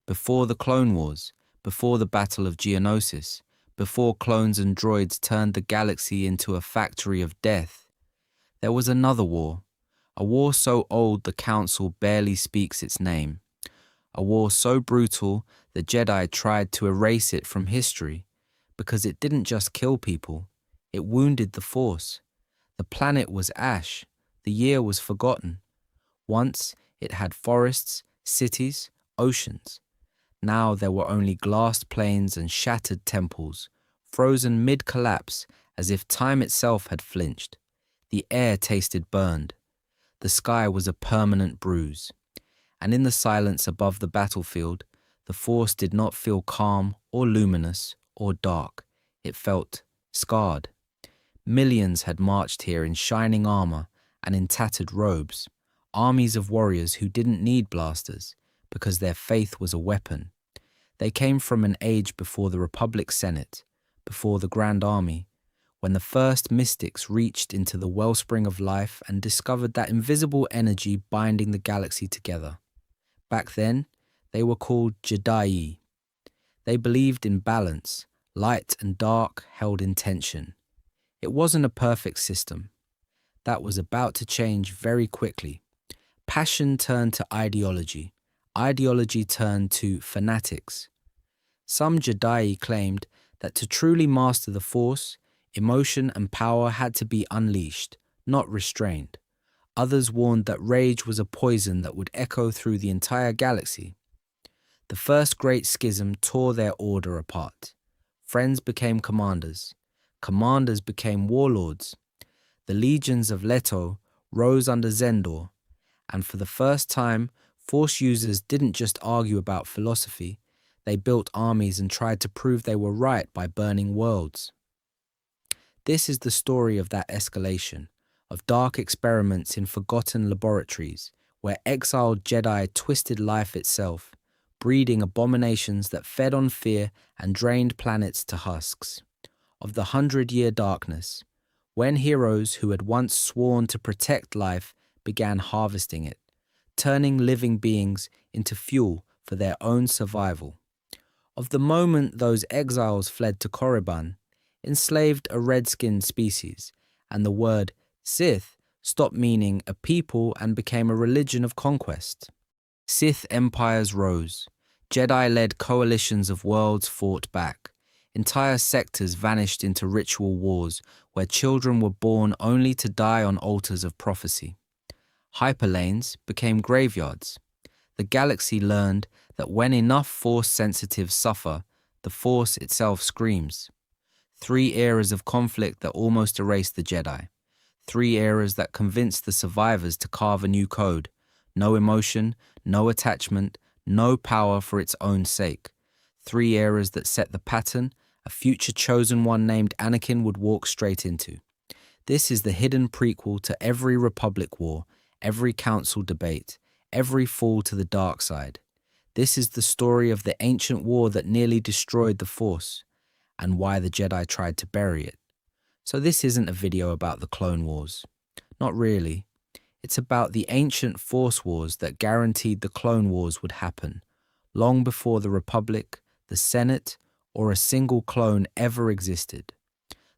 before the Clone Wars, before the Battle of Geonosis, before clones and droids turned the galaxy into a factory of death. There was another war, a war so old the Council barely speaks its name, a war so brutal the Jedi tried to erase it from history, because it didn't just kill people, it wounded the Force. The planet was ash, the year was forgotten. Once it had forests, cities, oceans. Now there were only glassed plains and shattered temples, frozen mid-collapse as if time itself had flinched. The air tasted burned. The sky was a permanent bruise. And in the silence above the battlefield, the Force did not feel calm or luminous or dark. It felt scarred. Millions had marched here in shining armor and in tattered robes, armies of warriors who didn't need blasters because their faith was a weapon. They came from an age before the Republic Senate, before the Grand Army, when the first mystics reached into the wellspring of life and discovered that invisible energy binding the galaxy together. Back then, they were called Jedi. They believed in balance, light and dark held in tension. It wasn't a perfect system. That was about to change very quickly. Passion turned to ideology. Ideology turned to fanatics. Some Jedi claimed that to truly master the Force, emotion and power had to be unleashed, not restrained. Others warned that rage was a poison that would echo through the entire galaxy. The first great schism tore their order apart. Friends became commanders. Commanders became warlords. The legions of Leto rose under Zendor, and for the first time, Force users didn't just argue about philosophy, they built armies and tried to prove they were right by burning worlds. This is the story of that escalation, of dark experiments in forgotten laboratories, where exiled Jedi twisted life itself, breeding abominations that fed on fear and drained planets to husks. Of the 100-year darkness, when heroes who had once sworn to protect life began harvesting it, turning living beings into fuel for their own survival. Of the moment those exiles fled to Korriban, enslaved a red-skinned species, and the word Sith stopped meaning a people and became a religion of conquest. Sith empires rose. Jedi-led coalitions of worlds fought back. Entire sectors vanished into ritual wars where children were born only to die on altars of prophecy. Hyperlanes became graveyards. The galaxy learned that when enough Force sensitives suffer, the Force itself screams. 3 eras of conflict that almost erased the Jedi. 3 eras that convinced the survivors to carve a new code. No emotion, no attachment, no power for its own sake. 3 eras that set the pattern a future chosen one named Anakin would walk straight into. This is the hidden prequel to every Republic war, every Council debate, every fall to the dark side. This is the story of the ancient war that nearly destroyed the Force, and why the Jedi tried to bury it. So this isn't a video about the Clone Wars. Not really. It's about the ancient Force wars that guaranteed the Clone Wars would happen, long before the Republic, the Senate, or a single clone ever existed.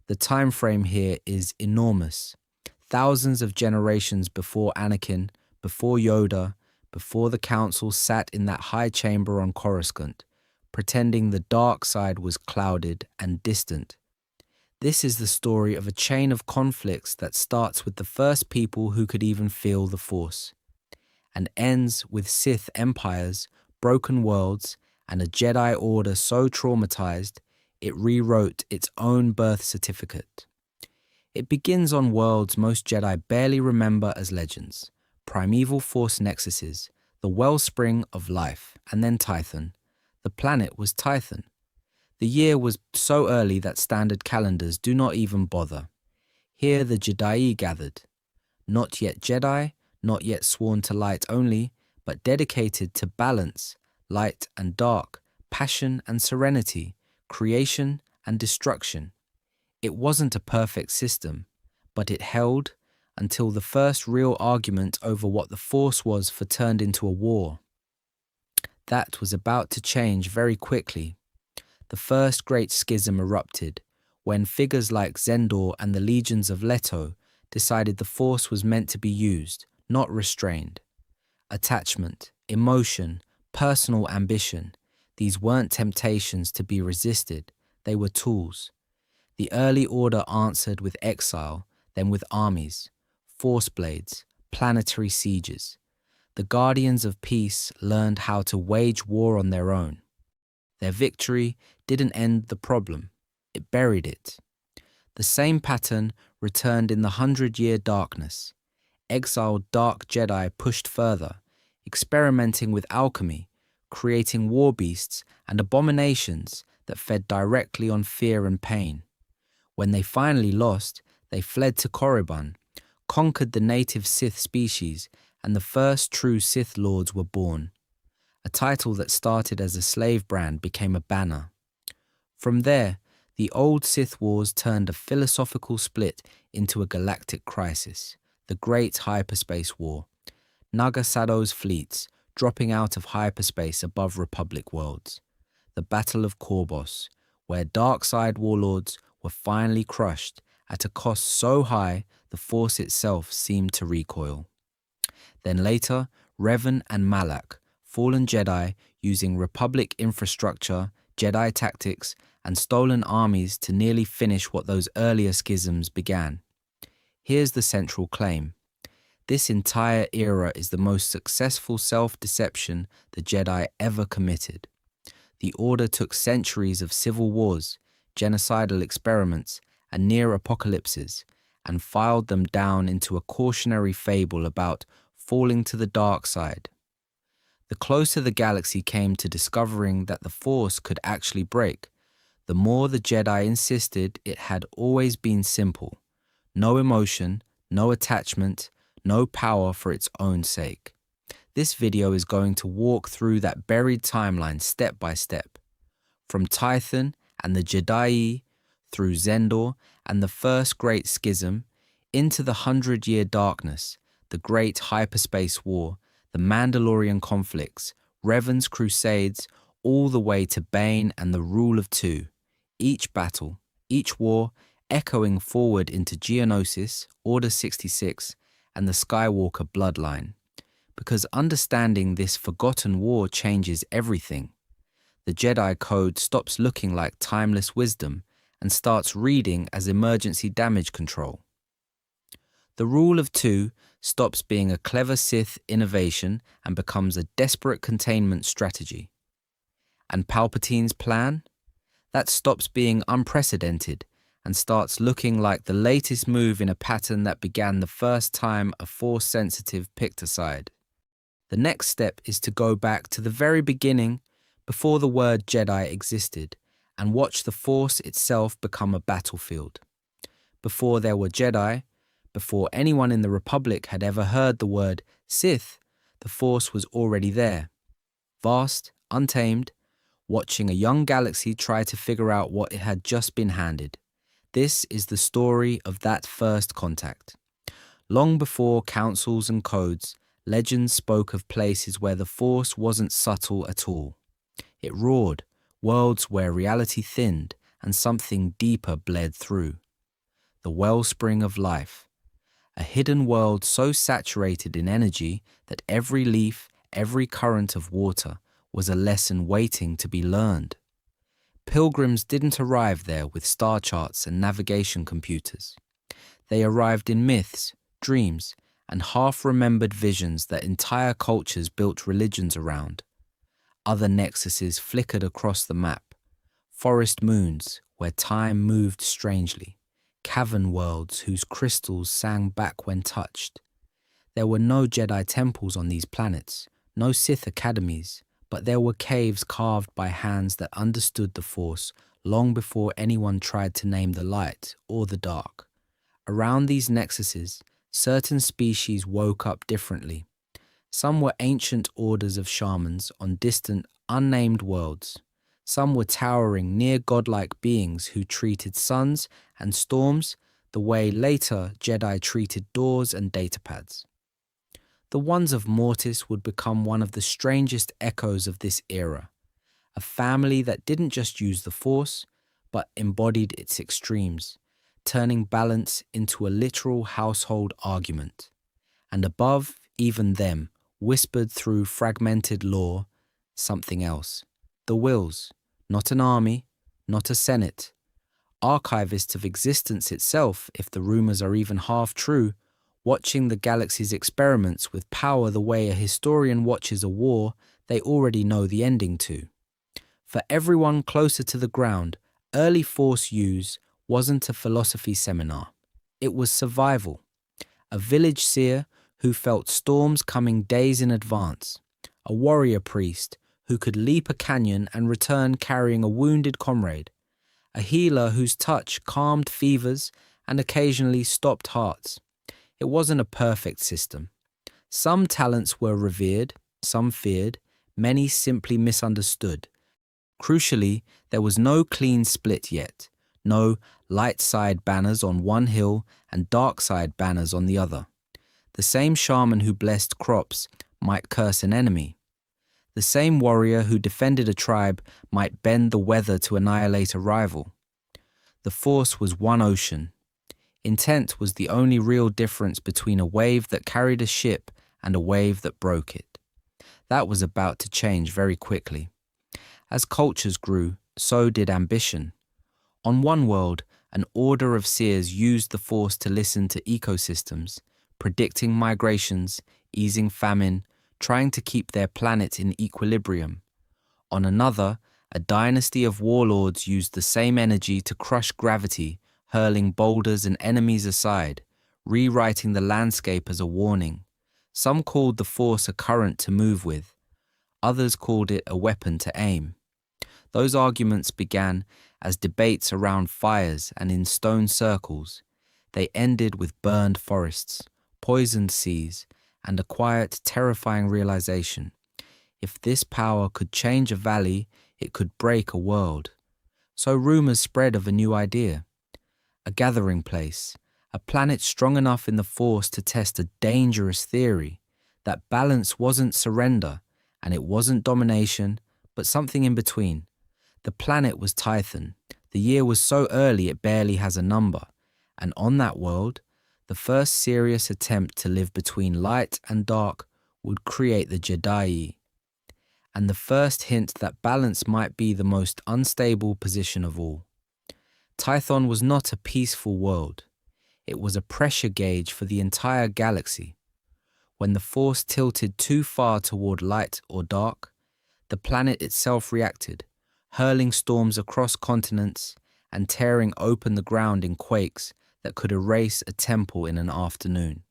The time frame here is enormous. Thousands of generations before Anakin, before Yoda, before the Council sat in that high chamber on Coruscant, pretending the dark side was clouded and distant. This is the story of a chain of conflicts that starts with the first people who could even feel the Force, and ends with Sith empires, broken worlds, and a Jedi Order so traumatized it rewrote its own birth certificate. It begins on worlds most Jedi barely remember as legends, primeval Force nexuses, the wellspring of life, and then Tython. The planet was Tython. The year was so early that standard calendars do not even bother. Here the Jedi gathered. Not yet Jedi, not yet sworn to light only, but dedicated to balance, light and dark, passion and serenity, creation and destruction. It wasn't a perfect system, but it held until the first real argument over what the Force was for turned into a war. That was about to change very quickly. The first great schism erupted when figures like Zendor and the legions of Leto decided the Force was meant to be used, not restrained. Attachment, emotion, personal ambition, these weren't temptations to be resisted, they were tools. The early order answered with exile, then with armies, force blades, planetary sieges. The guardians of peace learned how to wage war on their own. Their victory didn't end the problem, it buried it. The same pattern returned in the 100-Year Darkness. Exiled dark Jedi pushed further, experimenting with alchemy, creating war beasts and abominations that fed directly on fear and pain. When they finally lost, they fled to Korriban, conquered the native Sith species, and the first true Sith Lords were born. A title that started as a slave brand became a banner. From there, the old Sith Wars turned a philosophical split into a galactic crisis, the Great Hyperspace War. Naga Sadow's fleets dropping out of hyperspace above Republic worlds. The Battle of Korbos, where dark side warlords were finally crushed at a cost so high the Force itself seemed to recoil. Then later, Revan and Malak, fallen Jedi using Republic infrastructure, Jedi tactics, and stolen armies to nearly finish what those earlier schisms began. Here's the central claim. This entire era is the most successful self-deception the Jedi ever committed. The Order took centuries of civil wars, genocidal experiments, and near apocalypses, and filed them down into a cautionary fable about falling to the dark side. The closer the galaxy came to discovering that the Force could actually break, the more the Jedi insisted it had always been simple. No emotion, no attachment, no power for its own sake. This video is going to walk through that buried timeline step by step. From Tython and the Jedi, through Zendor and the first great schism, into the 100-Year Darkness, the Great Hyperspace War, the Mandalorian conflicts, Revan's crusades, all the way to Bane and the Rule of Two. Each battle, each war, echoing forward into Geonosis, Order 66, and the Skywalker bloodline. Because understanding this forgotten war changes everything. The Jedi Code stops looking like timeless wisdom and starts reading as emergency damage control. The Rule of Two stops being a clever Sith innovation and becomes a desperate containment strategy. And Palpatine's plan? That stops being unprecedented and starts looking like the latest move in a pattern that began the first time a Force-sensitive picked a side. The next step is to go back to the very beginning, before the word Jedi existed, and watch the Force itself become a battlefield. Before there were Jedi, before anyone in the Republic had ever heard the word Sith, the Force was already there. Vast, untamed, watching a young galaxy try to figure out what it had just been handed. This is the story of that first contact. Long before councils and codes, legends spoke of places where the Force wasn't subtle at all. It roared, worlds where reality thinned and something deeper bled through. The wellspring of life. A hidden world so saturated in energy that every leaf, every current of water was a lesson waiting to be learned. Pilgrims didn't arrive there with star charts and navigation computers. They arrived in myths, dreams, and half-remembered visions that entire cultures built religions around. Other nexuses flickered across the map. Forest moons, where time moved strangely. Cavern worlds whose crystals sang back when touched. There were no Jedi temples on these planets, no Sith academies, but there were caves carved by hands that understood the Force long before anyone tried to name the light or the dark. Around these nexuses, certain species woke up differently. Some were ancient orders of shamans on distant, unnamed worlds. Some were towering, near-godlike beings who treated suns and storms the way later Jedi treated doors and datapads. The ones of Mortis would become one of the strangest echoes of this era, a family that didn't just use the Force, but embodied its extremes, turning balance into a literal household argument. And above even them, whispered through fragmented lore, something else. The Wills, not an army, not a senate. Archivists of existence itself, if the rumors are even half true, watching the galaxy's experiments with power the way a historian watches a war they already know the ending to. For everyone closer to the ground, early Force use wasn't a philosophy seminar. It was survival. A village seer who felt storms coming days in advance. A warrior priest who could leap a canyon and return carrying a wounded comrade. A healer whose touch calmed fevers and occasionally stopped hearts. It wasn't a perfect system. Some talents were revered, some feared, many simply misunderstood. Crucially, there was no clean split yet, no light side banners on one hill and dark side banners on the other. The same shaman who blessed crops might curse an enemy. The same warrior who defended a tribe might bend the weather to annihilate a rival. The Force was one ocean. Intent was the only real difference between a wave that carried a ship and a wave that broke it. That was about to change very quickly. As cultures grew, so did ambition. On one world, an order of seers used the Force to listen to ecosystems, predicting migrations, easing famine, trying to keep their planet in equilibrium. On another, a dynasty of warlords used the same energy to crush gravity, hurling boulders and enemies aside, rewriting the landscape as a warning. Some called the Force a current to move with. Others called it a weapon to aim. Those arguments began as debates around fires and in stone circles. They ended with burned forests, poisoned seas, and a quiet, terrifying realization. If this power could change a valley, it could break a world. So rumors spread of a new idea. A gathering place, a planet strong enough in the Force to test a dangerous theory, that balance wasn't surrender, and it wasn't domination, but something in between. The planet was Tython. The year was so early it barely has a number, and on that world, the first serious attempt to live between light and dark would create the Jedi, and the first hint that balance might be the most unstable position of all. Tython was not a peaceful world. It was a pressure gauge for the entire galaxy. When the Force tilted too far toward light or dark, the planet itself reacted, hurling storms across continents and tearing open the ground in quakes that could erase a temple in an afternoon.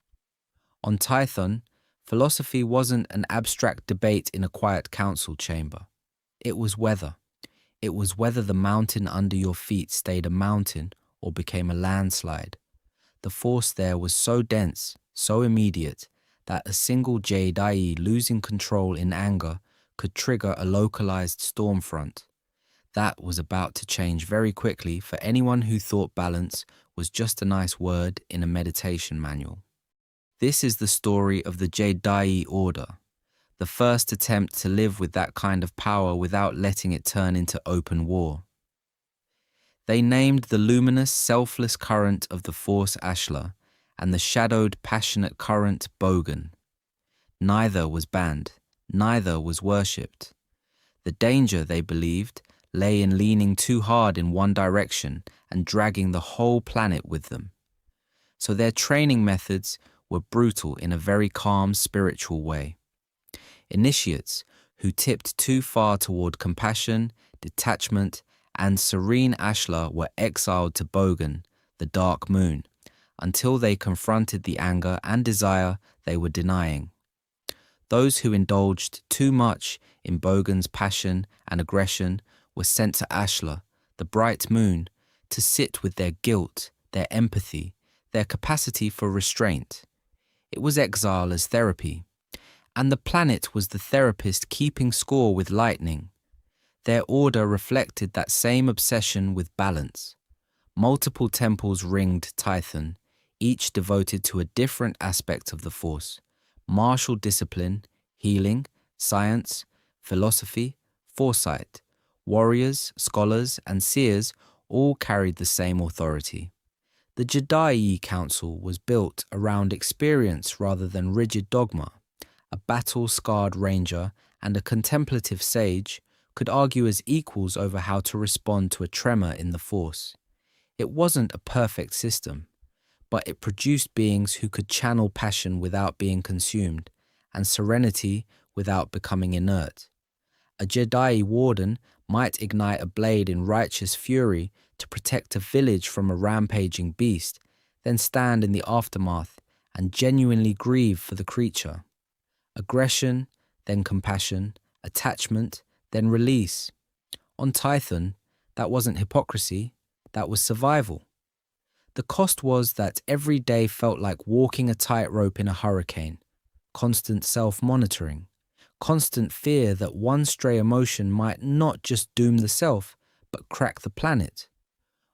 On Tython, philosophy wasn't an abstract debate in a quiet council chamber. It was weather. It was whether the mountain under your feet stayed a mountain or became a landslide. The Force there was so dense, so immediate, that a single Jedi losing control in anger could trigger a localized storm front. That was about to change very quickly for anyone who thought balance was just a nice word in a meditation manual. This is the story of the Jedi Order, the first attempt to live with that kind of power without letting it turn into open war. They named the luminous, selfless current of the Force Ashla and the shadowed, passionate current Bogan. Neither was banned, neither was worshipped. The danger, they believed, lay in leaning too hard in one direction and dragging the whole planet with them. So their training methods were brutal in a very calm spiritual way. Initiates who tipped too far toward compassion, detachment, and serene Ashla were exiled to Bogan, the dark moon, until they confronted the anger and desire they were denying. Those who indulged too much in Bogan's passion and aggression were sent to Ashla, the bright moon, to sit with their guilt, their empathy, their capacity for restraint. It was exile as therapy, and the planet was the therapist keeping score with lightning. Their order reflected that same obsession with balance. Multiple temples ringed Tython, each devoted to a different aspect of the Force, martial discipline, healing, science, philosophy, foresight. Warriors, scholars, and seers all carried the same authority. The Jedi Council was built around experience rather than rigid dogma. A battle-scarred ranger and a contemplative sage could argue as equals over how to respond to a tremor in the Force. It wasn't a perfect system, but it produced beings who could channel passion without being consumed, and serenity without becoming inert. A Jedi warden might ignite a blade in righteous fury to protect a village from a rampaging beast, then stand in the aftermath and genuinely grieve for the creature. Aggression, then compassion, attachment, then release. On Tython, that wasn't hypocrisy, that was survival. The cost was that every day felt like walking a tightrope in a hurricane, constant self-monitoring, constant fear that one stray emotion might not just doom the self, but crack the planet.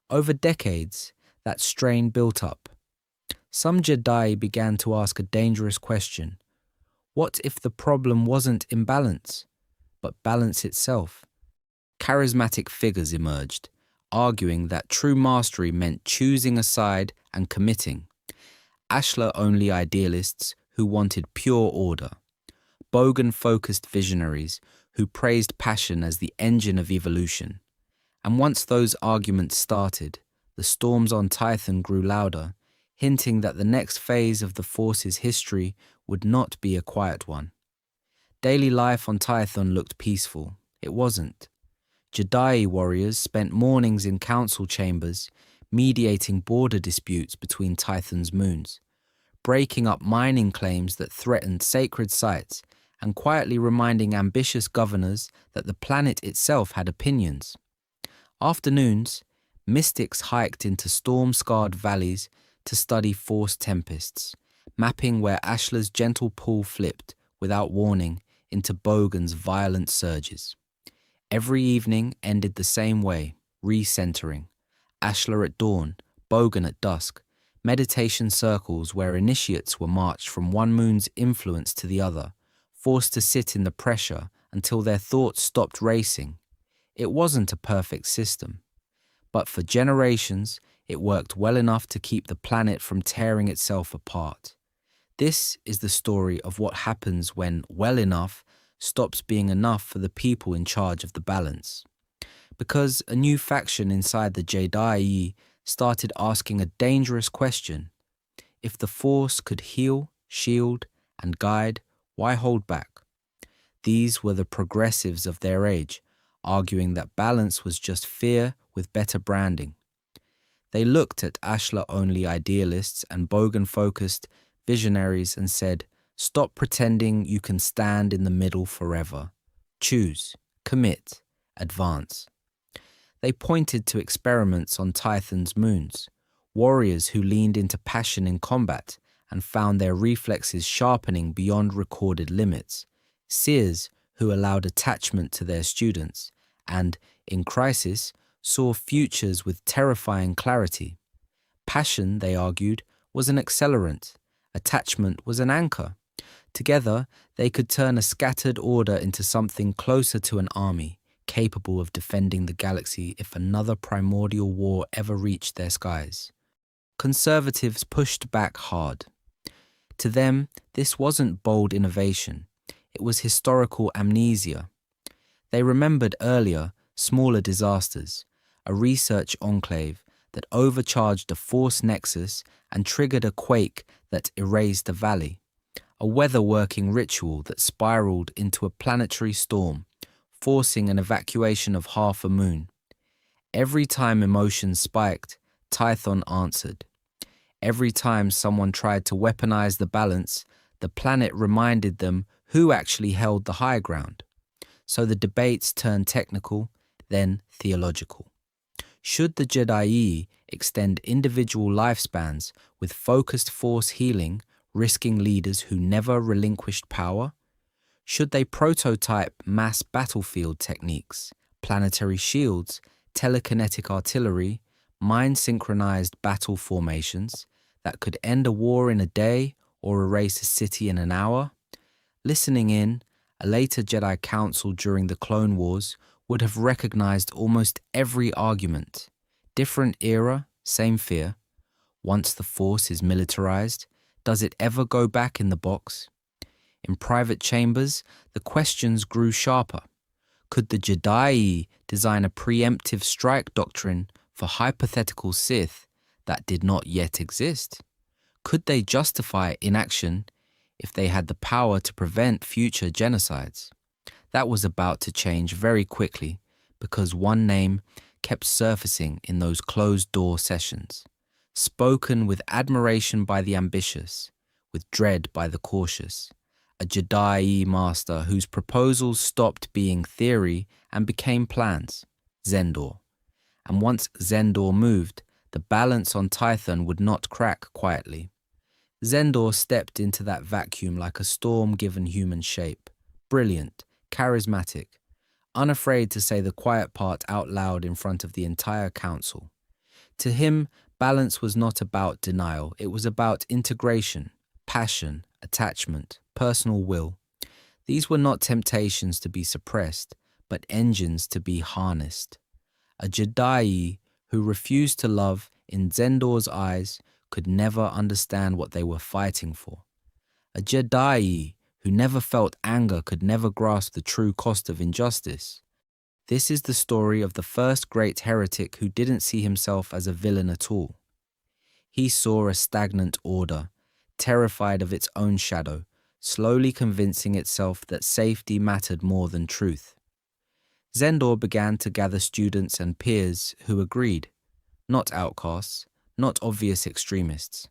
Over decades, that strain built up. Some Jedi began to ask a dangerous question. What if the problem wasn't imbalance, but balance itself? Charismatic figures emerged, arguing that true mastery meant choosing a side and committing. Ashlar-only idealists who wanted pure order. Bogan-focused visionaries who praised passion as the engine of evolution. And once those arguments started, the storms on Tython grew louder, hinting that the next phase of the Force's history would not be a quiet one. Daily life on Tython looked peaceful. It wasn't. Jedi warriors spent mornings in council chambers, mediating border disputes between Tython's moons, breaking up mining claims that threatened sacred sites, and quietly reminding ambitious governors that the planet itself had opinions. Afternoons, mystics hiked into storm-scarred valleys to study Force tempests, mapping where Ashlar's gentle pull flipped, without warning, into Bogan's violent surges. Every evening ended the same way, recentering. Ashlar at dawn, Bogan at dusk, meditation circles where initiates were marched from one moon's influence to the other, forced to sit in the pressure until their thoughts stopped racing. It wasn't a perfect system, but for generations it worked well enough to keep the planet from tearing itself apart. This is the story of what happens when well enough stops being enough for the people in charge of the balance. Because a new faction inside the Jedi started asking a dangerous question. If the Force could heal, shield, and guide, why hold back? These were the progressives of their age, arguing that balance was just fear with better branding. They looked at Ashlar-only idealists and Bogan-focused visionaries and said, "Stop pretending you can stand in the middle forever. Choose, commit, advance." They pointed to experiments on Tython's moons, warriors who leaned into passion in combat and found their reflexes sharpening beyond recorded limits, seers who allowed attachment to their students and, in crisis, saw futures with terrifying clarity. Passion, they argued, was an accelerant. Attachment was an anchor. Together, they could turn a scattered order into something closer to an army, capable of defending the galaxy if another primordial war ever reached their skies. Conservatives pushed back hard. To them, this wasn't bold innovation. It was historical amnesia. They remembered earlier, smaller disasters, a research enclave that overcharged a Force nexus and triggered a quake that erased the valley, a weather-working ritual that spiraled into a planetary storm, forcing an evacuation of half a moon. Every time emotions spiked, Tython answered. Every time someone tried to weaponize the balance, the planet reminded them who actually held the high ground. So the debates turned technical, then theological. Should the Jedi extend individual lifespans with focused Force healing, risking leaders who never relinquished power? Should they prototype mass battlefield techniques, planetary shields, telekinetic artillery, mind-synchronized battle formations that could end a war in a day or erase a city in an hour? Listening in, a later Jedi Council during the Clone Wars would have recognized almost every argument. Different era, same fear. Once the Force is militarized, does it ever go back in the box? In private chambers, the questions grew sharper. Could the Jedi design a preemptive strike doctrine for hypothetical Sith that did not yet exist? Could they justify inaction if they had the power to prevent future genocides? That was about to change very quickly because one name kept surfacing in those closed-door sessions, spoken with admiration by the ambitious, with dread by the cautious. A Jedi master whose proposals stopped being theory and became plans, Zendor. And once Zendor moved, the balance on Tython would not crack quietly. Zendor stepped into that vacuum like a storm given human shape, brilliant, charismatic, unafraid to say the quiet part out loud in front of the entire council. To him, balance was not about denial, it was about integration, passion, attachment, personal will. These were not temptations to be suppressed, but engines to be harnessed. A Jedi who refused to love, in Zendor's eyes, could never understand what they were fighting for. A Jedi who never felt anger could never grasp the true cost of injustice. This is the story of the first great heretic who didn't see himself as a villain at all. He saw a stagnant order, terrified of its own shadow, slowly convincing itself that safety mattered more than truth. Zendor began to gather students and peers who agreed, not outcasts, not obvious extremists.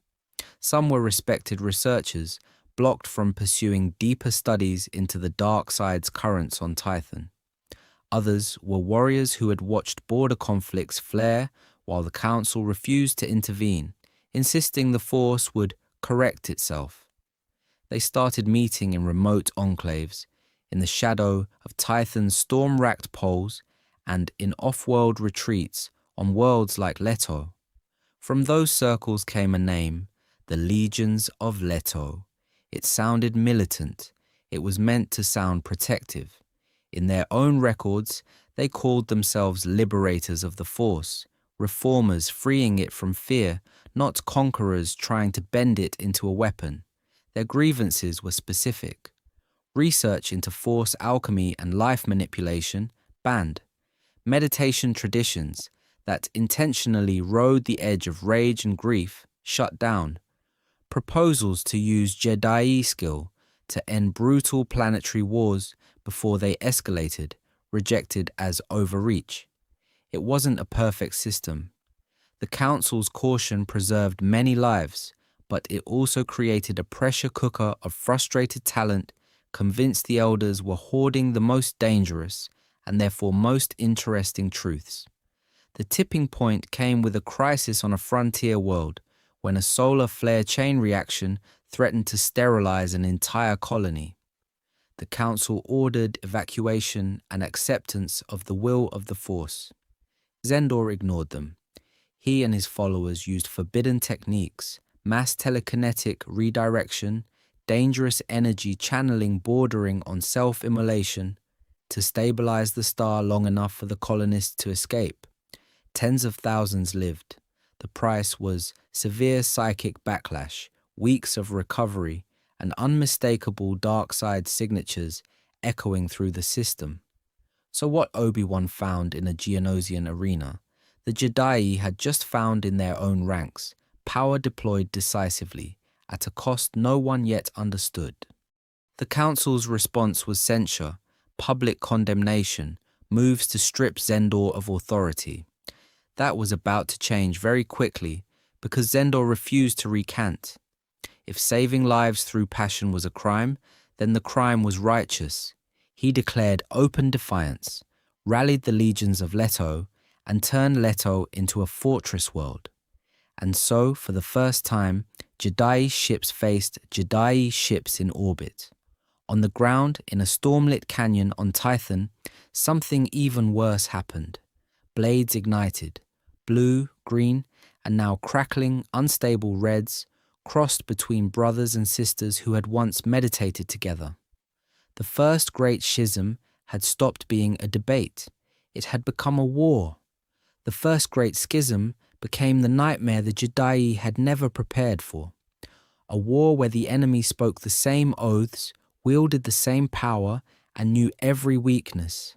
Some were respected researchers, blocked from pursuing deeper studies into the dark side's currents on Tython. Others were warriors who had watched border conflicts flare while the council refused to intervene, insisting the Force would correct itself. They started meeting in remote enclaves, in the shadow of Tython's storm-racked poles, and in off-world retreats on worlds like Leto. From those circles came a name, the Legions of Leto. It sounded militant. It was meant to sound protective. In their own records, they called themselves liberators of the Force, reformers freeing it from fear, not conquerors trying to bend it into a weapon. Their grievances were specific. Research into Force alchemy and life manipulation banned. Meditation traditions that intentionally rode the edge of rage and grief shut down. Proposals to use Jedi skill to end brutal planetary wars before they escalated, rejected as overreach. It wasn't a perfect system. The Council's caution preserved many lives, but it also created a pressure cooker of frustrated talent, convinced the elders were hoarding the most dangerous and therefore most interesting truths. The tipping point came with a crisis on a frontier world, when a solar flare chain reaction threatened to sterilize an entire colony. The Council ordered evacuation and acceptance of the will of the Force. Zendor ignored them. He and his followers used forbidden techniques, mass telekinetic redirection, dangerous energy channeling bordering on self-immolation, to stabilize the star long enough for the colonists to escape. Tens of thousands lived. The price was severe psychic backlash, weeks of recovery, and unmistakable dark side signatures echoing through the system. So what Obi-Wan found in a Geonosian arena, the Jedi had just found in their own ranks, power deployed decisively, at a cost no one yet understood. The Council's response was censure, public condemnation, moves to strip Zendor of authority. That was about to change very quickly because Zendor refused to recant. If saving lives through passion was a crime, then the crime was righteous. He declared open defiance, rallied the legions of Leto, and turned Leto into a fortress world. And so, for the first time, Jedi ships faced Jedi ships in orbit. On the ground, in a stormlit canyon on Tython, something even worse happened. Blades ignited, blue, green, and now crackling, unstable reds, crossed between brothers and sisters who had once meditated together. The first great schism had stopped being a debate. It had become a war. The first great schism became the nightmare the Jedi had never prepared for. A war where the enemy spoke the same oaths, wielded the same power, and knew every weakness.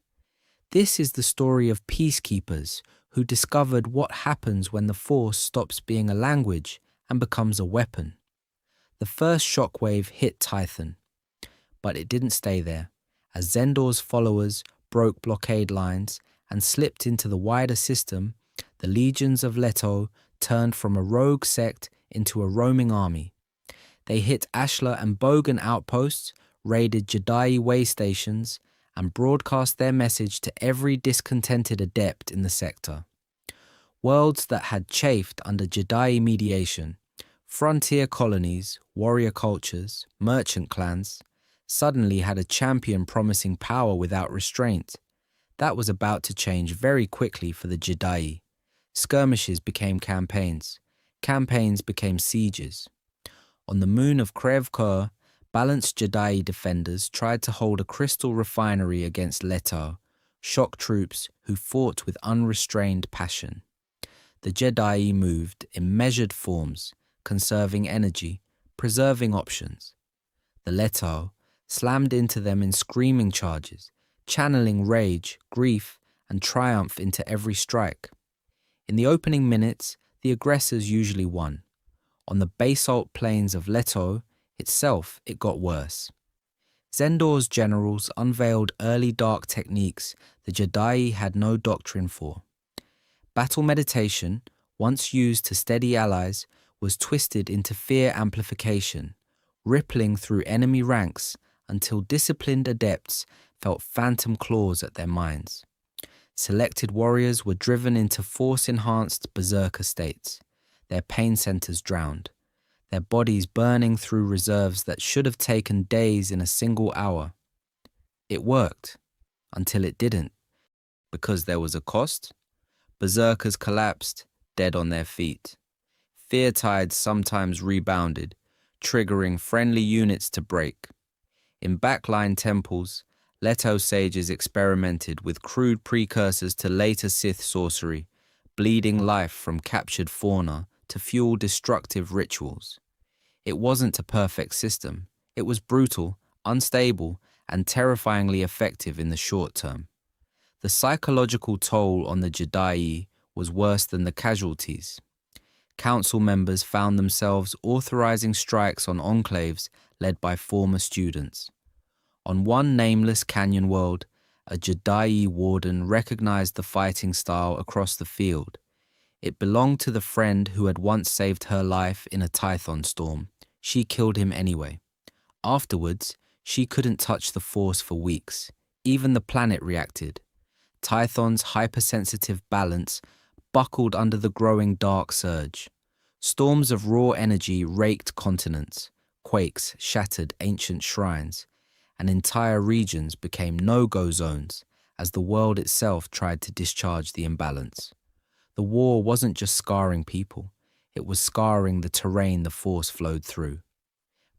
This is the story of peacekeepers who discovered what happens when the Force stops being a language and becomes a weapon. The first shockwave hit Tython, but it didn't stay there, as Zendor's followers broke blockade lines and slipped into the wider system. The legions of Leto turned from a rogue sect into a roaming army. They hit Ashla and Bogan outposts, raided Jedi way stations, and broadcast their message to every discontented adept in the sector. Worlds that had chafed under Jedi mediation, frontier colonies, warrior cultures, merchant clans, suddenly had a champion promising power without restraint. That was about to change very quickly for the Jedi. Skirmishes became campaigns. Campaigns became sieges. On the moon of Krev Kur, balanced Jedi defenders tried to hold a crystal refinery against Leto, shock troops who fought with unrestrained passion. The Jedi moved in measured forms, conserving energy, preserving options. The Leto slammed into them in screaming charges, channeling rage, grief, and triumph into every strike. In the opening minutes, the aggressors usually won. On the basalt plains of Leto itself, it got worse. Zendor's generals unveiled early dark techniques the Jedi had no doctrine for. Battle meditation, once used to steady allies, was twisted into fear amplification, rippling through enemy ranks until disciplined adepts felt phantom claws at their minds. Selected warriors were driven into force-enhanced berserker states, their pain centers drowned, their bodies burning through reserves that should have taken days in a single hour. It worked, until it didn't. Because there was a cost, berserkers collapsed, dead on their feet. Fear tides sometimes rebounded, triggering friendly units to break. In backline temples, Leto sages experimented with crude precursors to later Sith sorcery, bleeding life from captured fauna to fuel destructive rituals. It wasn't a perfect system. It was brutal, unstable, and terrifyingly effective in the short term. The psychological toll on the Jedi was worse than the casualties. Council members found themselves authorizing strikes on enclaves led by former students. On one nameless canyon world, a Jedi warden recognized the fighting style across the field. It belonged to the friend who had once saved her life in a Tython storm. She killed him anyway. Afterwards, she couldn't touch the Force for weeks. Even the planet reacted. Tython's hypersensitive balance buckled under the growing dark surge. Storms of raw energy raked continents. Quakes shattered ancient shrines. And entire regions became no-go zones as the world itself tried to discharge the imbalance. The war wasn't just scarring people, it was scarring the terrain the Force flowed through.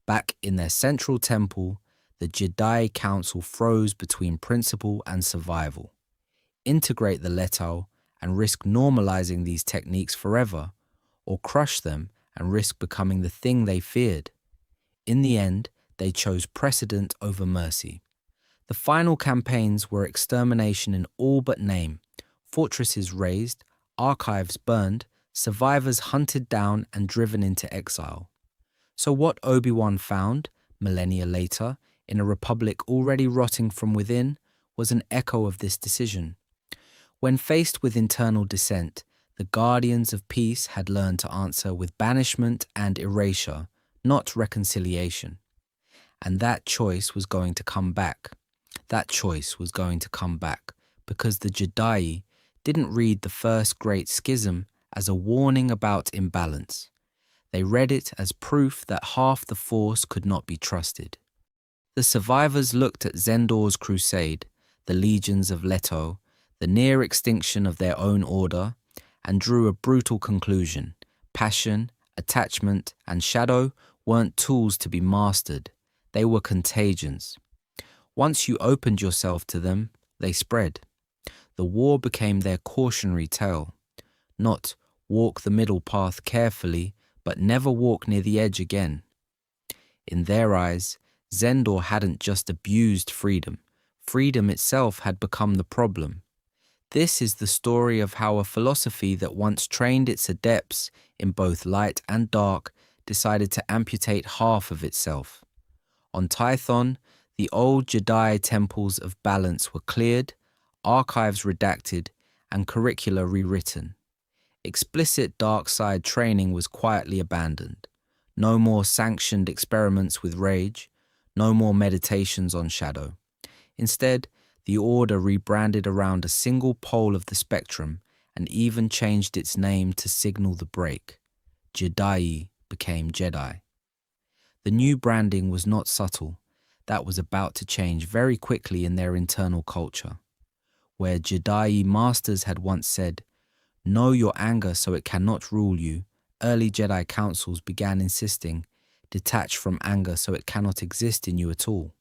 Back in their central temple, the Jedi Council froze between principle and survival. Integrate the Leto and risk normalizing these techniques forever, or crush them and risk becoming the thing they feared. In the end, they chose precedent over mercy. The final campaigns were extermination in all but name, fortresses razed, archives burned, survivors hunted down and driven into exile. So what Obi-Wan found, millennia later, in a republic already rotting from within, was an echo of this decision. When faced with internal dissent, the guardians of peace had learned to answer with banishment and erasure, not reconciliation. And that choice was going to come back. That choice was going to come back because the Jedi didn't read the first great schism as a warning about imbalance. They read it as proof that half the Force could not be trusted. The survivors looked at Zendor's crusade, the legions of Leto, the near extinction of their own order, and drew a brutal conclusion. Passion Attachment and shadow weren't tools to be mastered, they were contagions. Once you opened yourself to them, they spread. The war became their cautionary tale. Not walk the middle path carefully, but never walk near the edge again. In their eyes, Zendor hadn't just abused freedom. Freedom itself had become the problem. This is the story of how a philosophy that once trained its adepts in both light and dark decided to amputate half of itself. On Tython, the old Jedi temples of balance were cleared, archives redacted, and curricula rewritten. Explicit dark side training was quietly abandoned. No more sanctioned experiments with rage, no more meditations on shadow. Instead, the Order rebranded around a single pole of the spectrum and even changed its name to signal the break. Jedi became Jedi. The new branding was not subtle. That was about to change very quickly in their internal culture. Where Jedi masters had once said, "Know your anger so it cannot rule you," early Jedi councils began insisting, "Detach from anger so it cannot exist in you at all."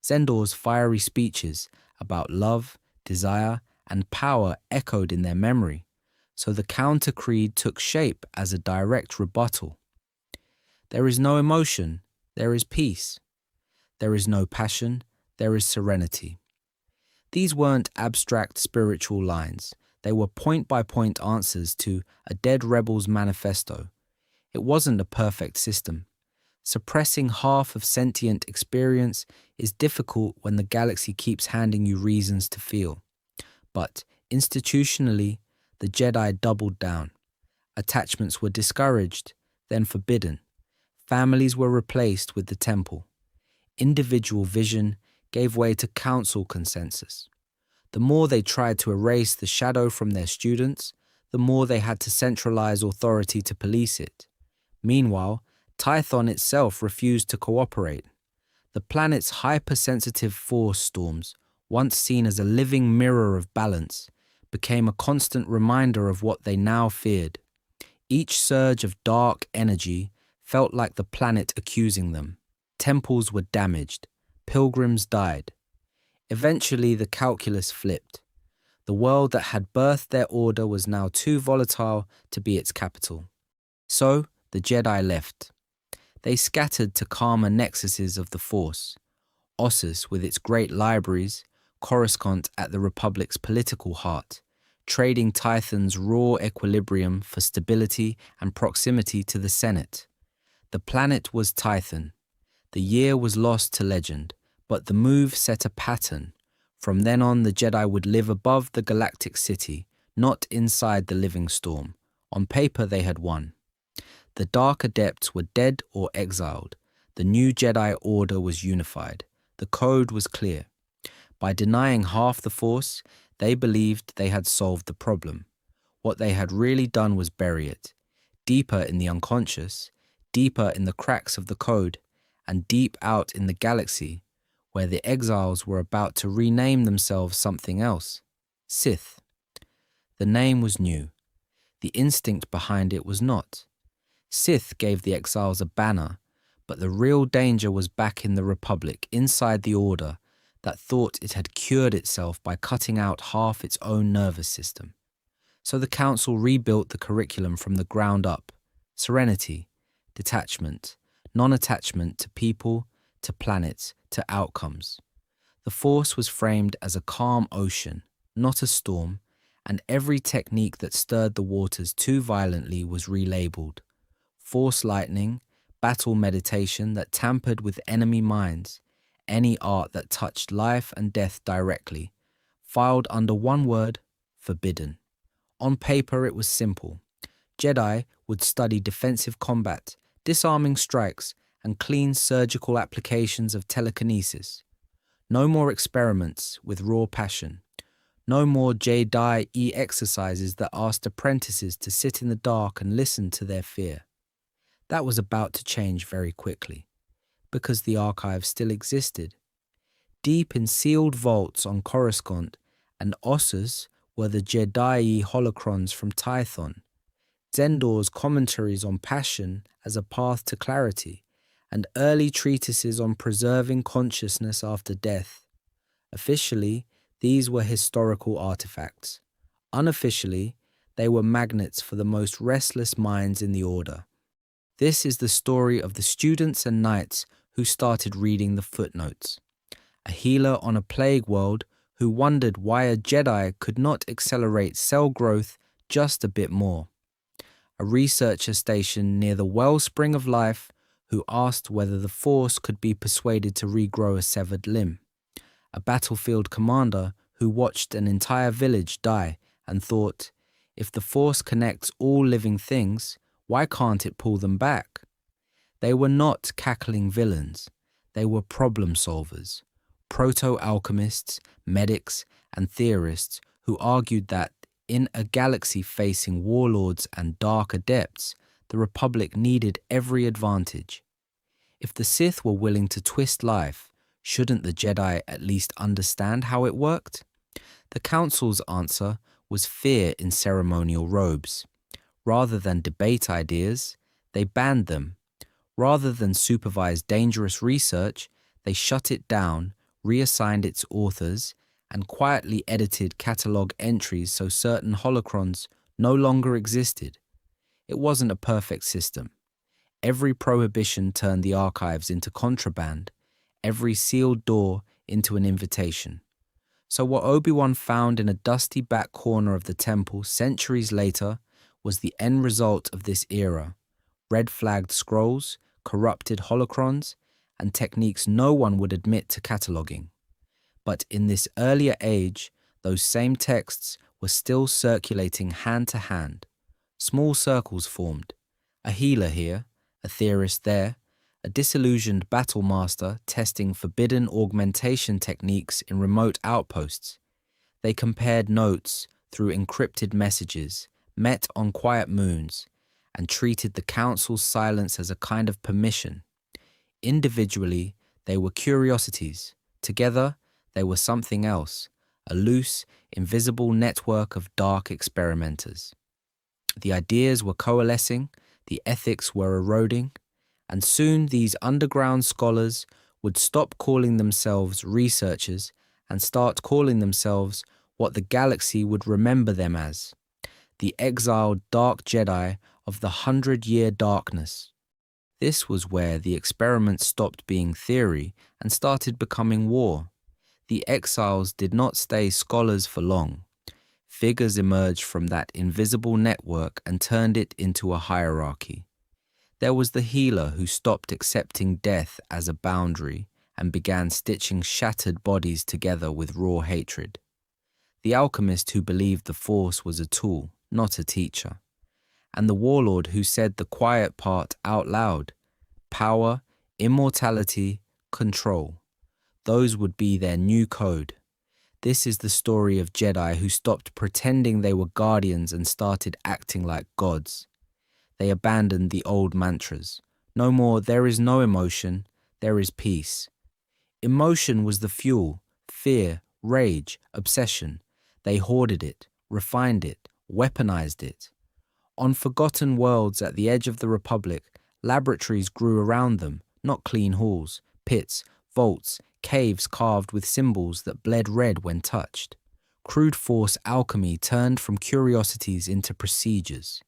Zendor's fiery speeches about love, desire, and power echoed in their memory, so the counter-creed took shape as a direct rebuttal. There is no emotion, there is peace. There is no passion, there is serenity. These weren't abstract spiritual lines. They were point-by-point answers to a dead rebel's manifesto. It wasn't a perfect system. Suppressing half of sentient experience is difficult when the galaxy keeps handing you reasons to feel. But institutionally, the Jedi doubled down. Attachments were discouraged, then forbidden. Families were replaced with the temple. Individual vision gave way to council consensus. The more they tried to erase the shadow from their students, the more they had to centralize authority to police it. Meanwhile, Tython itself refused to cooperate. The planet's hypersensitive force storms, once seen as a living mirror of balance, became a constant reminder of what they now feared. Each surge of dark energy felt like the planet accusing them. Temples were damaged. Pilgrims died. Eventually, the calculus flipped. The world that had birthed their order was now too volatile to be its capital. So, the Jedi left. They scattered to calmer nexuses of the Force. Ossus, with its great libraries, Coruscant at the Republic's political heart, trading Tython's raw equilibrium for stability and proximity to the Senate. The planet was Tython. The year was lost to legend, but the move set a pattern. From then on, the Jedi would live above the galactic city, not inside the living storm. On paper, they had won. The Dark Adepts were dead or exiled. The new Jedi Order was unified. The code was clear. By denying half the Force, they believed they had solved the problem. What they had really done was bury it, deeper in the unconscious, deeper in the cracks of the code, and deep out in the galaxy, where the exiles were about to rename themselves something else. Sith. The name was new. The instinct behind it was not. Sith gave the exiles a banner, but the real danger was back in the Republic, inside the Order, that thought it had cured itself by cutting out half its own nervous system. So the Council rebuilt the curriculum from the ground up. Serenity, detachment, non-attachment to people, to planets, to outcomes. The Force was framed as a calm ocean, not a storm, and every technique that stirred the waters too violently was relabeled. Force lightning, battle meditation that tampered with enemy minds, any art that touched life and death directly, filed under one word, forbidden. On paper it was simple. Jedi would study defensive combat, disarming strikes, and clean surgical applications of telekinesis. No more experiments with raw passion. No more Jedi exercises that asked apprentices to sit in the dark and listen to their fear. That was about to change very quickly, because the archive still existed. Deep in sealed vaults on Coruscant and Ossus were the Jedi holocrons from Tython. Zendor's commentaries on passion as a path to clarity, and early treatises on preserving consciousness after death. Officially, these were historical artifacts. Unofficially, they were magnets for the most restless minds in the Order. This is the story of the students and knights who started reading the footnotes. A healer on a plague world who wondered why a Jedi could not accelerate cell growth just a bit more. A researcher stationed near the wellspring of life who asked whether the Force could be persuaded to regrow a severed limb. A battlefield commander who watched an entire village die and thought, if the Force connects all living things, why can't it pull them back? They were not cackling villains. They were problem solvers, proto-alchemists, medics, and theorists who argued that in a galaxy facing warlords and dark adepts, the Republic needed every advantage. If the Sith were willing to twist life, shouldn't the Jedi at least understand how it worked? The Council's answer was fear in ceremonial robes. Rather than debate ideas, they banned them. Rather than supervise dangerous research, they shut it down, reassigned its authors, and quietly edited catalogue entries so certain holocrons no longer existed. It wasn't a perfect system. Every prohibition turned the archives into contraband, every sealed door into an invitation. So what Obi-Wan found in a dusty back corner of the temple centuries later was the end result of this era: red-flagged scrolls, corrupted holocrons, and techniques no one would admit to cataloguing. But in this earlier age, those same texts were still circulating hand to hand. Small circles formed, a healer here, a theorist there, a disillusioned battle master testing forbidden augmentation techniques in remote outposts. They compared notes through encrypted messages, met on quiet moons, and treated the Council's silence as a kind of permission. Individually, they were curiosities. Together, they were something else, a loose, invisible network of dark experimenters. The ideas were coalescing, the ethics were eroding, and soon these underground scholars would stop calling themselves researchers and start calling themselves what the galaxy would remember them as: the exiled dark Jedi of the 100-year darkness. This was where the experiments stopped being theory and started becoming war. The exiles did not stay scholars for long. Figures emerged from that invisible network and turned it into a hierarchy. There was the healer who stopped accepting death as a boundary and began stitching shattered bodies together with raw hatred. The alchemist who believed the Force was a tool, not a teacher. And the warlord who said the quiet part out loud: power, immortality, control. Those would be their new code. This is the story of Jedi who stopped pretending they were guardians and started acting like gods. They abandoned the old mantras. No more, there is no emotion, there is peace. Emotion was the fuel, fear, rage, obsession. They hoarded it, refined it, weaponized it. On forgotten worlds at the edge of the Republic, laboratories grew around them, not clean halls, pits, vaults, caves carved with symbols that bled red when touched. Crude force alchemy turned from curiosities into procedures,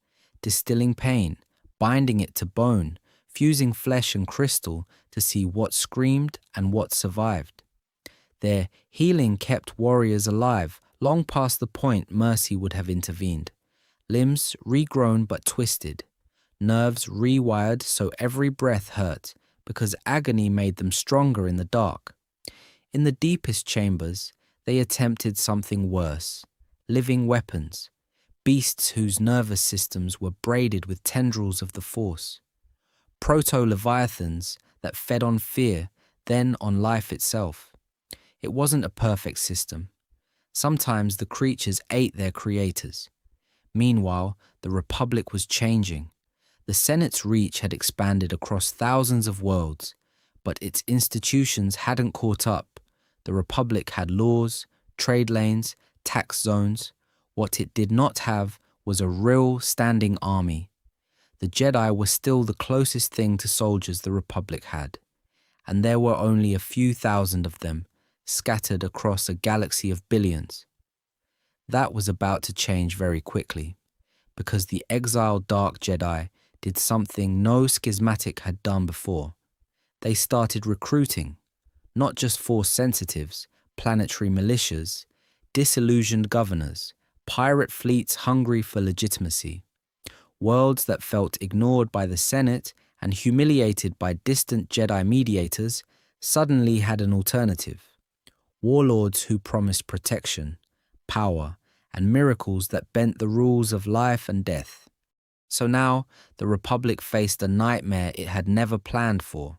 distilling pain, binding it to bone, fusing flesh and crystal to see what screamed and what survived. Their healing kept warriors alive long past the point mercy would have intervened. Limbs regrown but twisted, nerves rewired so every breath hurt, because agony made them stronger in the dark. In the deepest chambers, they attempted something worse: living weapons, beasts whose nervous systems were braided with tendrils of the Force. Proto-leviathans that fed on fear, then on life itself. It wasn't a perfect system. Sometimes the creatures ate their creators. Meanwhile, the Republic was changing. The Senate's reach had expanded across thousands of worlds, but its institutions hadn't caught up. The Republic had laws, trade lanes, tax zones. What it did not have was a real standing army. The Jedi were still the closest thing to soldiers the Republic had, and there were only a few thousand of them, scattered across a galaxy of billions. That was about to change very quickly, because the exiled Dark Jedi did something no schismatic had done before. They started recruiting, not just Force sensitives, planetary militias, disillusioned governors, pirate fleets hungry for legitimacy. Worlds that felt ignored by the Senate and humiliated by distant Jedi mediators suddenly had an alternative. Warlords who promised protection, power, and miracles that bent the rules of life and death. So now, the Republic faced a nightmare it had never planned for.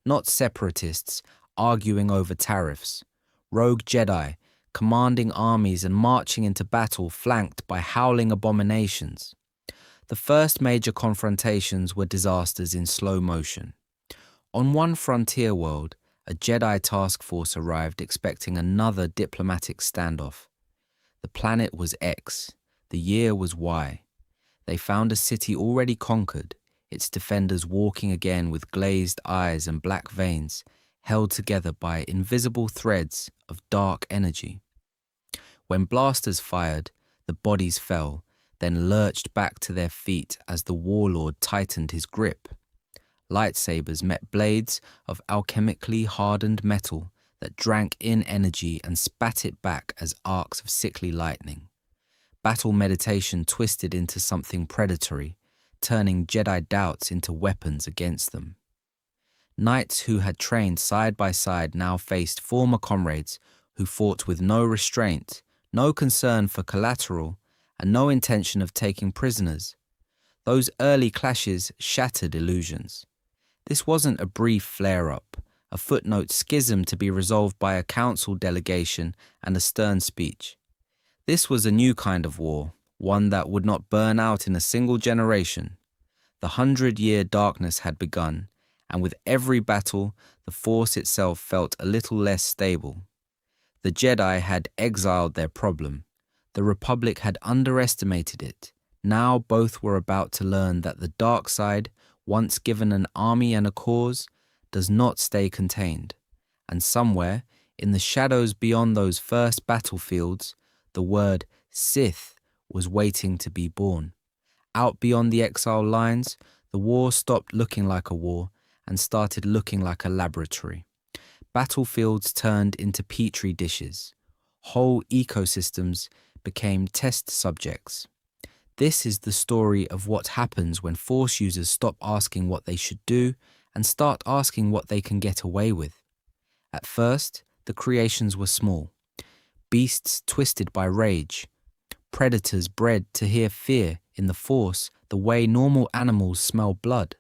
Not separatists arguing over tariffs, rogue Jedi commanding armies and marching into battle flanked by howling abominations. The first major confrontations were disasters in slow motion. On one frontier world, a Jedi task force arrived expecting another diplomatic standoff. The planet was X, the year was Y. They found a city already conquered, its defenders walking again with glazed eyes and black veins, held together by invisible threads of dark energy. When blasters fired, the bodies fell, then lurched back to their feet as the warlord tightened his grip. Lightsabers met blades of alchemically hardened metal that drank in energy and spat it back as arcs of sickly lightning. Battle meditation twisted into something predatory, turning Jedi doubts into weapons against them. Knights who had trained side by side now faced former comrades who fought with no restraint, no concern for collateral, and no intention of taking prisoners. Those early clashes shattered illusions. This wasn't a brief flare-up, a footnote schism to be resolved by a council delegation and a stern speech. This was a new kind of war, one that would not burn out in a single generation. The 100-year darkness had begun, and with every battle, the Force itself felt a little less stable. The Jedi had exiled their problem. The Republic had underestimated it. Now both were about to learn that the dark side, once given an army and a cause, does not stay contained. And somewhere, in the shadows beyond those first battlefields, the word Sith was waiting to be born. Out beyond the exile lines, the war stopped looking like a war and started looking like a laboratory. Battlefields turned into petri dishes. Whole ecosystems became test subjects. This is the story of what happens when Force users stop asking what they should do and start asking what they can get away with. At first, the creations were small. Beasts twisted by rage. Predators bred to hear fear in the Force the way normal animals smell blood.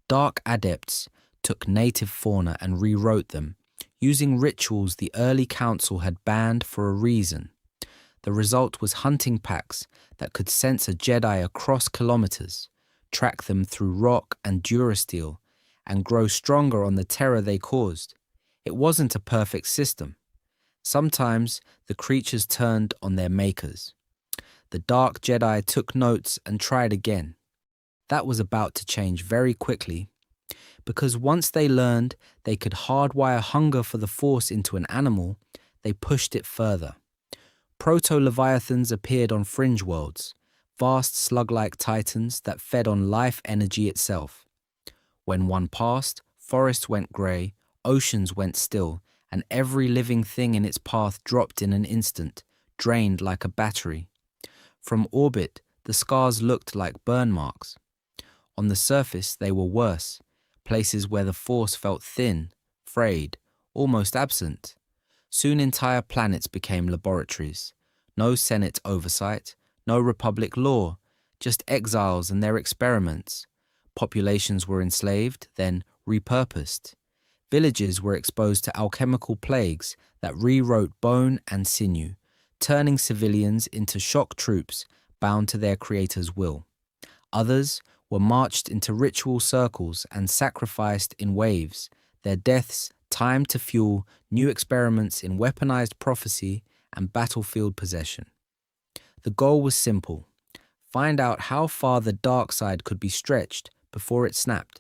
Dark adepts took native fauna and rewrote them, using rituals the early council had banned for a reason. The result was hunting packs that could sense a Jedi across kilometers, track them through rock and durasteel, and grow stronger on the terror they caused. It wasn't a perfect system. Sometimes the creatures turned on their makers. The Dark Jedi took notes and tried again. That was about to change very quickly, because once they learned they could hardwire hunger for the Force into an animal, they pushed it further. Proto-Leviathans appeared on fringe worlds, vast slug-like titans that fed on life energy itself. When one passed, forests went grey, oceans went still, and every living thing in its path dropped in an instant, drained like a battery. From orbit, the scars looked like burn marks. On the surface, they were worse, places where the Force felt thin, frayed, almost absent. Soon entire planets became laboratories. No Senate oversight, no Republic law, just exiles and their experiments. Populations were enslaved, then repurposed. Villages were exposed to alchemical plagues that rewrote bone and sinew, turning civilians into shock troops bound to their creator's will. Others were marched into ritual circles and sacrificed in waves, their deaths timed to fuel new experiments in weaponized prophecy and battlefield possession. The goal was simple: find out how far the dark side could be stretched before it snapped.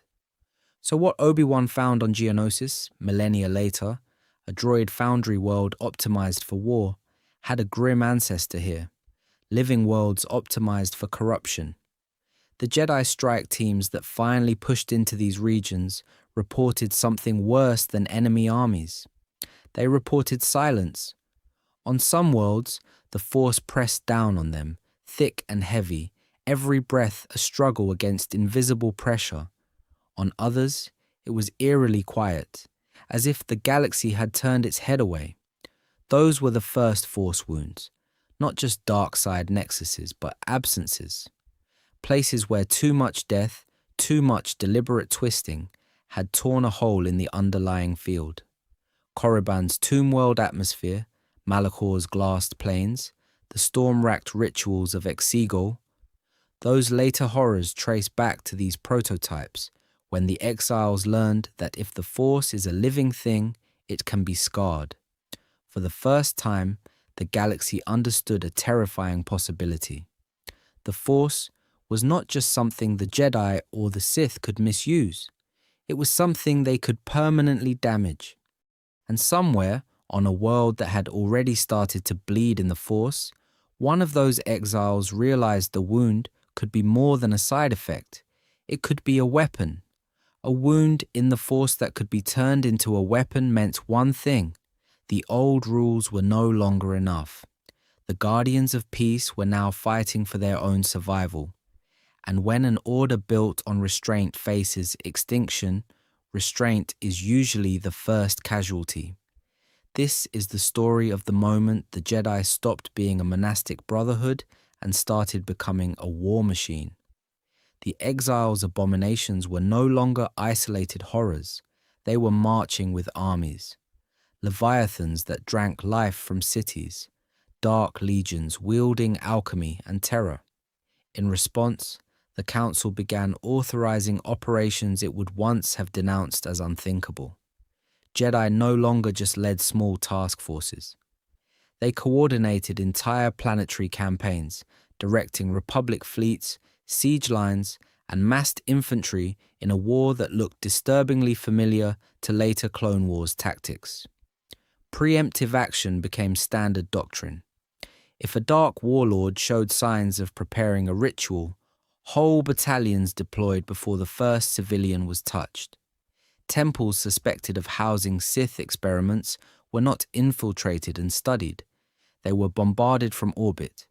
So what Obi-Wan found on Geonosis, millennia later, a droid foundry world optimized for war, had a grim ancestor here, living worlds optimized for corruption. The Jedi strike teams that finally pushed into these regions reported something worse than enemy armies. They reported silence. On some worlds, the Force pressed down on them, thick and heavy, every breath a struggle against invisible pressure. On others, it was eerily quiet, as if the galaxy had turned its head away. Those were the first Force wounds, not just dark side nexuses, but absences. Places where too much death, too much deliberate twisting, had torn a hole in the underlying field. Korriban's tomb world atmosphere, Malachor's glassed plains, the storm-racked rituals of Exile, those later horrors trace back to these prototypes, when the exiles learned that if the Force is a living thing, it can be scarred. For the first time, the galaxy understood a terrifying possibility. The Force was not just something the Jedi or the Sith could misuse. It was something they could permanently damage. And somewhere, on a world that had already started to bleed in the Force, one of those exiles realized the wound could be more than a side effect. It could be a weapon. A wound in the Force that could be turned into a weapon meant one thing: the old rules were no longer enough. The Guardians of Peace were now fighting for their own survival. And when an order built on restraint faces extinction, restraint is usually the first casualty. This is the story of the moment the Jedi stopped being a monastic brotherhood and started becoming a war machine. The exiles' abominations were no longer isolated horrors. They were marching with armies. Leviathans that drank life from cities. Dark legions wielding alchemy and terror. In response, the Council began authorizing operations it would once have denounced as unthinkable. Jedi no longer just led small task forces. They coordinated entire planetary campaigns, directing Republic fleets, siege lines, and massed infantry in a war that looked disturbingly familiar to later Clone Wars tactics. Preemptive action became standard doctrine. If a dark warlord showed signs of preparing a ritual, whole battalions deployed before the first civilian was touched. Temples suspected of housing Sith experiments were not infiltrated and studied. They were bombarded from orbit.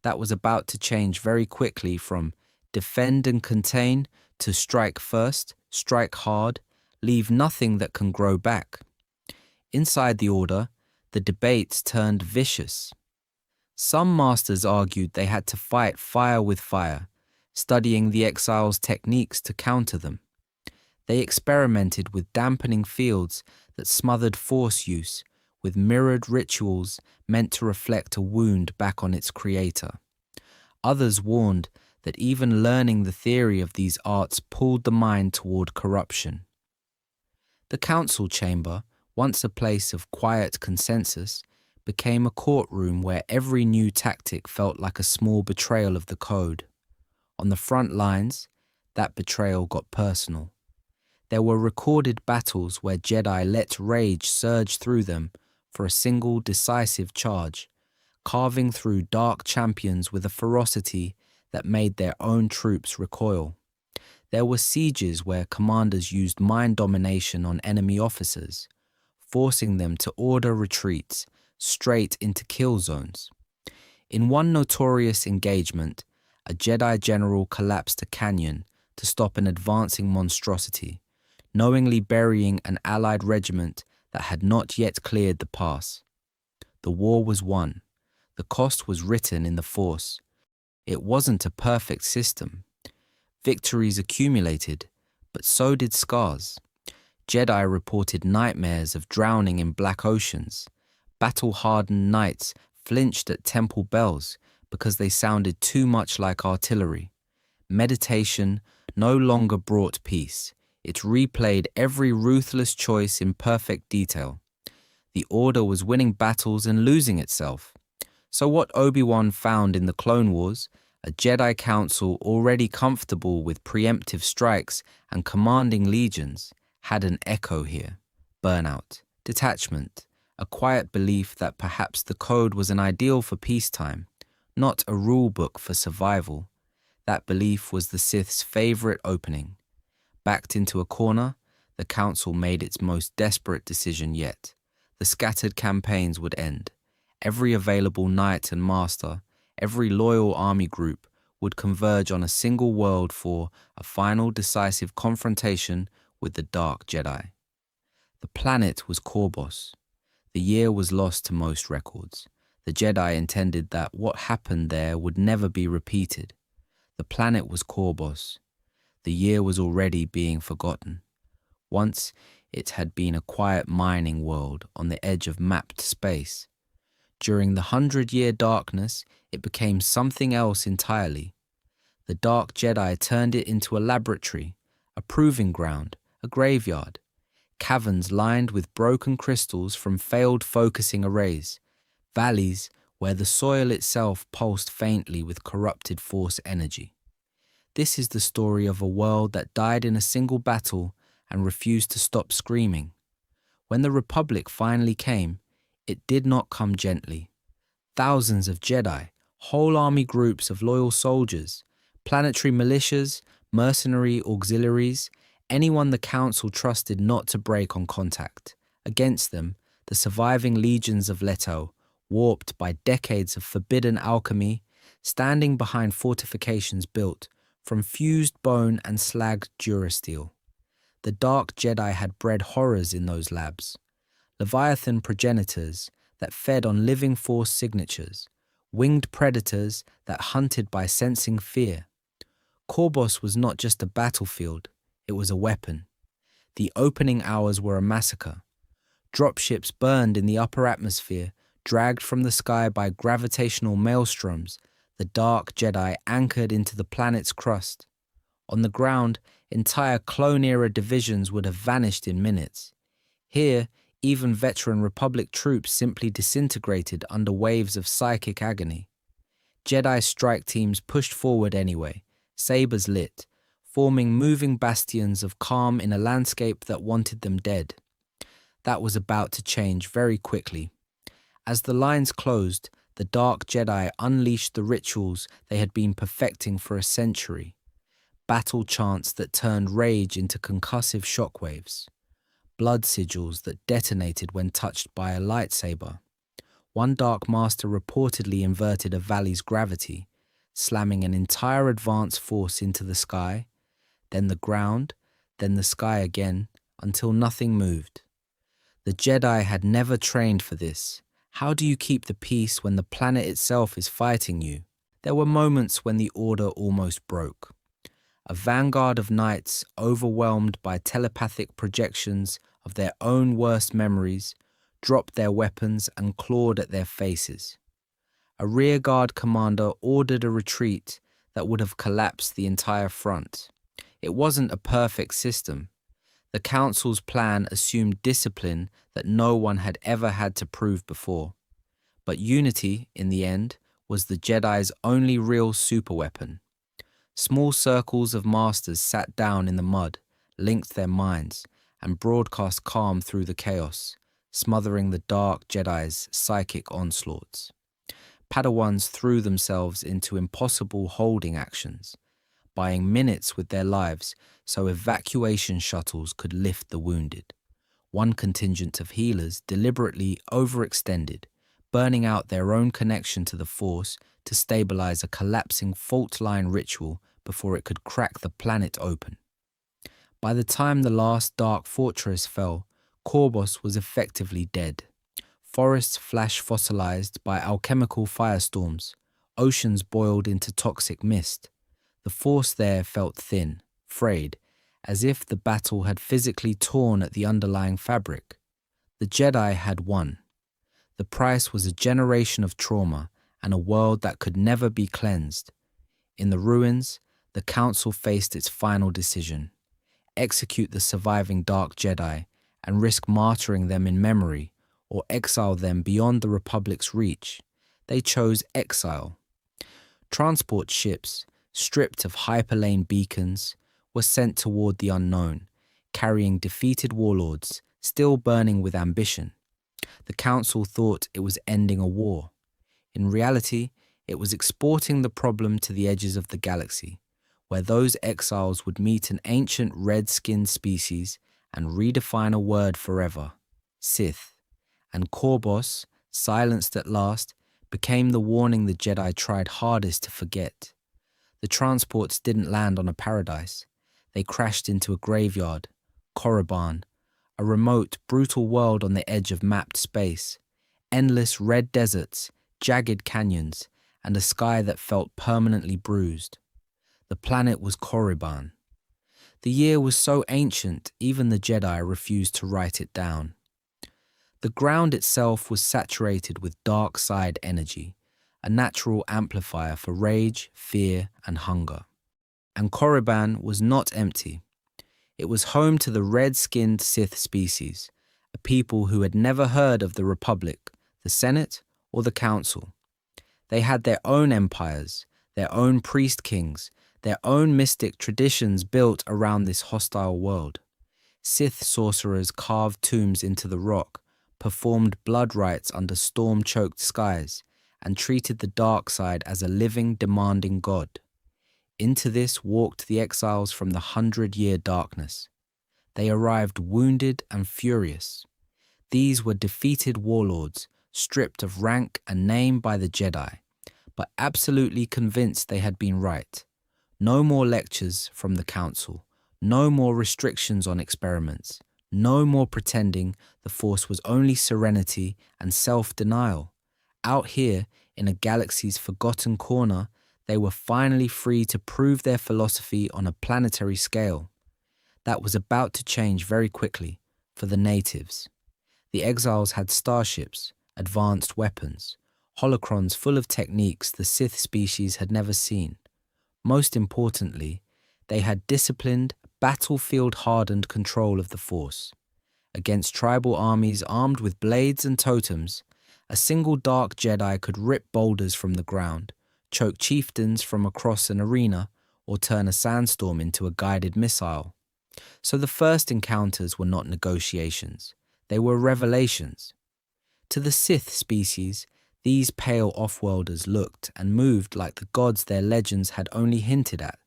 That was about to change very quickly from defend and contain to strike first, strike hard, leave nothing that can grow back. Inside the Order, the debates turned vicious. Some masters argued they had to fight fire with fire, studying the exiles' techniques to counter them. They experimented with dampening fields that smothered Force use, with mirrored rituals meant to reflect a wound back on its creator. Others warned that even learning the theory of these arts pulled the mind toward corruption. The council chamber, once a place of quiet consensus, became a courtroom where every new tactic felt like a small betrayal of the code. On the front lines, that betrayal got personal. There were recorded battles where Jedi let rage surge through them for a single decisive charge, carving through dark champions with a ferocity that made their own troops recoil. There were sieges where commanders used mind domination on enemy officers, forcing them to order retreats straight into kill zones. In one notorious engagement, a Jedi general collapsed a canyon to stop an advancing monstrosity, knowingly burying an allied regiment that had not yet cleared the pass. The war was won. The cost was written in the Force. It wasn't a perfect system. Victories accumulated, but so did scars. Jedi reported nightmares of drowning in black oceans. Battle-hardened knights flinched at temple bells because they sounded too much like artillery. Meditation no longer brought peace. It replayed every ruthless choice in perfect detail. The Order was winning battles and losing itself. So what Obi-Wan found in the Clone Wars A Jedi Council already comfortable with preemptive strikes and commanding legions had an echo here. Burnout, detachment, a quiet belief that perhaps the code was an ideal for peacetime, not a rule book for survival. That belief was the Sith's favorite opening. Backed into a corner, the Council made its most desperate decision yet. The scattered campaigns would end. Every available knight and master, every loyal army group would converge on a single world for a final decisive confrontation with the Dark Jedi. The planet was Korbos. The year was lost to most records. The Jedi intended that what happened there would never be repeated. The planet was Korbos. The year was already being forgotten. Once it had been a quiet mining world on the edge of mapped space. During the 100-year darkness, it became something else entirely. The Dark Jedi turned it into a laboratory, a proving ground, a graveyard. Caverns lined with broken crystals from failed focusing arrays. Valleys where the soil itself pulsed faintly with corrupted Force energy. This is the story of a world that died in a single battle and refused to stop screaming. When the Republic finally came, it did not come gently. Thousands of Jedi, whole army groups of loyal soldiers, planetary militias, mercenary auxiliaries, anyone the Council trusted not to break on contact. Against them, the surviving legions of Leto, warped by decades of forbidden alchemy, standing behind fortifications built from fused bone and slagged durasteel. The Dark Jedi had bred horrors in those labs. Leviathan progenitors that fed on living Force signatures, winged predators that hunted by sensing fear. Korbos was not just a battlefield, it was a weapon. The opening hours were a massacre. Dropships burned in the upper atmosphere, dragged from the sky by gravitational maelstroms, the Dark Jedi anchored into the planet's crust. On the ground, entire clone-era divisions would have vanished in minutes. Here, even veteran Republic troops simply disintegrated under waves of psychic agony. Jedi strike teams pushed forward anyway, sabers lit, forming moving bastions of calm in a landscape that wanted them dead. That was about to change very quickly. As the lines closed, the Dark Jedi unleashed the rituals they had been perfecting for a century. Battle chants that turned rage into concussive shockwaves. Blood sigils that detonated when touched by a lightsaber. One Dark Master reportedly inverted a valley's gravity, slamming an entire advance force into the sky, then the ground, then the sky again, until nothing moved. The Jedi had never trained for this. How do you keep the peace when the planet itself is fighting you? There were moments when the order almost broke. A vanguard of knights, overwhelmed by telepathic projections of their own worst memories, dropped their weapons and clawed at their faces. A rearguard commander ordered a retreat that would have collapsed the entire front. It wasn't a perfect system. The Council's plan assumed discipline that no one had ever had to prove before. But unity, in the end, was the Jedi's only real superweapon. Small circles of masters sat down in the mud, linked their minds, and broadcast calm through the chaos, smothering the Dark Jedi's psychic onslaughts. Padawans threw themselves into impossible holding actions, buying minutes with their lives so evacuation shuttles could lift the wounded. One contingent of healers deliberately overextended, burning out their own connection to the Force to stabilize a collapsing fault line ritual before it could crack the planet open. By the time the last dark fortress fell, Korbos was effectively dead. Forests flash fossilized by alchemical firestorms, oceans boiled into toxic mist. The Force there felt thin, frayed, as if the battle had physically torn at the underlying fabric. The Jedi had won. The price was a generation of trauma and a world that could never be cleansed. In the ruins, the Council faced its final decision: execute the surviving Dark Jedi and risk martyring them in memory, or exile them beyond the Republic's reach. They chose exile. Transport ships, stripped of hyperlane beacons, were sent toward the unknown, carrying defeated warlords, still burning with ambition. The Council thought it was ending a war. In reality, it was exporting the problem to the edges of the galaxy, where those exiles would meet an ancient red-skinned species and redefine a word forever, Sith. And Korbos, silenced at last, became the warning the Jedi tried hardest to forget. The transports didn't land on a paradise. They crashed into a graveyard, Korriban, a remote, brutal world on the edge of mapped space, endless red deserts, jagged canyons, and a sky that felt permanently bruised. The planet was Korriban. The year was so ancient, even the Jedi refused to write it down. The ground itself was saturated with dark side energy, a natural amplifier for rage, fear, and hunger. And Korriban was not empty. It was home to the red-skinned Sith species, a people who had never heard of the Republic, the Senate, or the Council. They had their own empires, their own priest kings, their own mystic traditions built around this hostile world. Sith sorcerers carved tombs into the rock, performed blood rites under storm-choked skies, and treated the dark side as a living, demanding god. Into this walked the exiles from the 100-year darkness. They arrived wounded and furious. These were defeated warlords, stripped of rank and name by the Jedi, but absolutely convinced they had been right. No more lectures from the Council, no more restrictions on experiments, no more pretending the Force was only serenity and self-denial. Out here, in a galaxy's forgotten corner, they were finally free to prove their philosophy on a planetary scale. That was about to change very quickly for the natives. The exiles had starships, advanced weapons, holocrons full of techniques the Sith species had never seen. Most importantly, they had disciplined, battlefield-hardened control of the Force. Against tribal armies armed with blades and totems, a single dark Jedi could rip boulders from the ground, choke chieftains from across an arena, or turn a sandstorm into a guided missile. So the first encounters were not negotiations. They were revelations. To the Sith species, these pale off-worlders looked and moved like the gods their legends had only hinted at.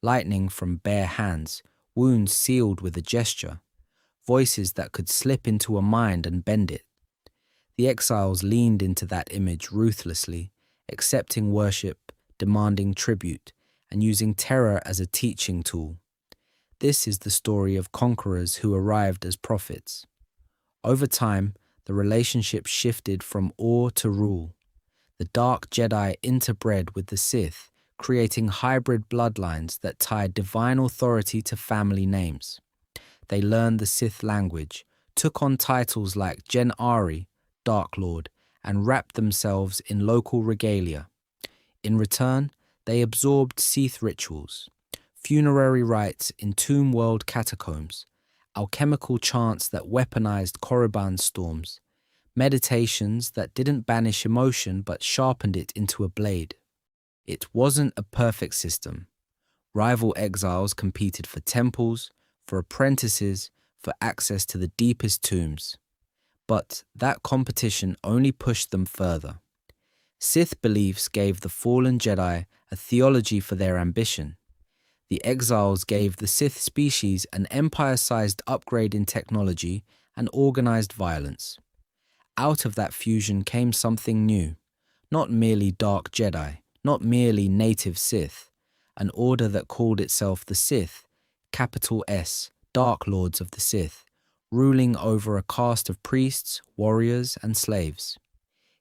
Lightning from bare hands, wounds sealed with a gesture, voices that could slip into a mind and bend it. The exiles leaned into that image ruthlessly, accepting worship, demanding tribute, and using terror as a teaching tool. This is the story of conquerors who arrived as prophets. Over time, the relationship shifted from awe to rule. The dark Jedi interbred with the Sith, creating hybrid bloodlines that tied divine authority to family names. They learned the Sith language, took on titles like Gen Ari, Dark Lord, and wrapped themselves in local regalia. In return, they absorbed Sith rituals, funerary rites in Tomb World catacombs, alchemical chants that weaponized Korriban storms, meditations that didn't banish emotion but sharpened it into a blade. It wasn't a perfect system. Rival exiles competed for temples, for apprentices, for access to the deepest tombs. But that competition only pushed them further. Sith beliefs gave the fallen Jedi a theology for their ambition. The exiles gave the Sith species an empire-sized upgrade in technology and organized violence. Out of that fusion came something new, not merely dark Jedi, not merely native Sith, an order that called itself the Sith, capital S, Dark Lords of the Sith, ruling over a caste of priests, warriors, and slaves.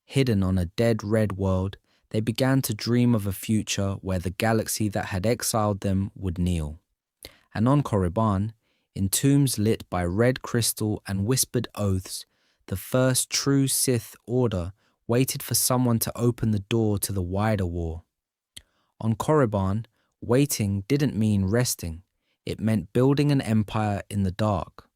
Hidden on a dead red world, they began to dream of a future where the galaxy that had exiled them would kneel. And on Korriban, in tombs lit by red crystal and whispered oaths, the first true Sith Order waited for someone to open the door to the wider war. On Korriban, waiting didn't mean resting. It meant building an empire in the dark.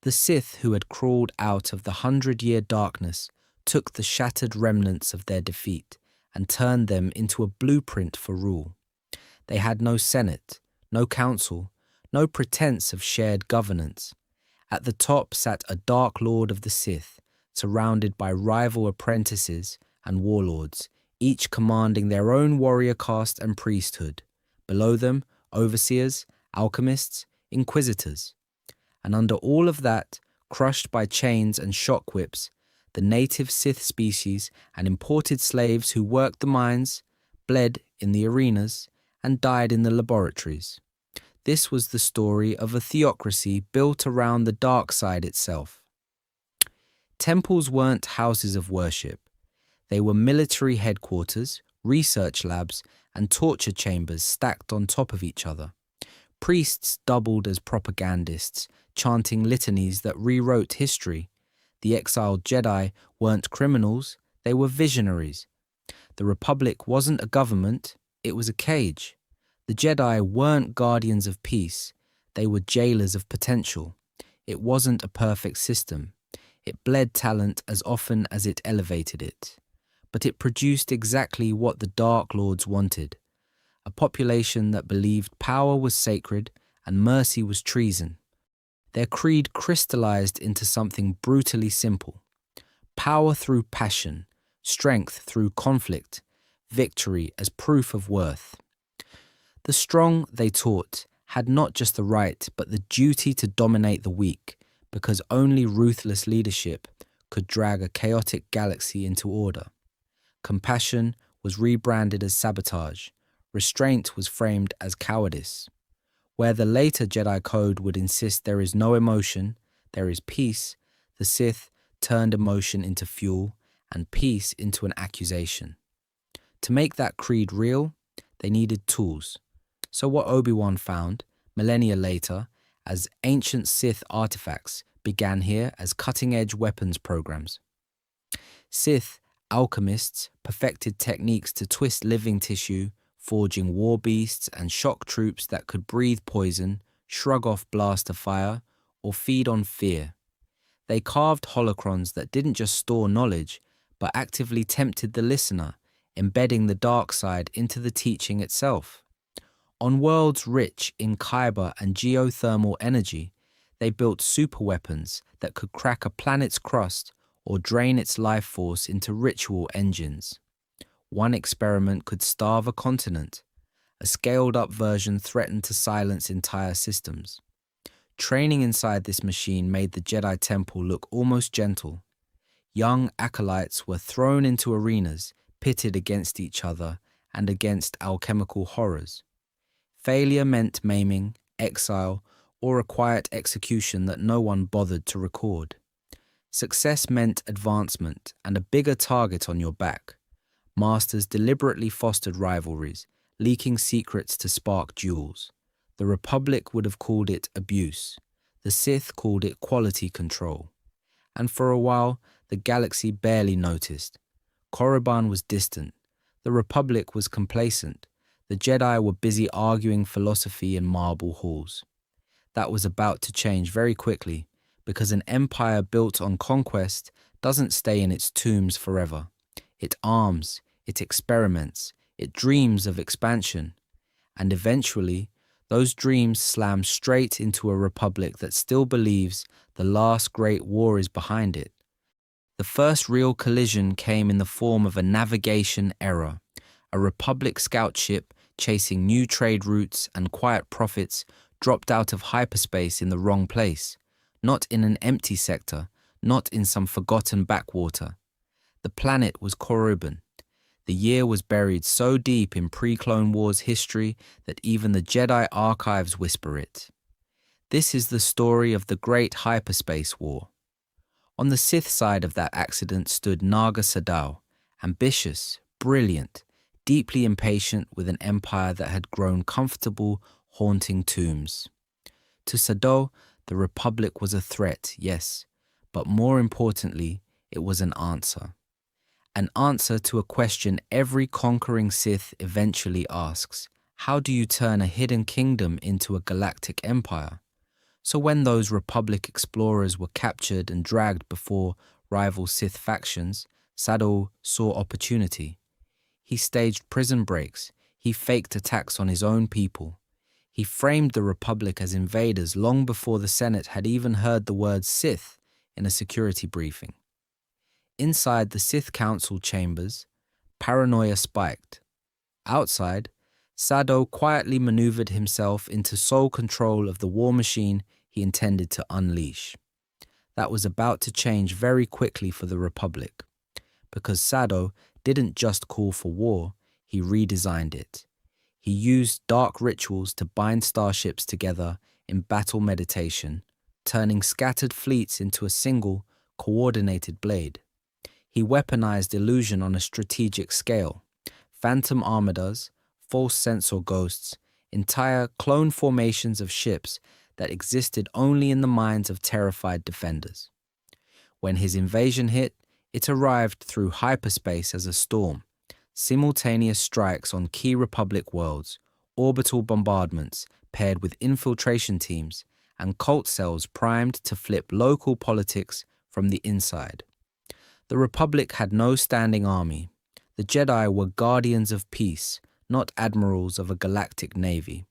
The Sith who had crawled out of the 100-year darkness took the shattered remnants of their defeat and turned them into a blueprint for rule. They had no senate, no council, no pretense of shared governance. At the top sat a dark lord of the Sith, surrounded by rival apprentices and warlords, each commanding their own warrior caste and priesthood. Below them, overseers, alchemists, inquisitors. And under all of that, crushed by chains and shock whips, the native Sith species and imported slaves who worked the mines, bled in the arenas, and died in the laboratories. This was the story of a theocracy built around the dark side itself. Temples weren't houses of worship. They were military headquarters, research labs, and torture chambers stacked on top of each other. Priests doubled as propagandists, chanting litanies that rewrote history. The exiled Jedi weren't criminals, they were visionaries. The Republic wasn't a government, it was a cage. The Jedi weren't guardians of peace, they were jailers of potential. It wasn't a perfect system. It bled talent as often as it elevated it. But it produced exactly what the Dark Lords wanted. A population that believed power was sacred and mercy was treason. Their creed crystallized into something brutally simple. Power through passion, strength through conflict, victory as proof of worth. The strong, they taught, had not just the right but the duty to dominate the weak, because only ruthless leadership could drag a chaotic galaxy into order. Compassion was rebranded as sabotage. Restraint was framed as cowardice. Where the later Jedi Code would insist there is no emotion, there is peace, the Sith turned emotion into fuel and peace into an accusation. To make that creed real, they needed tools. So what Obi-Wan found, millennia later, as ancient Sith artifacts began here as cutting-edge weapons programs. Sith alchemists perfected techniques to twist living tissue, forging war beasts and shock troops that could breathe poison, shrug off blaster fire, or feed on fear. They carved holocrons that didn't just store knowledge, but actively tempted the listener, embedding the dark side into the teaching itself. On worlds rich in Kyber and geothermal energy, they built superweapons that could crack a planet's crust or drain its life force into ritual engines. One experiment could starve a continent. A scaled-up version threatened to silence entire systems. Training inside this machine made the Jedi Temple look almost gentle. Young acolytes were thrown into arenas, pitted against each other and against alchemical horrors. Failure meant maiming, exile, or a quiet execution that no one bothered to record. Success meant advancement and a bigger target on your back. Masters deliberately fostered rivalries, leaking secrets to spark duels. The Republic would have called it abuse. The Sith called it quality control. And for a while, the galaxy barely noticed. Korriban was distant. The Republic was complacent. The Jedi were busy arguing philosophy in marble halls. That was about to change very quickly, because an empire built on conquest doesn't stay in its tombs forever. It arms, it experiments, it dreams of expansion. And eventually, those dreams slam straight into a republic that still believes the last great war is behind it. The first real collision came in the form of a navigation error. A Republic scout ship chasing new trade routes and quiet profits dropped out of hyperspace in the wrong place. Not in an empty sector, not in some forgotten backwater. The planet was Korriban. The year was buried so deep in pre-Clone Wars history that even the Jedi archives whisper it. This is the story of the Great Hyperspace War. On the Sith side of that accident stood Naga Sadow, ambitious, brilliant, deeply impatient with an empire that had grown comfortable, haunting tombs. To Sadow, the Republic was a threat, yes, but more importantly, it was an answer. An answer to a question every conquering Sith eventually asks: how do you turn a hidden kingdom into a galactic empire? So when those Republic explorers were captured and dragged before rival Sith factions, Sadow saw opportunity. He staged prison breaks. He faked attacks on his own people. He framed the Republic as invaders long before the Senate had even heard the word Sith in a security briefing. Inside the Sith Council chambers, paranoia spiked. Outside, Sadow quietly maneuvered himself into sole control of the war machine he intended to unleash. That was about to change very quickly for the Republic, because Sadow didn't just call for war, he redesigned it. He used dark rituals to bind starships together in battle meditation, turning scattered fleets into a single, coordinated blade. He weaponized illusion on a strategic scale. Phantom armadas, false sensor ghosts, entire clone formations of ships that existed only in the minds of terrified defenders. When his invasion hit, it arrived through hyperspace as a storm. Simultaneous strikes on key Republic worlds, orbital bombardments paired with infiltration teams, and cult cells primed to flip local politics from the inside. The Republic had no standing army. The Jedi were guardians of peace, not admirals of a galactic navy.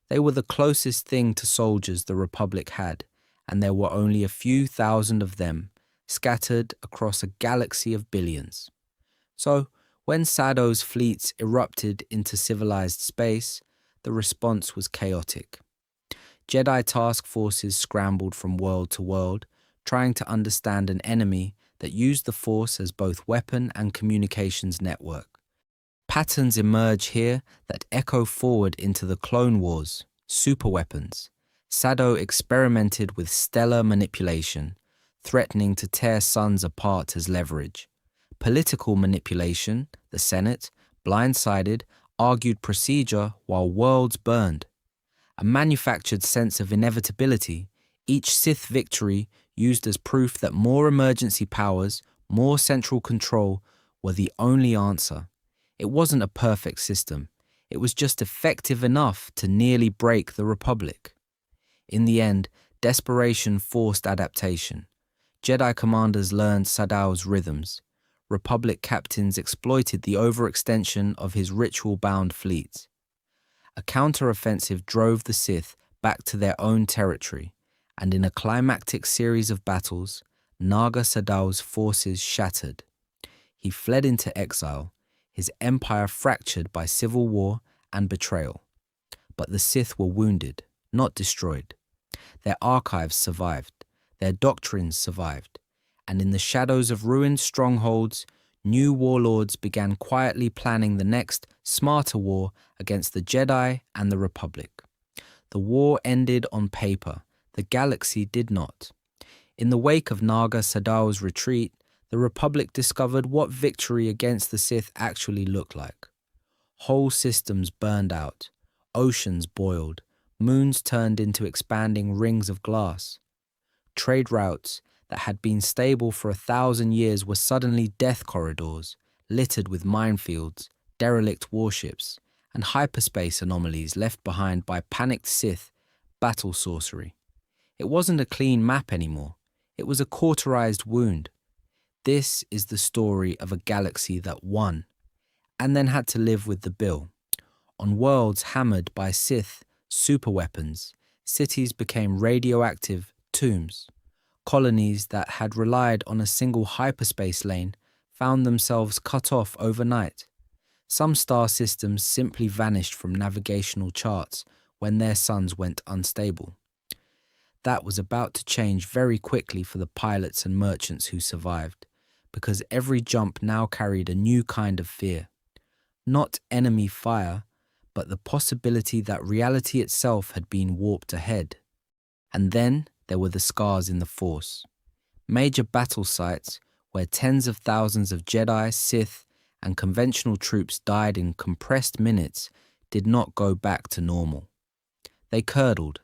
They were the closest thing to soldiers the Republic had, and there were only a few thousand of them, scattered across a galaxy of billions. So, when Sadow's fleets erupted into civilized space, the response was chaotic. Jedi task forces scrambled from world to world, trying to understand an enemy that used the Force as both weapon and communications network. Patterns emerge here that echo forward into the Clone Wars, superweapons. Sadow experimented with stellar manipulation, threatening to tear suns apart as leverage. Political manipulation, the Senate, blindsided, argued procedure while worlds burned. A manufactured sense of inevitability, each Sith victory used as proof that more emergency powers, more central control, were the only answer. It wasn't a perfect system. It was just effective enough to nearly break the Republic. In the end, desperation forced adaptation. Jedi commanders learned Sadow's rhythms. Republic captains exploited the overextension of his ritual-bound fleets. A counteroffensive drove the Sith back to their own territory, and in a climactic series of battles, Naga Sadow's forces shattered. He fled into exile, his empire fractured by civil war and betrayal. But the Sith were wounded, not destroyed. Their archives survived, their doctrines survived, and in the shadows of ruined strongholds, new warlords began quietly planning the next, smarter war against the Jedi and the Republic. The war ended on paper, the galaxy did not. In the wake of Naga Sadow's retreat, the Republic discovered what victory against the Sith actually looked like. Whole systems burned out, oceans boiled, moons turned into expanding rings of glass. Trade routes that had been stable for 1,000 years were suddenly death corridors, littered with minefields, derelict warships, and hyperspace anomalies left behind by panicked Sith battle sorcery. It wasn't a clean map anymore. It was a cauterized wound. This is the story of a galaxy that won, and then had to live with the bill. On worlds hammered by Sith superweapons, cities became radioactive tombs. Colonies that had relied on a single hyperspace lane found themselves cut off overnight. Some star systems simply vanished from navigational charts when their suns went unstable. That was about to change very quickly for the pilots and merchants who survived, because every jump now carried a new kind of fear. Not enemy fire, but the possibility that reality itself had been warped ahead. And then there were the scars in the Force. Major battle sites where tens of thousands of Jedi, Sith, and conventional troops died in compressed minutes did not go back to normal. They curdled.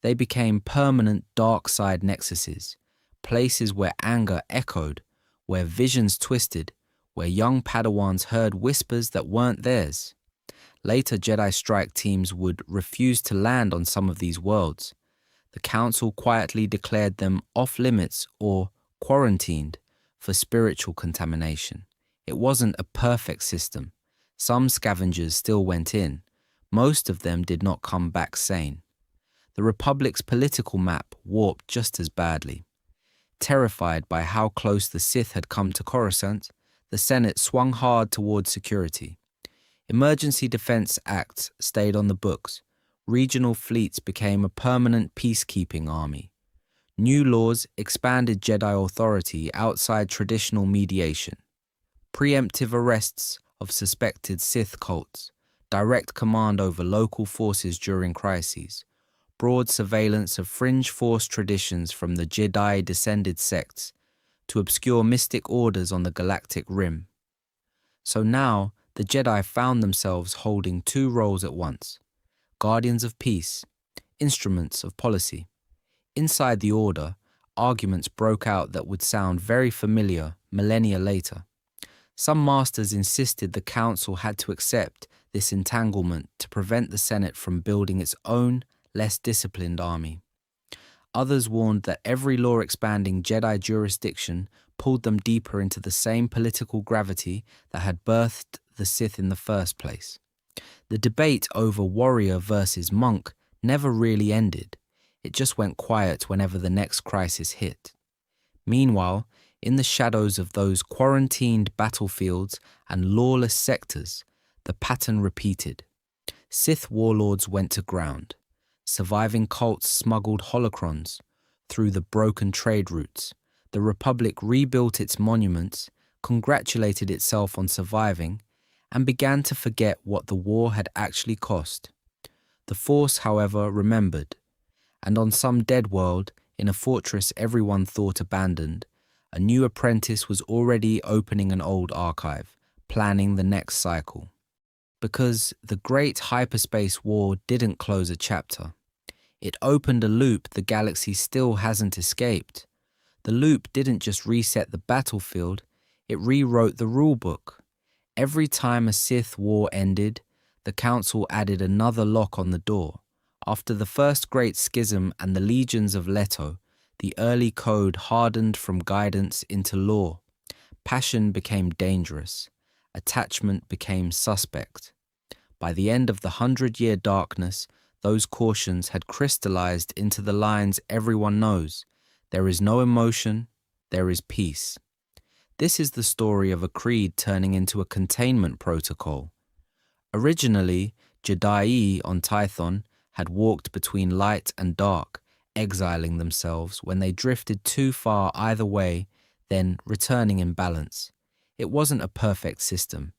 They became permanent dark side nexuses, places where anger echoed, where visions twisted, where young Padawans heard whispers that weren't theirs. Later Jedi strike teams would refuse to land on some of these worlds. The Council quietly declared them off-limits or quarantined for spiritual contamination. It wasn't a perfect system, Some scavengers still went in. Most of them did not come back sane. The Republic's political map warped just as badly. Terrified by how close the Sith had come to Coruscant, the Senate swung hard towards security. Emergency Defense Acts stayed on the books. Regional fleets became a permanent peacekeeping army. New laws expanded Jedi authority outside traditional mediation. Preemptive arrests of suspected Sith cults, direct command over local forces during crises, broad surveillance of fringe force traditions from the Jedi-descended sects to obscure mystic orders on the Galactic Rim. So now, the Jedi found themselves holding two roles at once: guardians of peace, instruments of policy. Inside the Order, arguments broke out that would sound very familiar millennia later. Some masters insisted the Council had to accept this entanglement to prevent the Senate from building its own, less disciplined army. Others warned that every law-expanding Jedi jurisdiction pulled them deeper into the same political gravity that had birthed the Sith in the first place. The debate over warrior versus monk never really ended. It just went quiet whenever the next crisis hit. Meanwhile, in the shadows of those quarantined battlefields and lawless sectors, the pattern repeated. Sith warlords went to ground. Surviving cults smuggled holocrons through the broken trade routes. The Republic rebuilt its monuments, congratulated itself on surviving, and began to forget what the war had actually cost. The Force, however, remembered, and on some dead world, in a fortress everyone thought abandoned, a new apprentice was already opening an old archive, planning the next cycle. Because the great hyperspace war didn't close a chapter. It opened a loop the galaxy still hasn't escaped. The loop didn't just reset the battlefield, it rewrote the rulebook. Every time a Sith war ended, the Council added another lock on the door. After the first great schism and the legions of Leto, the early code hardened from guidance into law. Passion became dangerous. Attachment became suspect. By the end of the 100-year darkness, those cautions had crystallized into the lines everyone knows. There is no emotion, there is peace. This is the story of a creed turning into a containment protocol. Originally, Jedi on Tython had walked between light and dark, exiling themselves when they drifted too far either way, then returning in balance. It wasn't a perfect system,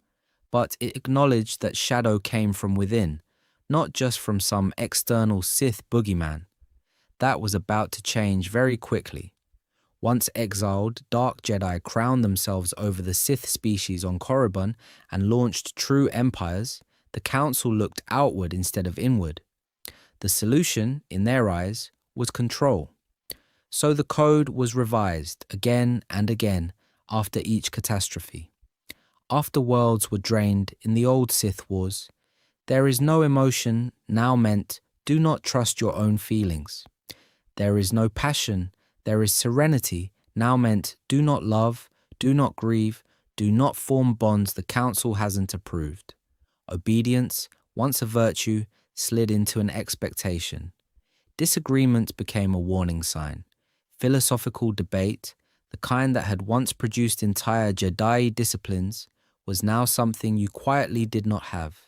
but it acknowledged that shadow came from within, not just from some external Sith boogeyman. That was about to change very quickly. Once exiled, dark Jedi crowned themselves over the Sith species on Korriban and launched true empires. The Council looked outward instead of inward. The solution, in their eyes, was control. So the code was revised again and again after each catastrophe. After worlds were drained in the old Sith wars, there is no emotion now meant do not trust your own feelings. There is no passion, there is serenity now meant do not love, do not grieve, do not form bonds the Council hasn't approved. Obedience, once a virtue, slid into an expectation. Disagreement became a warning sign. Philosophical debate, the kind that had once produced entire Jedi disciplines, was now something you quietly did not have.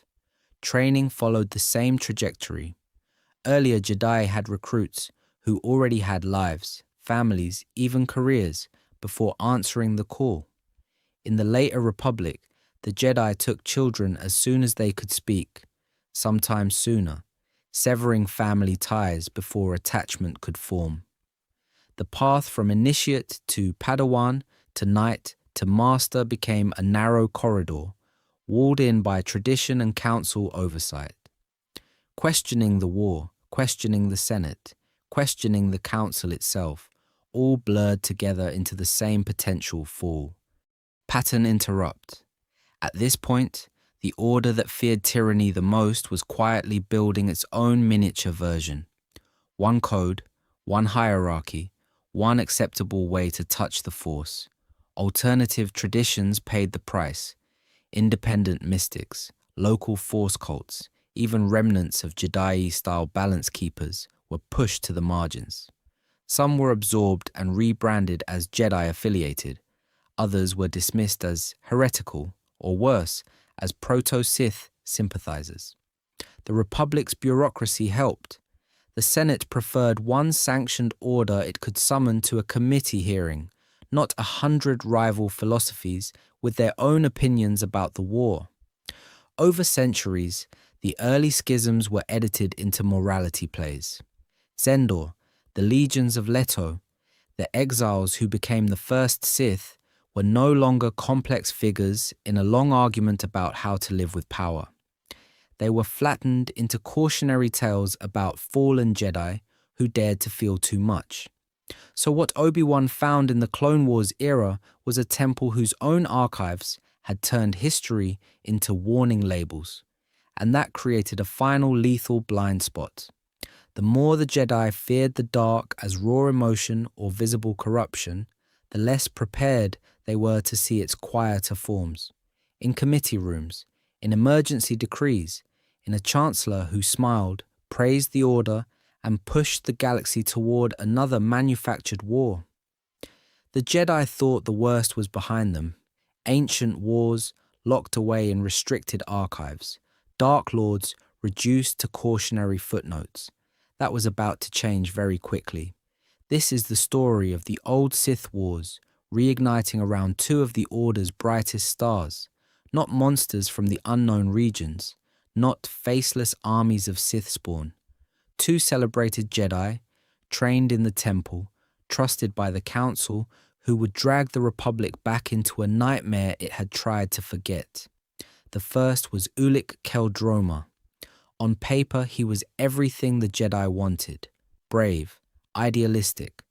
Training followed the same trajectory. Earlier Jedi had recruits who already had lives, families, even careers, before answering the call. In the later Republic, the Jedi took children as soon as they could speak, sometimes sooner, severing family ties before attachment could form. The path from initiate to Padawan to knight to master became a narrow corridor, walled in by tradition and council oversight. Questioning the war, questioning the Senate, questioning the council itself, all blurred together into the same potential fall. Pattern interrupt. At this point, the order that feared tyranny the most was quietly building its own miniature version. One code, one hierarchy, one acceptable way to touch the Force. Alternative traditions paid the price. Independent mystics, local force cults, even remnants of Jedi-style balance keepers were pushed to the margins. Some were absorbed and rebranded as Jedi-affiliated. Others were dismissed as heretical, or worse, as proto-Sith sympathizers. The Republic's bureaucracy helped. The Senate preferred one sanctioned order it could summon to a committee hearing, not 100 rival philosophies with their own opinions about the war. Over centuries, the early schisms were edited into morality plays. Zendor, the legions of Leto, the exiles who became the first Sith, were no longer complex figures in a long argument about how to live with power. They were flattened into cautionary tales about fallen Jedi who dared to feel too much. So what Obi-Wan found in the Clone Wars era was a temple whose own archives had turned history into warning labels, and that created a final lethal blind spot. The more the Jedi feared the dark as raw emotion or visible corruption, the less prepared they were to see its quieter forms. In committee rooms, in emergency decrees, in a chancellor who smiled, praised the order, and pushed the galaxy toward another manufactured war. The Jedi thought the worst was behind them. Ancient wars locked away in restricted archives. Dark Lords reduced to cautionary footnotes. That was about to change very quickly. This is the story of the old Sith Wars, reigniting around two of the Order's brightest stars, not monsters from the unknown regions, not faceless armies of Sith spawn. Two celebrated Jedi, trained in the temple, trusted by the Council, who would drag the Republic back into a nightmare it had tried to forget. The first was Ulic Qel-Droma. On paper, he was everything the Jedi wanted. Brave, idealistic,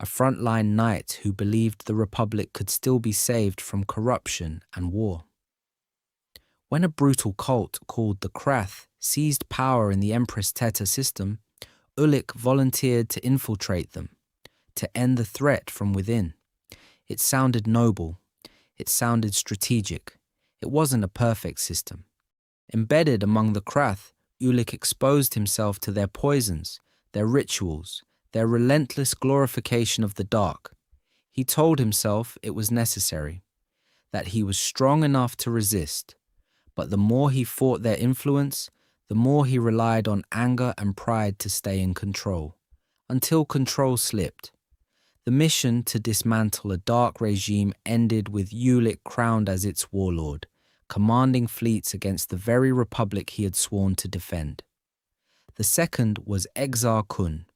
a frontline knight who believed the Republic could still be saved from corruption and war. When a brutal cult called the Krath seized power in the Empress Teta system, Ulic volunteered to infiltrate them, to end the threat from within. It sounded noble. It sounded strategic. It wasn't a perfect system. Embedded among the Krath, Ulic exposed himself to their poisons, their rituals, their relentless glorification of the dark. He told himself it was necessary, that he was strong enough to resist. But the more he fought their influence, the more he relied on anger and pride to stay in control, until control slipped. The mission to dismantle a dark regime ended with Ulic crowned as its warlord, commanding fleets against the very republic he had sworn to defend. The second was Exile Kun.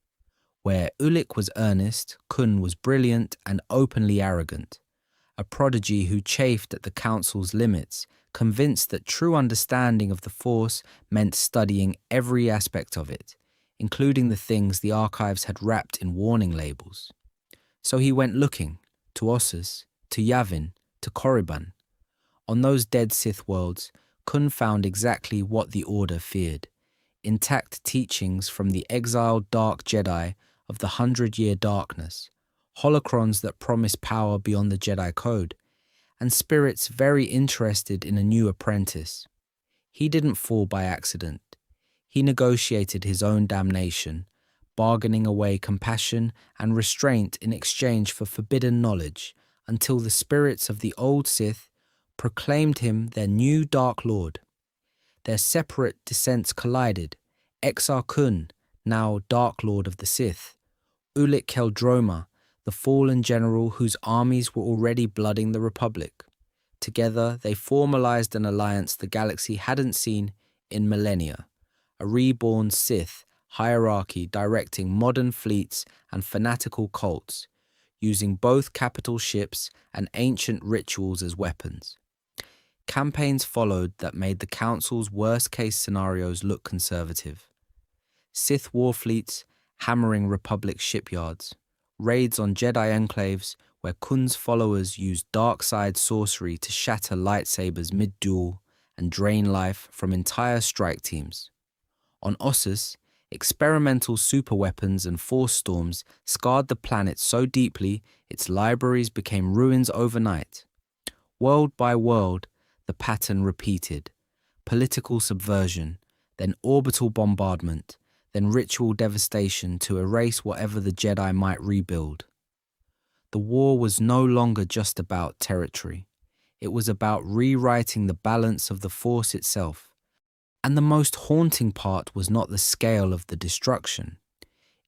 Where Ulic was earnest, Kun was brilliant and openly arrogant, a prodigy who chafed at the Council's limits, convinced that true understanding of the Force meant studying every aspect of it, including the things the archives had wrapped in warning labels. So he went looking, to Ossus, to Yavin, to Korriban. On those dead Sith worlds, Kun found exactly what the Order feared: intact teachings from the exiled Dark Jedi of the 100-year darkness, holocrons that promise power beyond the Jedi Code, and spirits very interested in a new apprentice. He didn't fall by accident. He negotiated his own damnation, bargaining away compassion and restraint in exchange for forbidden knowledge, until the spirits of the old Sith proclaimed him their new Dark Lord. Their separate descents collided. Exar Kun, now Dark Lord of the Sith. Ulic Qel-Droma, the fallen general whose armies were already blooding the Republic. Together, they formalized an alliance the galaxy hadn't seen in millennia, a reborn Sith hierarchy directing modern fleets and fanatical cults, using both capital ships and ancient rituals as weapons. Campaigns followed that made the Council's worst-case scenarios look conservative. Sith war fleets hammering Republic shipyards, raids on Jedi enclaves where Kun's followers used dark side sorcery to shatter lightsabers mid-duel and drain life from entire strike teams. On Ossus, experimental superweapons and force storms scarred the planet so deeply its libraries became ruins overnight. World by world, the pattern repeated. Political subversion, then orbital bombardment, then ritual devastation to erase whatever the Jedi might rebuild. The war was no longer just about territory. It was about rewriting the balance of the Force itself. And the most haunting part was not the scale of the destruction.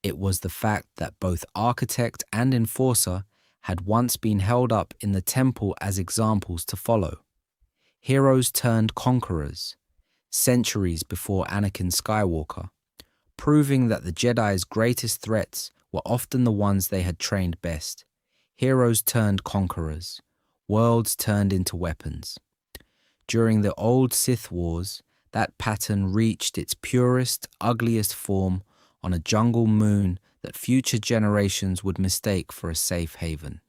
It was the fact that both Architect and Enforcer had once been held up in the temple as examples to follow. Heroes turned conquerors, centuries before Anakin Skywalker, proving that the Jedi's greatest threats were often the ones they had trained best. Heroes turned conquerors, worlds turned into weapons. During the old Sith Wars, that pattern reached its purest, ugliest form on a jungle moon that future generations would mistake for a safe haven.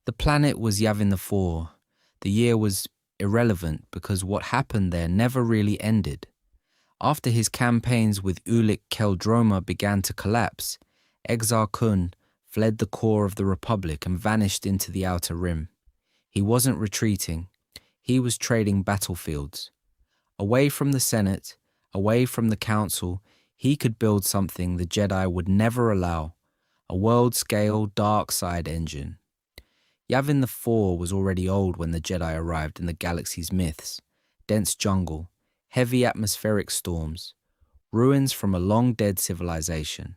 The planet was Yavin 4. The year was irrelevant because what happened there never really ended. After his campaigns with Ulic Qel-Droma began to collapse, Exile Kun fled the core of the Republic and vanished into the Outer Rim. He wasn't retreating. He was trading battlefields. Away from the Senate, away from the Council, he could build something the Jedi would never allow, a world-scale dark side engine. Yavin 4 was already old when the Jedi arrived in the galaxy's myths: dense jungle, heavy atmospheric storms, ruins from a long-dead civilization.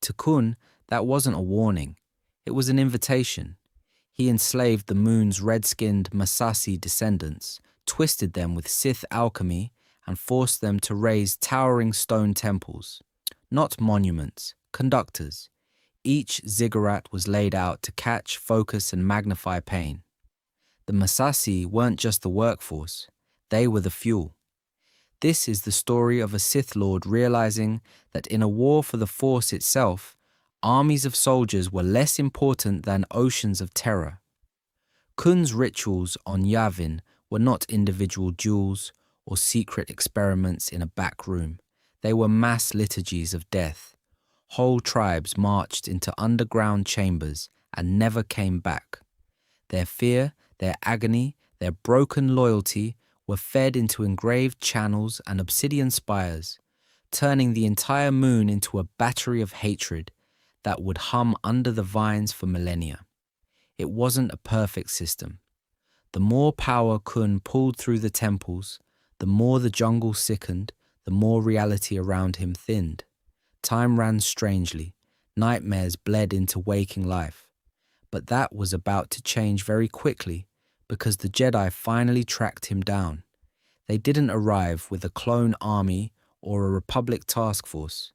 To Kun, that wasn't a warning. It was an invitation. He enslaved the moon's red-skinned Massassi descendants, twisted them with Sith alchemy, and forced them to raise towering stone temples. Not monuments, conductors. Each ziggurat was laid out to catch, focus, and magnify pain. The Massassi weren't just the workforce, they were the fuel. This is the story of a Sith Lord realizing that in a war for the Force itself, armies of soldiers were less important than oceans of terror. Kun's rituals on Yavin were not individual duels or secret experiments in a back room. They were mass liturgies of death. Whole tribes marched into underground chambers and never came back. Their fear, their agony, their broken loyalty were fed into engraved channels and obsidian spires, turning the entire moon into a battery of hatred that would hum under the vines for millennia. It wasn't a perfect system. The more power Kun pulled through the temples, the more the jungle sickened, the more reality around him thinned. Time ran strangely. Nightmares bled into waking life. But that was about to change very quickly because the Jedi finally tracked him down. They didn't arrive with a clone army or a Republic task force.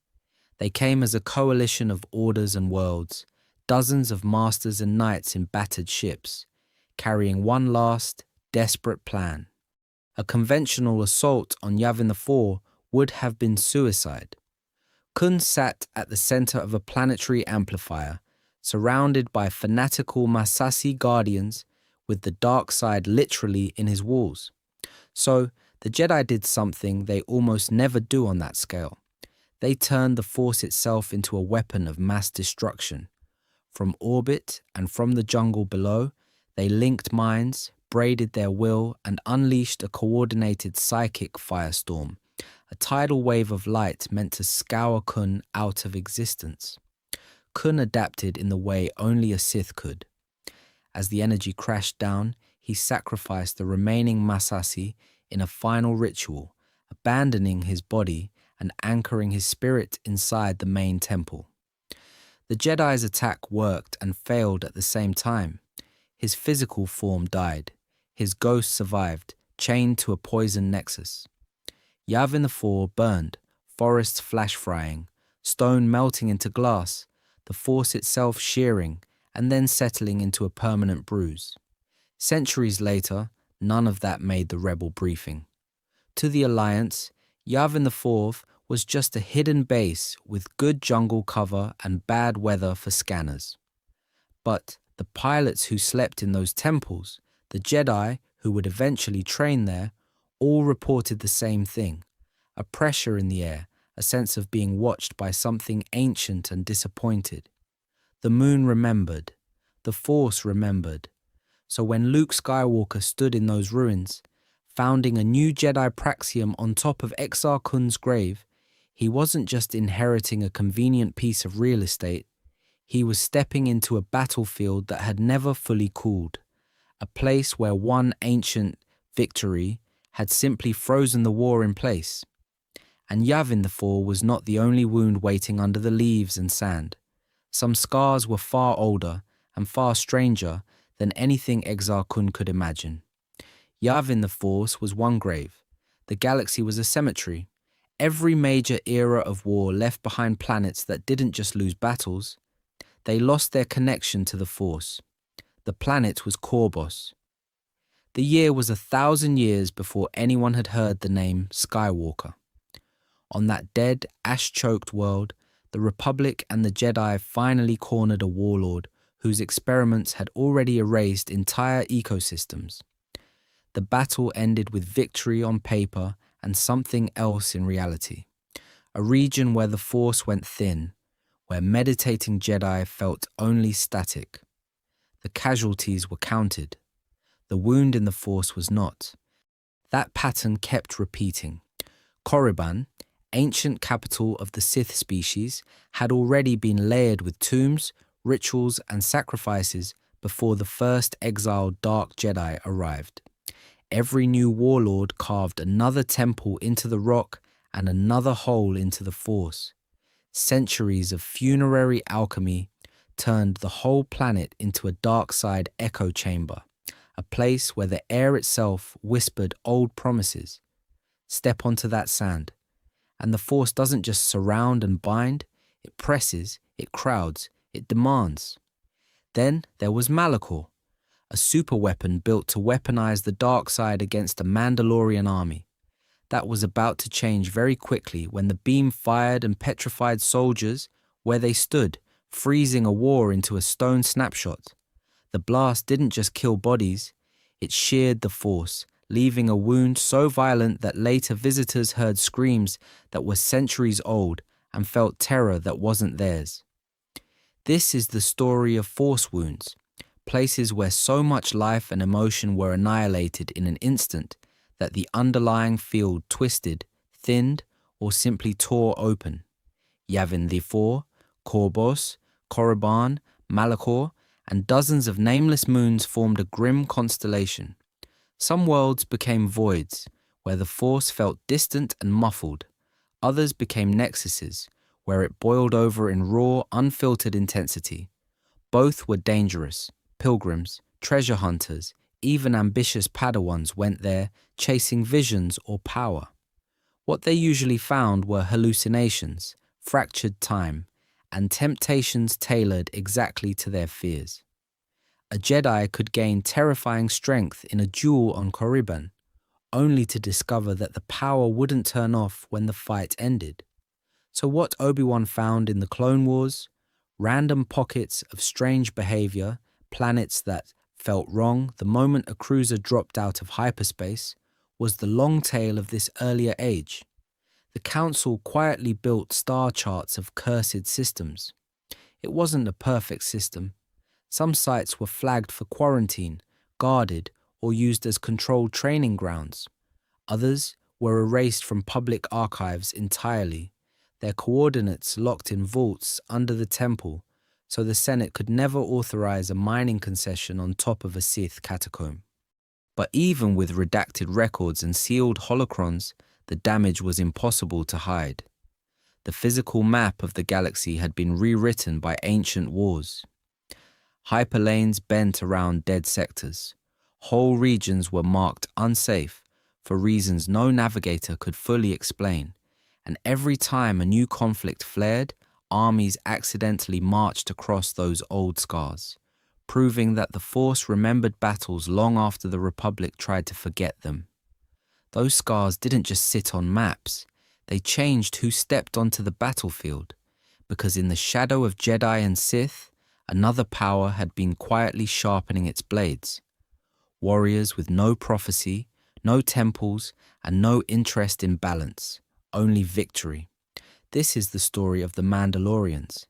They came as a coalition of orders and worlds, dozens of masters and knights in battered ships, carrying one last, desperate plan. A conventional assault on Yavin 4 would have been suicide. Kun sat at the center of a planetary amplifier, surrounded by fanatical Massassi guardians with the dark side literally in his walls. So, the Jedi did something they almost never do on that scale. They turned the Force itself into a weapon of mass destruction. From orbit and from the jungle below, they linked minds, braided their will, and unleashed a coordinated psychic firestorm, a tidal wave of light meant to scour Kun out of existence. Kun adapted in the way only a Sith could. As the energy crashed down, he sacrificed the remaining Massassi in a final ritual, abandoning his body and anchoring his spirit inside the main temple. The Jedi's attack worked and failed at the same time. His physical form died. His ghost survived, chained to a poison nexus. Yavin 4 burned, forests flash frying, stone melting into glass, the Force itself shearing and then settling into a permanent bruise. Centuries later, none of that made the rebel briefing. To the Alliance, Yavin 4 was just a hidden base with good jungle cover and bad weather for scanners. But the pilots who slept in those temples, the Jedi who would eventually train there, all reported the same thing: a pressure in the air, a sense of being watched by something ancient and disappointed. The moon remembered. The Force remembered. So when Luke Skywalker stood in those ruins, founding a new Jedi praxium on top of Exar Kun's grave, he wasn't just inheriting a convenient piece of real estate, he was stepping into a battlefield that had never fully cooled, a place where one ancient victory had simply frozen the war in place. And Yavin the Four was not the only wound waiting under the leaves and sand. Some scars were far older and far stranger than anything Exar Kun could imagine. Yavin the Force was one grave. The galaxy was a cemetery. Every major era of war left behind planets that didn't just lose battles. They lost their connection to the Force. The planet was Korbos. The year was 1,000 years before anyone had heard the name Skywalker. On that dead, ash-choked world, the Republic and the Jedi finally cornered a warlord whose experiments had already erased entire ecosystems. The battle ended with victory on paper and something else in reality. A region where the Force went thin, where meditating Jedi felt only static. The casualties were counted. The wound in the Force was not. That pattern kept repeating. Korriban, ancient capital of the Sith species, had already been layered with tombs, rituals, and sacrifices before the first exiled Dark Jedi arrived. Every new warlord carved another temple into the rock and another hole into the Force. Centuries of funerary alchemy turned the whole planet into a dark side echo chamber, a place where the air itself whispered old promises. Step onto that sand, and the Force doesn't just surround and bind, it presses, it crowds, it demands. Then there was Malachor, a superweapon built to weaponize the dark side against a Mandalorian army. That was about to change very quickly when the beam fired and petrified soldiers where they stood, freezing a war into a stone snapshot. The blast didn't just kill bodies, it sheared the Force, leaving a wound so violent that later visitors heard screams that were centuries old and felt terror that wasn't theirs. This is the story of Force wounds, places where so much life and emotion were annihilated in an instant that the underlying field twisted, thinned, or simply tore open. Yavin the Four, Korbos, Korriban, Malachor, and dozens of nameless moons formed a grim constellation. Some worlds became voids, where the Force felt distant and muffled. Others became nexuses, where it boiled over in raw, unfiltered intensity. Both were dangerous. Pilgrims, treasure hunters, even ambitious Padawans went there chasing visions or power. What they usually found were hallucinations, fractured time, and temptations tailored exactly to their fears. A Jedi could gain terrifying strength in a duel on Korriban, only to discover that the power wouldn't turn off when the fight ended. So what Obi-Wan found in the Clone Wars, random pockets of strange behavior, planets that felt wrong the moment a cruiser dropped out of hyperspace, was the long tail of this earlier age. The Council quietly built star charts of cursed systems. It wasn't a perfect system. Some sites were flagged for quarantine, guarded, or used as controlled training grounds. Others were erased from public archives entirely, their coordinates locked in vaults under the temple, so the Senate could never authorize a mining concession on top of a Sith catacomb. But even with redacted records and sealed holocrons, the damage was impossible to hide. The physical map of the galaxy had been rewritten by ancient wars. Hyperlanes bent around dead sectors. Whole regions were marked unsafe for reasons no navigator could fully explain, and every time a new conflict flared, armies accidentally marched across those old scars, proving that the Force remembered battles long after the Republic tried to forget them. Those scars didn't just sit on maps, they changed who stepped onto the battlefield, because in the shadow of Jedi and Sith, another power had been quietly sharpening its blades. Warriors with no prophecy, no temples, and no interest in balance, only victory. This is the story of the Mandalorians.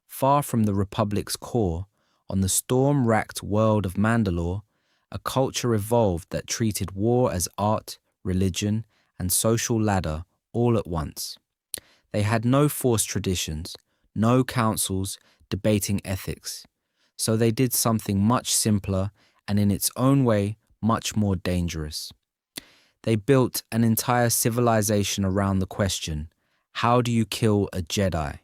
Far from the Republic's core, on the storm-racked world of Mandalore, A culture evolved that treated war as art, religion, and social ladder all at once. They had no force traditions, no councils debating ethics. So they did something much simpler and in its own way much more dangerous. They built an entire civilization around the question, how do you kill a Jedi?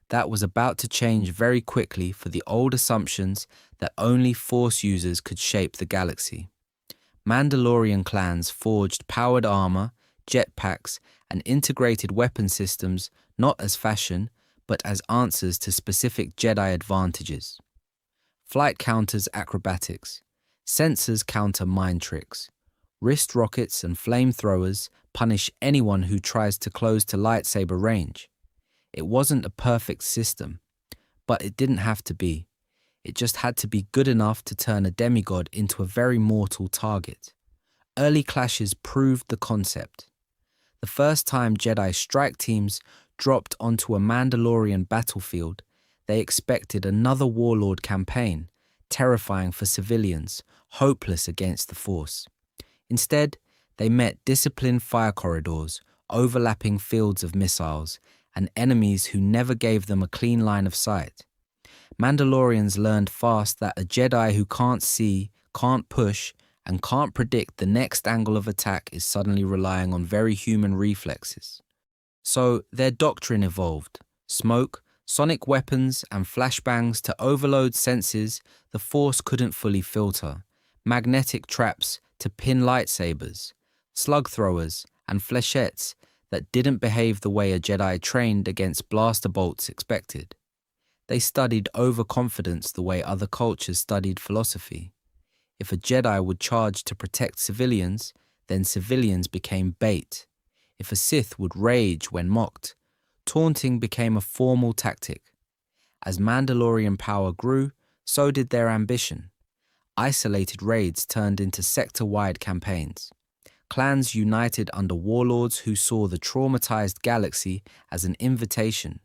That was about to change very quickly for the old assumptions that only Force users could shape the galaxy. Mandalorian clans forged powered armor, jetpacks, and integrated weapon systems not as fashion, but as answers to specific Jedi advantages. Flight counters acrobatics, sensors counter mind tricks, wrist rockets and flamethrowers punish anyone who tries to close to lightsaber range. It wasn't a perfect system, but it didn't have to be. It just had to be good enough to turn a demigod into a very mortal target. Early clashes proved the concept. The first time Jedi strike teams dropped onto a Mandalorian battlefield, they expected another warlord campaign, terrifying for civilians, hopeless against the Force. Instead, they met disciplined fire corridors, overlapping fields of missiles, and enemies who never gave them a clean line of sight. Mandalorians learned fast that a Jedi who can't see, can't push, and can't predict the next angle of attack is suddenly relying on very human reflexes. So their doctrine evolved. Smoke, sonic weapons, and flashbangs to overload senses the Force couldn't fully filter, magnetic traps to pin lightsabers, slug throwers, and flechettes that didn't behave the way a Jedi trained against blaster bolts expected. They studied overconfidence the way other cultures studied philosophy. If a Jedi would charge to protect civilians, then civilians became bait. If a Sith would rage when mocked, taunting became a formal tactic. As Mandalorian power grew, so did their ambition. Isolated raids turned into sector-wide campaigns. Clans united under warlords who saw the traumatized galaxy as an invitation.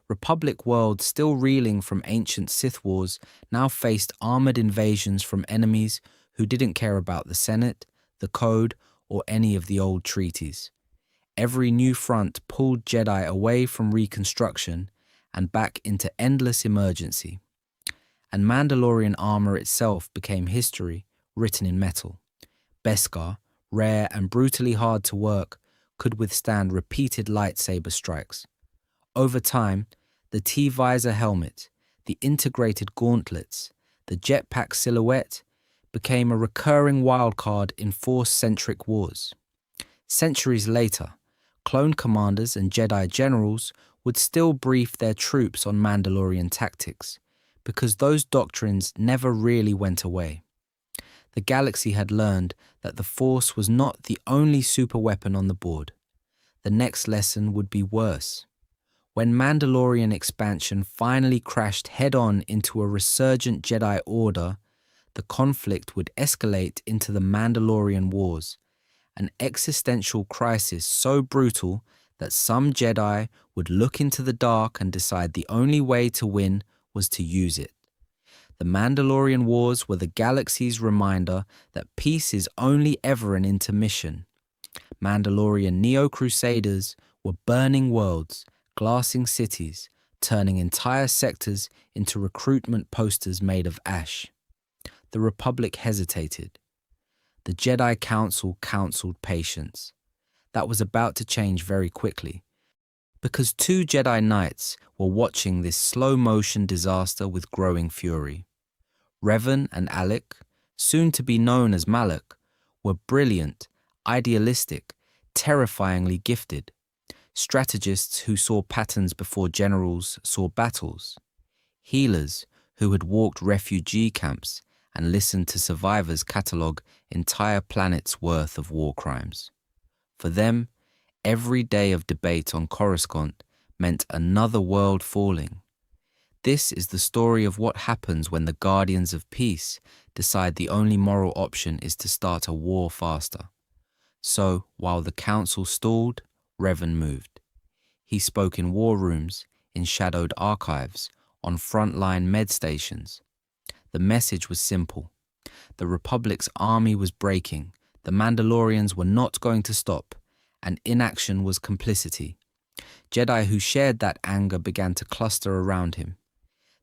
Republic worlds still reeling from ancient Sith wars now faced armored invasions from enemies who didn't care about the Senate, the Code, or any of the old treaties. Every new front pulled Jedi away from reconstruction and back into endless emergency. And Mandalorian armor itself became history written in metal. Beskar, rare and brutally hard to work, could withstand repeated lightsaber strikes. Over time, the T-visor helmet, the integrated gauntlets, the jetpack silhouette became a recurring wildcard in Force-centric wars. Centuries later, clone commanders and Jedi generals would still brief their troops on Mandalorian tactics, because those doctrines never really went away. The galaxy had learned that the Force was not the only superweapon on the board. The next lesson would be worse. When Mandalorian expansion finally crashed head-on into a resurgent Jedi Order, the conflict would escalate into the Mandalorian Wars, an existential crisis so brutal that some Jedi would look into the dark and decide the only way to win was to use it. The Mandalorian Wars were the galaxy's reminder that peace is only ever an intermission. Mandalorian Neo-Crusaders were burning worlds, glassing cities, turning entire sectors into recruitment posters made of ash. The Republic hesitated. The Jedi Council counseled patience. That was about to change very quickly, because two Jedi Knights were watching this slow-motion disaster with growing fury. Revan and Alec, soon to be known as Malak, were brilliant, idealistic, terrifyingly gifted. Strategists who saw patterns before generals saw battles. Healers who had walked refugee camps and listened to survivors catalogue entire planets' worth of war crimes. For them, every day of debate on Coruscant meant another world falling. This is the story of what happens when the Guardians of Peace decide the only moral option is to start a war faster. So, while the Council stalled, Revan moved. He spoke in war rooms, in shadowed archives, on frontline med stations. The message was simple. The Republic's army was breaking. The Mandalorians were not going to stop, and inaction was complicity. Jedi who shared that anger began to cluster around him.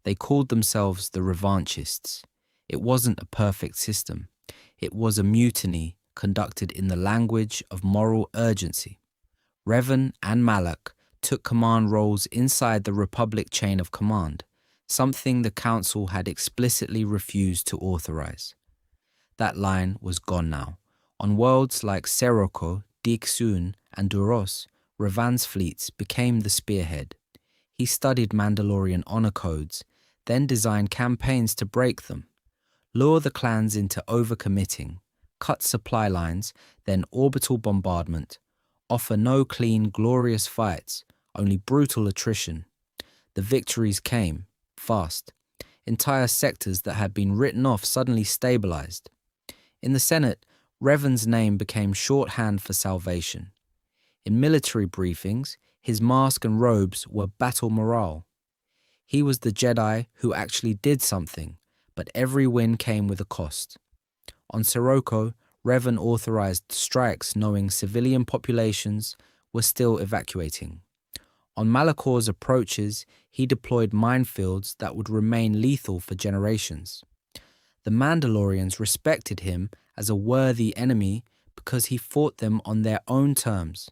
They called themselves the Revanchists. It wasn't a perfect system. It was a mutiny conducted in the language of moral urgency. Revan and Malak took command roles inside the Republic chain of command, something the Council had explicitly refused to authorize. That line was gone now. On worlds like Seroko, Dixun, and Duros, Revan's fleets became the spearhead. He studied Mandalorian honor codes, then designed campaigns to break them, lure the clans into overcommitting, cut supply lines, then orbital bombardment, offer no clean, glorious fights, only brutal attrition. The victories came, fast. Entire sectors that had been written off suddenly stabilized. In the Senate, Revan's name became shorthand for salvation. In military briefings, his mask and robes were battle morale. He was the Jedi who actually did something, but every win came with a cost. On Sirocco, Revan authorized strikes knowing civilian populations were still evacuating. On Malakor's approaches, he deployed minefields that would remain lethal for generations. The Mandalorians respected him as a worthy enemy because he fought them on their own terms.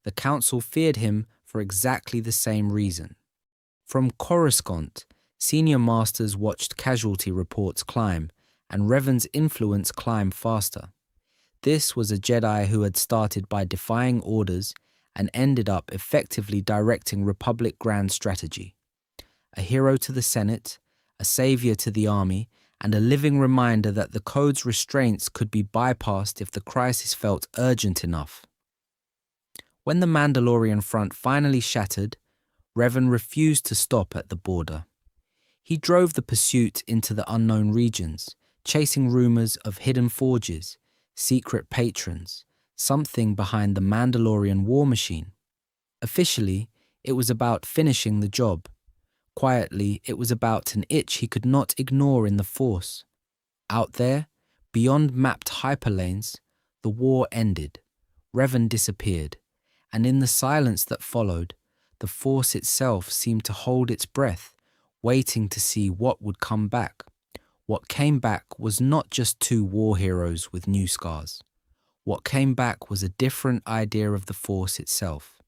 The Council feared him for exactly the same reason. From Coruscant, senior masters watched casualty reports climb, and Revan's influence climb faster. This was a Jedi who had started by defying orders and ended up effectively directing Republic grand strategy. A hero to the Senate, a savior to the army, and a living reminder that the code's restraints could be bypassed if the crisis felt urgent enough. When the Mandalorian front finally shattered, Revan refused to stop at the border. He drove the pursuit into the unknown regions, chasing rumors of hidden forges, secret patrons, something behind the Mandalorian war machine. Officially, it was about finishing the job. Quietly, it was about an itch he could not ignore in the Force. Out there, beyond mapped hyperlanes, the war ended. Revan disappeared, and in the silence that followed, the Force itself seemed to hold its breath, waiting to see what would come back. What came back was not just two war heroes with new scars. What came back was a different idea of the Force itself.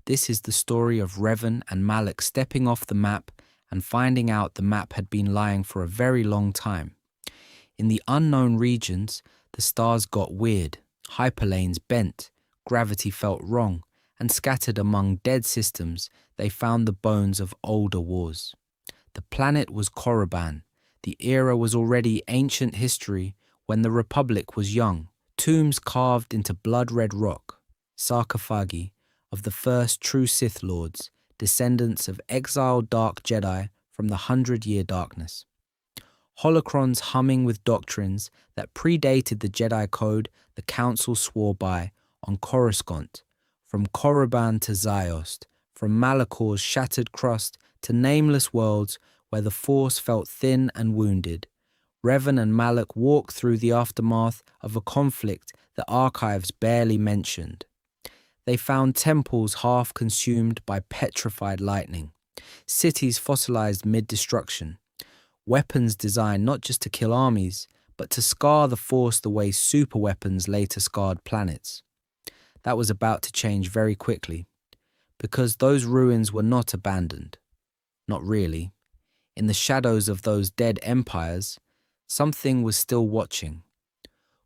This is the story of Revan and Malak stepping off the map and finding out the map had been lying for a very long time. In the unknown regions, the stars got weird, hyperlanes bent, gravity felt wrong, and scattered among dead systems, they found the bones of older wars. The planet was Korriban. The era was already ancient history when the Republic was young. Tombs carved into blood-red rock, sarcophagi of the first true Sith Lords, descendants of exiled dark Jedi from the 100-year darkness. Holocrons humming with doctrines that predated the Jedi Code the Council swore by on Coruscant, from Korriban to Ziost, from Malakor's shattered crust to nameless worlds where the Force felt thin and wounded. Revan and Malak walked through the aftermath of a conflict the archives barely mentioned. They found temples half consumed by petrified lightning, cities fossilized mid-destruction, weapons designed not just to kill armies, but to scar the Force the way superweapons later scarred planets. That was about to change very quickly, because those ruins were not abandoned. Not really. In the shadows of those dead empires, something was still watching.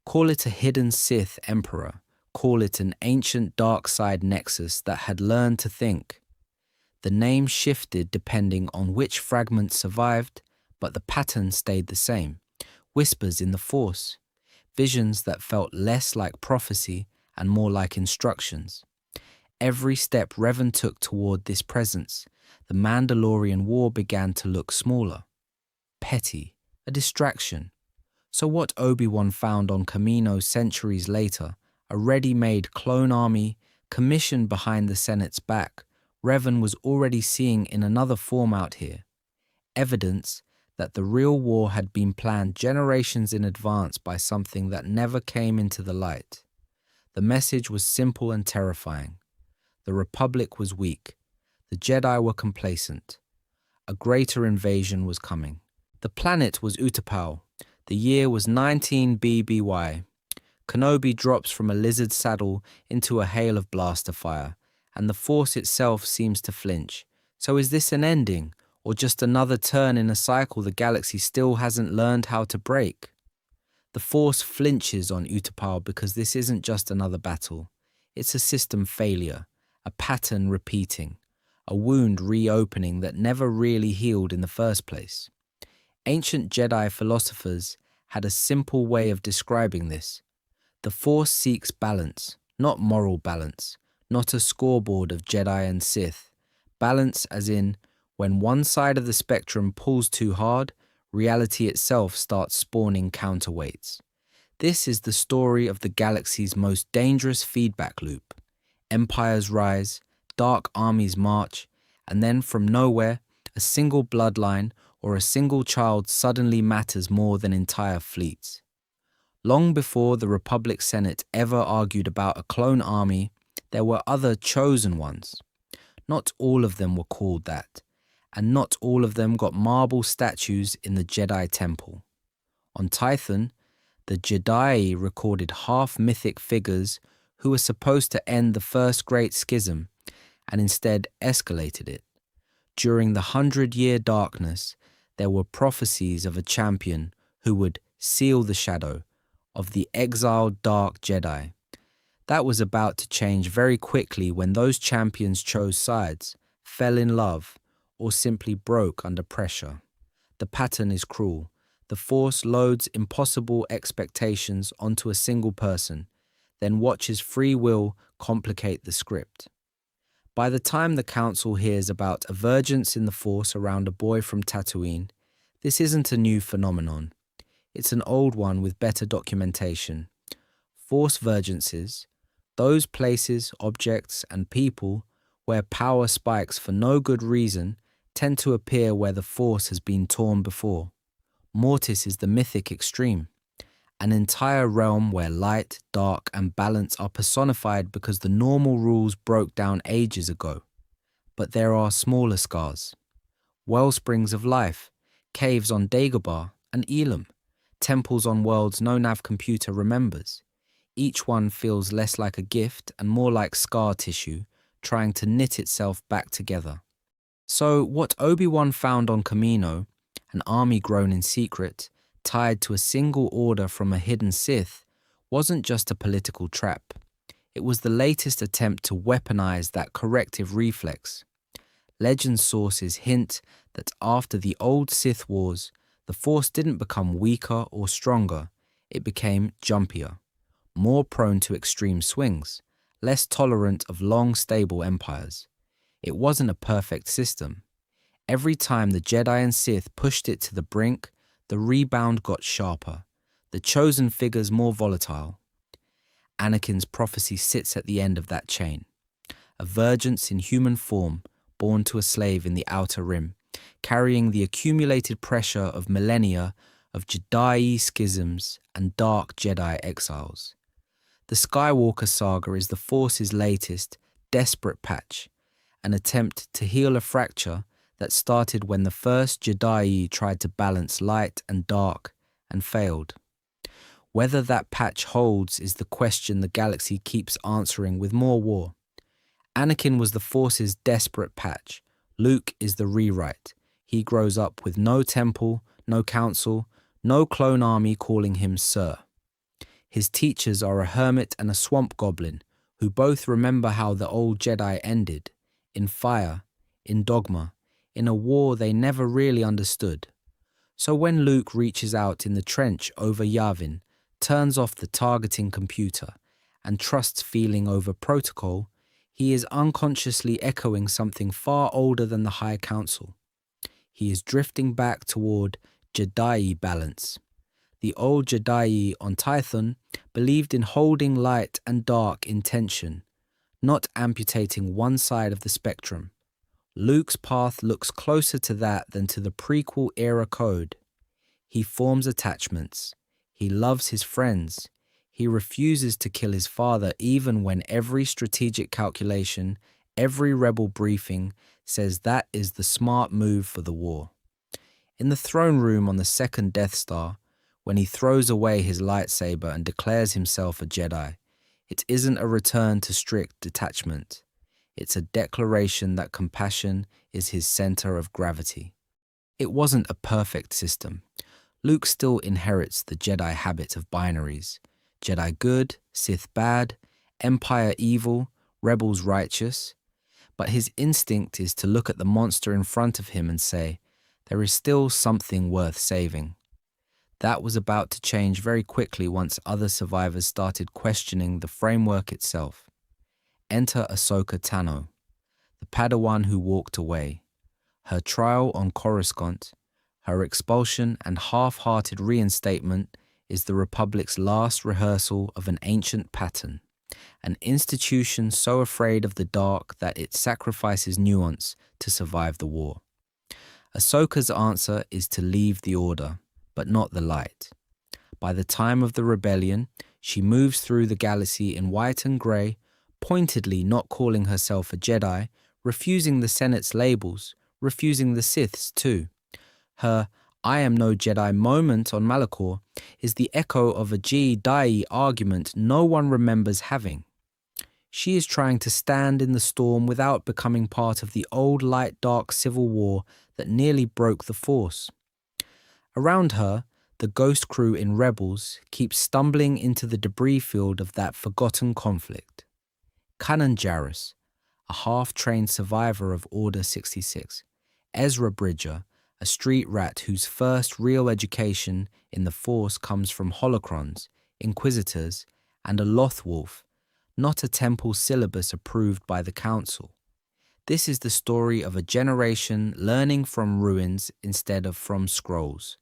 Call it a hidden Sith emperor, call it an ancient dark side nexus that had learned to think. The name shifted depending on which fragment survived, but the pattern stayed the same. Whispers in the Force, visions that felt less like prophecy and more like instructions. Every step Revan took toward this presence, the Mandalorian war began to look smaller, petty, a distraction. So what Obi-Wan found on Kamino centuries later, a ready-made clone army commissioned behind the Senate's back, Revan was already seeing in another form out here. Evidence that the real war had been planned generations in advance by something that never came into the light. The message was simple and terrifying. The Republic was weak. The Jedi were complacent. A greater invasion was coming. The planet was Utapau. The year was 19 BBY. Kenobi drops from a lizard saddle into a hail of blaster fire, and the Force itself seems to flinch. So is this an ending, or just another turn in a cycle the galaxy still hasn't learned how to break? The Force flinches on Utapau because this isn't just another battle. It's a system failure, a pattern repeating, a wound reopening that never really healed in the first place. Ancient Jedi philosophers had a simple way of describing this. The Force seeks balance, not moral balance, not a scoreboard of Jedi and Sith. Balance as in, when one side of the spectrum pulls too hard, reality itself starts spawning counterweights. This is the story of the galaxy's most dangerous feedback loop. Empires rise, dark armies march, and then from nowhere, a single bloodline or a single child suddenly matters more than entire fleets. Long before the Republic Senate ever argued about a clone army, there were other chosen ones. Not all of them were called that, and not all of them got marble statues in the Jedi Temple. On Tython, the Jedi recorded half-mythic figures who were supposed to end the First Great Schism, and instead escalated it. During the 100-year darkness, there were prophecies of a champion who would seal the shadow of the exiled dark Jedi. That was about to change very quickly when those champions chose sides, fell in love, or simply broke under pressure. The pattern is cruel. The Force loads impossible expectations onto a single person, then watches free will complicate the script. By the time the Council hears about a vergence in the Force around a boy from Tatooine, this isn't a new phenomenon. It's an old one with better documentation. Force vergences, those places, objects, and people where power spikes for no good reason, tend to appear where the Force has been torn before. Mortis is the mythic extreme, an entire realm where light, dark, and balance are personified because the normal rules broke down ages ago. But there are smaller scars. Wellsprings of life, caves on Dagobah and Elam, temples on worlds no nav computer remembers. Each one feels less like a gift and more like scar tissue, trying to knit itself back together. So what Obi-Wan found on Kamino, an army grown in secret, tied to a single order from a hidden Sith, wasn't just a political trap. It was the latest attempt to weaponize that corrective reflex. Legend sources hint that after the old Sith wars, the Force didn't become weaker or stronger, it became jumpier, more prone to extreme swings, less tolerant of long, stable empires. It wasn't a perfect system. Every time the Jedi and Sith pushed it to the brink, the rebound got sharper, the chosen figures more volatile. Anakin's prophecy sits at the end of that chain. A vergence in human form, born to a slave in the Outer Rim, carrying the accumulated pressure of millennia of Jedi schisms and dark Jedi exiles. The Skywalker saga is the Force's latest, desperate patch, an attempt to heal a fracture that started when the first Jedi tried to balance light and dark and failed. Whether that patch holds is the question the galaxy keeps answering with more war. Anakin was the Force's desperate patch. Luke is the rewrite. He grows up with no temple, no council, no clone army calling him Sir. His teachers are a hermit and a swamp goblin who both remember how the old Jedi ended, in fire, in Dogma, in a war they never really understood. So when Luke reaches out in the trench over Yavin, turns off the targeting computer, and trusts feeling over protocol, he is unconsciously echoing something far older than the High Council. He is drifting back toward Jedi balance. The old Jedi on Tython believed in holding light and dark in tension, not amputating one side of the spectrum. Luke's path looks closer to that than to the prequel-era code. He forms attachments. He loves his friends. He refuses to kill his father even when every strategic calculation, every rebel briefing says that is the smart move for the war. In the throne room on the second Death Star, when he throws away his lightsaber and declares himself a Jedi, it isn't a return to strict detachment. It's a declaration that compassion is his center of gravity. It wasn't a perfect system. Luke still inherits the Jedi habit of binaries. Jedi good, Sith bad, Empire evil, rebels righteous. But his instinct is to look at the monster in front of him and say, there is still something worth saving. That was about to change very quickly once other survivors started questioning the framework itself. Enter Ahsoka Tano, the Padawan who walked away. Her trial on Coruscant, her expulsion and half-hearted reinstatement is the Republic's last rehearsal of an ancient pattern, an institution so afraid of the dark that it sacrifices nuance to survive the war. Ahsoka's answer is to leave the Order, but not the light. By the time of the rebellion, she moves through the galaxy in white and grey, pointedly not calling herself a Jedi, refusing the Senate's labels, refusing the Sith's too. Her I am no Jedi moment on Malachor is the echo of a Jedi argument no one remembers having. She is trying to stand in the storm without becoming part of the old light-dark civil war that nearly broke the Force. Around her, the ghost crew in Rebels keep stumbling into the debris field of that forgotten conflict. Kanan Jarrus, a half-trained survivor of Order 66. Ezra Bridger, a street rat whose first real education in the Force comes from holocrons, inquisitors, and a Lothwolf, not a temple syllabus approved by the Council. This is the story of a generation learning from ruins instead of from scrolls.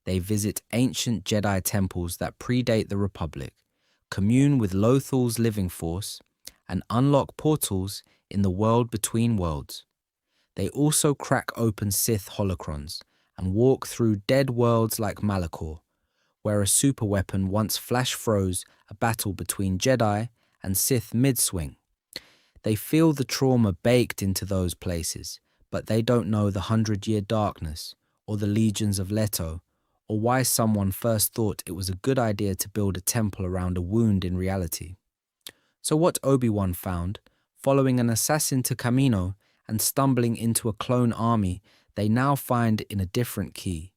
They visit ancient Jedi temples that predate the Republic, commune with Lothal's living force, and unlock portals in the world between worlds. They also crack open Sith holocrons and walk through dead worlds like Malachor, where a superweapon once flash froze a battle between Jedi and Sith mid-swing. They feel the trauma baked into those places, but they don't know the 100-year darkness, or the legions of Leto, or why someone first thought it was a good idea to build a temple around a wound in reality. So what Obi-Wan found, following an assassin to Kamino and stumbling into a clone army, they now find in a different key.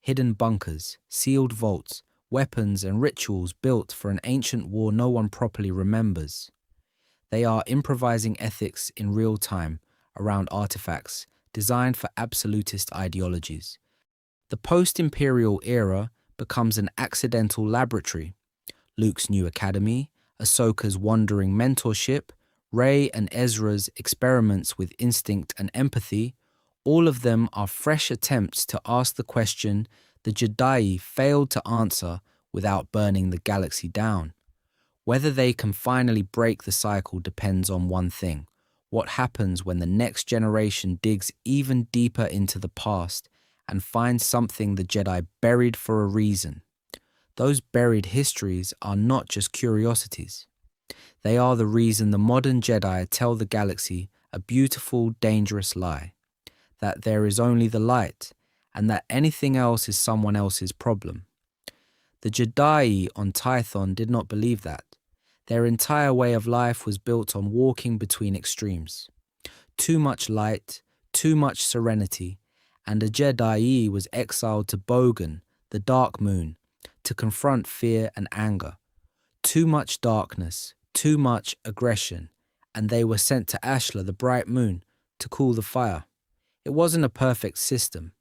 Hidden bunkers, sealed vaults, weapons and rituals built for an ancient war no one properly remembers. They are improvising ethics in real time around artifacts designed for absolutist ideologies. The post-imperial era becomes an accidental laboratory. Luke's new academy, Ahsoka's wandering mentorship, Rey and Ezra's experiments with instinct and empathy, all of them are fresh attempts to ask the question the Jedi failed to answer without burning the galaxy down. Whether they can finally break the cycle depends on one thing: what happens when the next generation digs even deeper into the past and finds something the Jedi buried for a reason. Those buried histories are not just curiosities. They are the reason the modern Jedi tell the galaxy a beautiful, dangerous lie, that there is only the light, and that anything else is someone else's problem. The Jedi on Tython did not believe that. Their entire way of life was built on walking between extremes. Too much light, too much serenity, and a Jedi was exiled to Bogan, the Dark Moon, to confront fear and anger. Too much darkness, too much aggression, and they were sent to Ashla, the bright moon, to cool the fire. It wasn't a perfect system,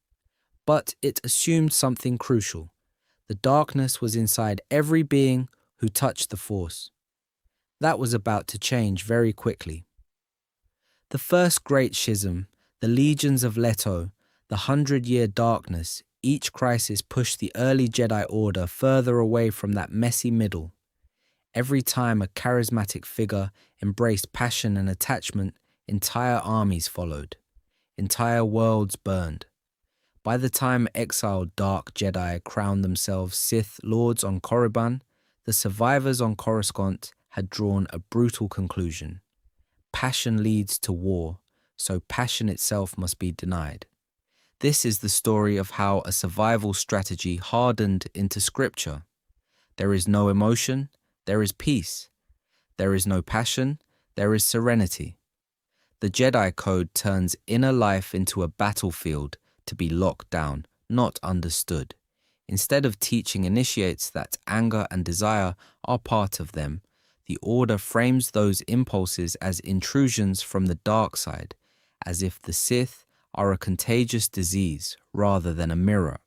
but it assumed something crucial. The darkness was inside every being who touched the Force. That was about to change very quickly. The first great schism, the legions of Leto, the 100-year darkness, each crisis pushed the early Jedi Order further away from that messy middle. Every time a charismatic figure embraced passion and attachment, entire armies followed. Entire worlds burned. By the time exiled Dark Jedi crowned themselves Sith Lords on Korriban, the survivors on Coruscant had drawn a brutal conclusion. Passion leads to war, so passion itself must be denied. This is the story of how a survival strategy hardened into scripture. There is no emotion, there is peace. There is no passion, there is serenity. The Jedi Code turns inner life into a battlefield to be locked down, not understood. Instead of teaching initiates that anger and desire are part of them, the Order frames those impulses as intrusions from the dark side, as if the Sith are a contagious disease rather than a mirror.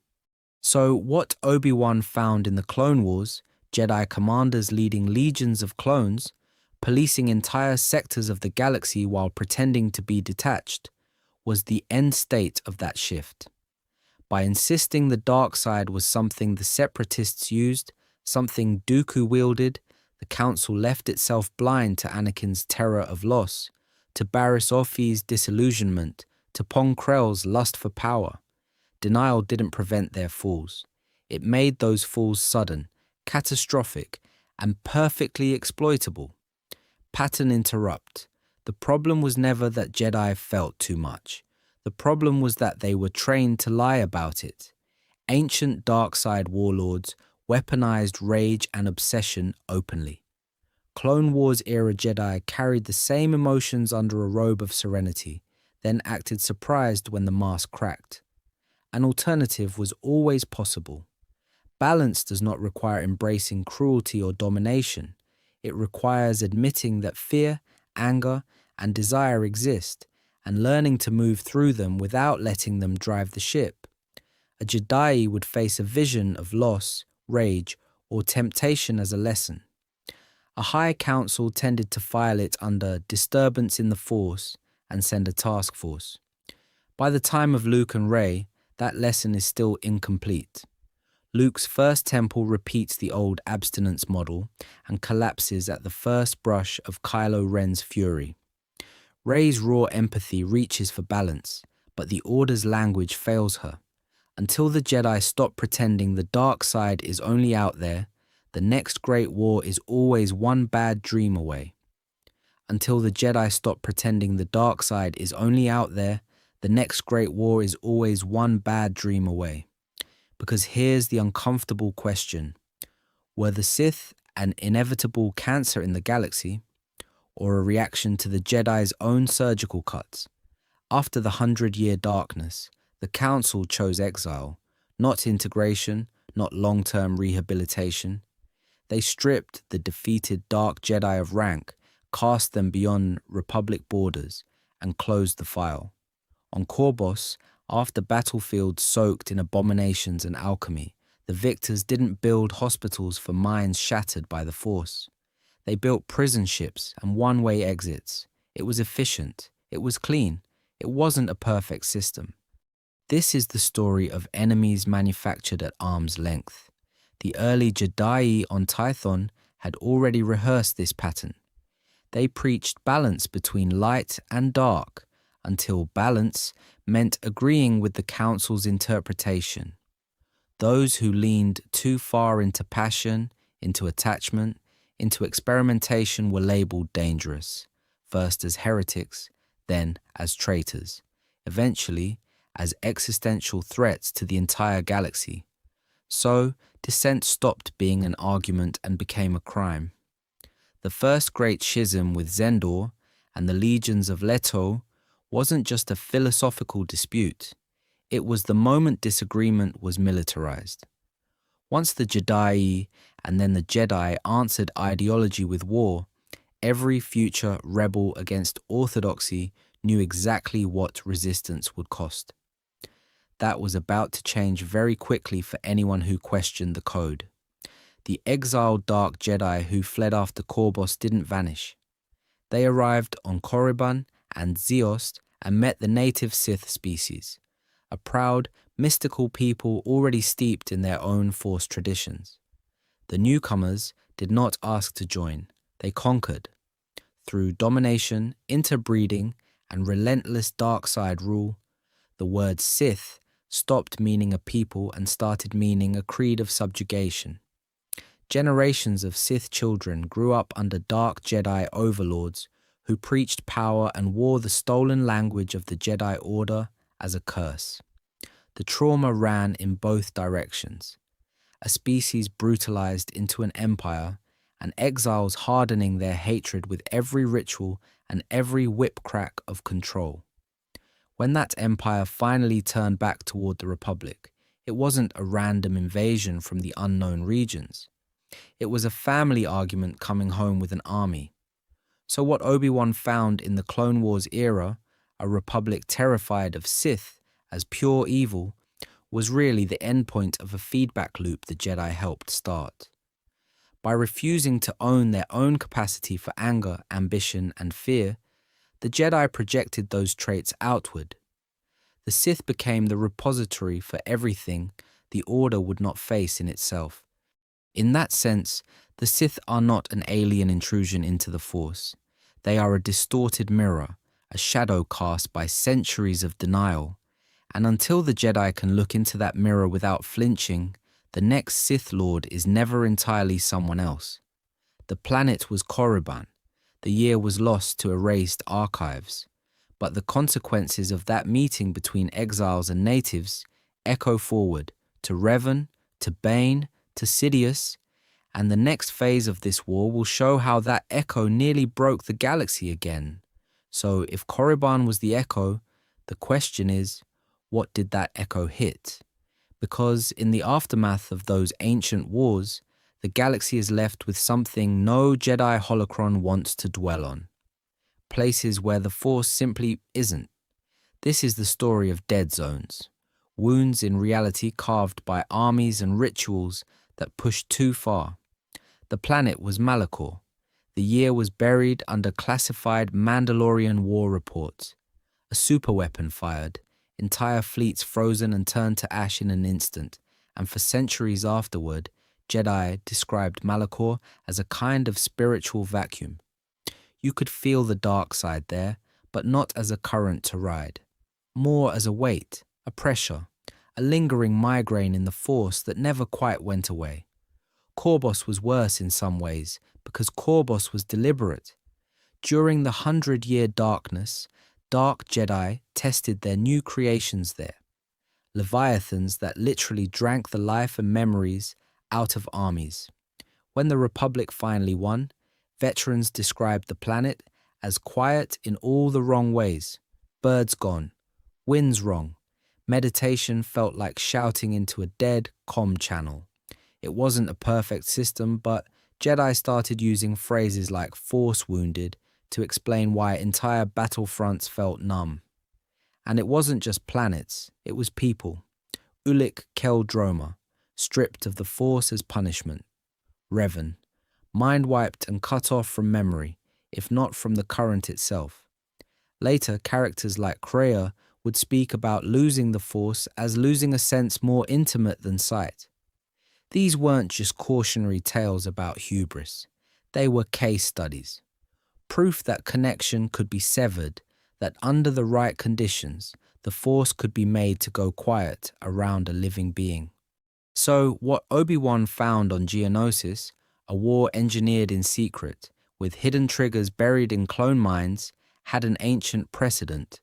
So what Obi-Wan found in the Clone Wars, Jedi commanders leading legions of clones, policing entire sectors of the galaxy while pretending to be detached, was the end state of that shift. By insisting the dark side was something the Separatists used, something Dooku wielded, the Council left itself blind to Anakin's terror of loss, to Barriss Offee's disillusionment, to Pong Krell's lust for power. Denial didn't prevent their falls. It made those falls sudden, catastrophic, and perfectly exploitable. Pattern interrupt. The problem was never that Jedi felt too much. The problem was that they were trained to lie about it. Ancient dark side warlords weaponized rage and obsession openly. Clone Wars era Jedi carried the same emotions under a robe of serenity, then acted surprised when the mask cracked. An alternative was always possible. Balance does not require embracing cruelty or domination. It requires admitting that fear, anger, and desire exist, and learning to move through them without letting them drive the ship. A Jedi would face a vision of loss, rage, or temptation as a lesson. A High Council tended to file it under disturbance in the Force and send a task force. By the time of Luke and Rey, that lesson is still incomplete. Luke's first temple repeats the old abstinence model and collapses at the first brush of Kylo Ren's fury. Rey's raw empathy reaches for balance, but the Order's language fails her. Until the Jedi stop pretending the dark side is only out there, the next great war is always one bad dream away. Until the Jedi stop pretending the dark side is only out there, the next great war is always one bad dream away. Because here's the uncomfortable question. Were the Sith an inevitable cancer in the galaxy, or a reaction to the Jedi's own surgical cuts? After the 100-year darkness, the Council chose exile, not integration, not long-term rehabilitation. They stripped the defeated Dark Jedi of rank, cast them beyond Republic borders, and closed the file. On Korbos, after battlefields soaked in abominations and alchemy, the victors didn't build hospitals for minds shattered by the Force. They built prison ships and one-way exits. It was efficient. It was clean. It wasn't a perfect system. This is the story of enemies manufactured at arm's length. The early Jedi on Tython had already rehearsed this pattern. They preached balance between light and dark, until balance meant agreeing with the Council's interpretation. Those who leaned too far into passion, into attachment, into experimentation were labeled dangerous, first as heretics, then as traitors, eventually as existential threats to the entire galaxy. So, dissent stopped being an argument and became a crime. The first great schism with Zendor and the legions of Leto wasn't just a philosophical dispute. It was the moment disagreement was militarized. Once the Jedi and then the Jedi answered ideology with war, every future rebel against orthodoxy knew exactly what resistance would cost. That was about to change very quickly for anyone who questioned the code. The exiled Dark Jedi who fled after Korbos didn't vanish. They arrived on Korriban and Zeost and met the native Sith species, a proud, mystical people already steeped in their own Force traditions. The newcomers did not ask to join, they conquered. Through domination, interbreeding, and relentless dark side rule, the word Sith stopped meaning a people and started meaning a creed of subjugation. Generations of Sith children grew up under dark Jedi overlords who preached power and wore the stolen language of the Jedi Order as a curse. The trauma ran in both directions. A species brutalized into an empire, and exiles hardening their hatred with every ritual and every whip crack of control. When that empire finally turned back toward the Republic, it wasn't a random invasion from the unknown regions. It was a family argument coming home with an army. So what Obi-Wan found in the Clone Wars era, a Republic terrified of Sith as pure evil, was really the endpoint of a feedback loop the Jedi helped start. By refusing to own their own capacity for anger, ambition, and fear, the Jedi projected those traits outward. The Sith became the repository for everything the Order would not face in itself. In that sense, the Sith are not an alien intrusion into the Force. They are a distorted mirror, a shadow cast by centuries of denial. And until the Jedi can look into that mirror without flinching, the next Sith Lord is never entirely someone else. The planet was Korriban. The year was lost to erased archives. But the consequences of that meeting between exiles and natives echo forward to Revan, to Bane, to Sidious, and the next phase of this war will show how that echo nearly broke the galaxy again. So if Korriban was the echo, the question is, what did that echo hit? Because in the aftermath of those ancient wars, the galaxy is left with something no Jedi holocron wants to dwell on. Places where the Force simply isn't. This is the story of dead zones, wounds in reality carved by armies and rituals that pushed too far. The planet was Malachor. The year was buried under classified Mandalorian war reports. A superweapon fired, entire fleets frozen and turned to ash in an instant, and for centuries afterward, Jedi described Malachor as a kind of spiritual vacuum. You could feel the dark side there, but not as a current to ride. More as a weight, a pressure, a lingering migraine in the Force that never quite went away. Korbos was worse in some ways, because Korbos was deliberate. During the 100-year darkness, dark Jedi tested their new creations there. Leviathans that literally drank the life and memories out of armies. When the Republic finally won, veterans described the planet as quiet in all the wrong ways. Birds gone, winds wrong. Meditation felt like shouting into a dead comm channel. It wasn't a perfect system, but Jedi started using phrases like force wounded to explain why entire battlefronts felt numb. And it wasn't just planets, it was people. Ulic Qel-Droma, stripped of the Force as punishment. Revan, mind-wiped and cut off from memory, if not from the current itself. Later, characters like Kreia would speak about losing the Force as losing a sense more intimate than sight. These weren't just cautionary tales about hubris. They were case studies. Proof that connection could be severed, that under the right conditions, the Force could be made to go quiet around a living being. So, what Obi-Wan found on Geonosis, a war engineered in secret, with hidden triggers buried in clone minds, had an ancient precedent.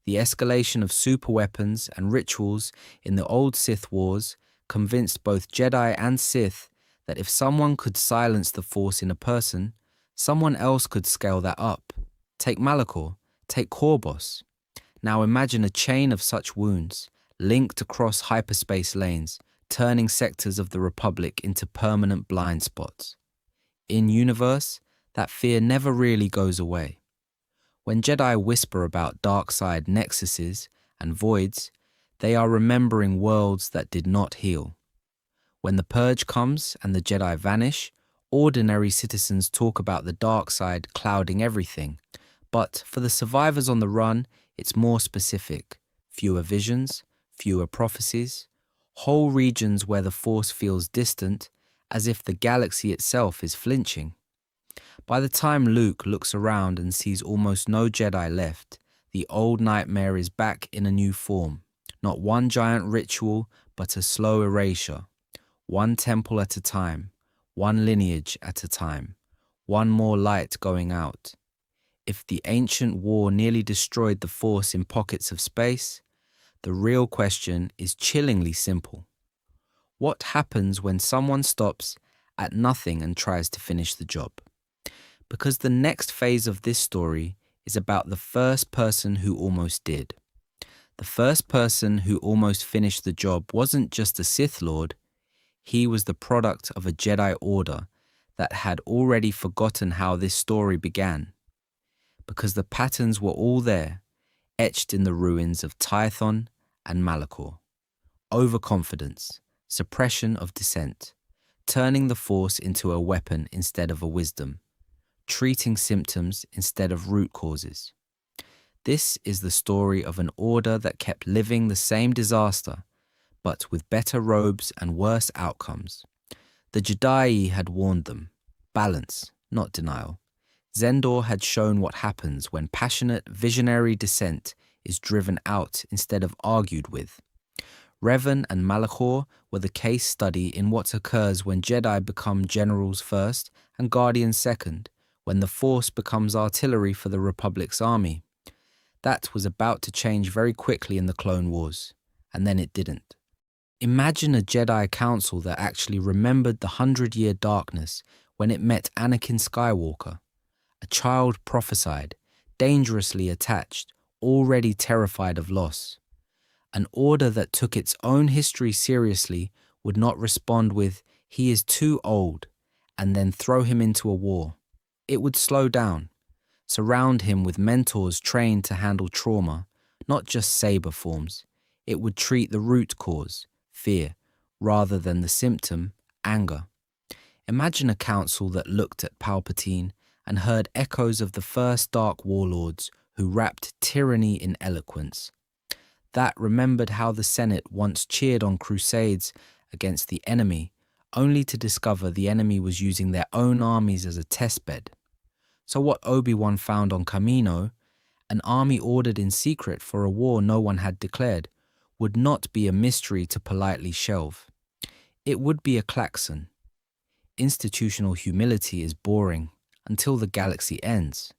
The escalation of superweapons and rituals in the old Sith Wars convinced both Jedi and Sith that if someone could silence the Force in a person, someone else could scale that up. Take Malachor, take Korbos. Now imagine a chain of such wounds, linked across hyperspace lanes, turning sectors of the Republic into permanent blind spots. In universe, that fear never really goes away. When Jedi whisper about dark side nexuses and voids, they are remembering worlds that did not heal. When the purge comes and the Jedi vanish, ordinary citizens talk about the dark side clouding everything. But for the survivors on the run, it's more specific. Fewer visions, fewer prophecies, whole regions where the Force feels distant, as if the galaxy itself is flinching. By the time Luke looks around and sees almost no Jedi left, The old nightmare is back in a new form. Not one giant ritual, but a slow erasure. One temple at a time, one lineage at a time, one more light going out. If the ancient war nearly destroyed the Force in pockets of space, the real question is chillingly simple. What happens when someone stops at nothing and tries to finish the job? Because the next phase of this story is about the first person who almost did. The first person who almost finished the job wasn't just a Sith Lord, he was the product of a Jedi Order that had already forgotten how this story began. Because the patterns were all there, etched in the ruins of Tython and Malachor. Overconfidence, suppression of dissent, turning the Force into a weapon instead of a wisdom, treating symptoms instead of root causes. This is the story of an order that kept living the same disaster, but with better robes and worse outcomes. The Jedi had warned them. Balance, not denial. Zendor had shown what happens when passionate, visionary dissent is driven out instead of argued with. Revan and Malachor were the case study in what occurs when Jedi become generals first and guardians second, when the Force becomes artillery for the Republic's army. That was about to change very quickly in the Clone Wars, and then it didn't. Imagine a Jedi Council that actually remembered the 100-year darkness when it met Anakin Skywalker, a child prophesied, dangerously attached, already terrified of loss. An order that took its own history seriously would not respond with, "He is too old," and then throw him into a war. It would slow down, surround him with mentors trained to handle trauma, not just saber forms. It would treat the root cause, fear, rather than the symptom, anger. Imagine a council that looked at Palpatine and heard echoes of the first dark warlords who wrapped tyranny in eloquence. That remembered how the Senate once cheered on crusades against the enemy, only to discover the enemy was using their own armies as a testbed. So what Obi-Wan found on Kamino, an army ordered in secret for a war no one had declared, would not be a mystery to politely shelve. It would be a klaxon. Institutional humility is boring until the galaxy ends.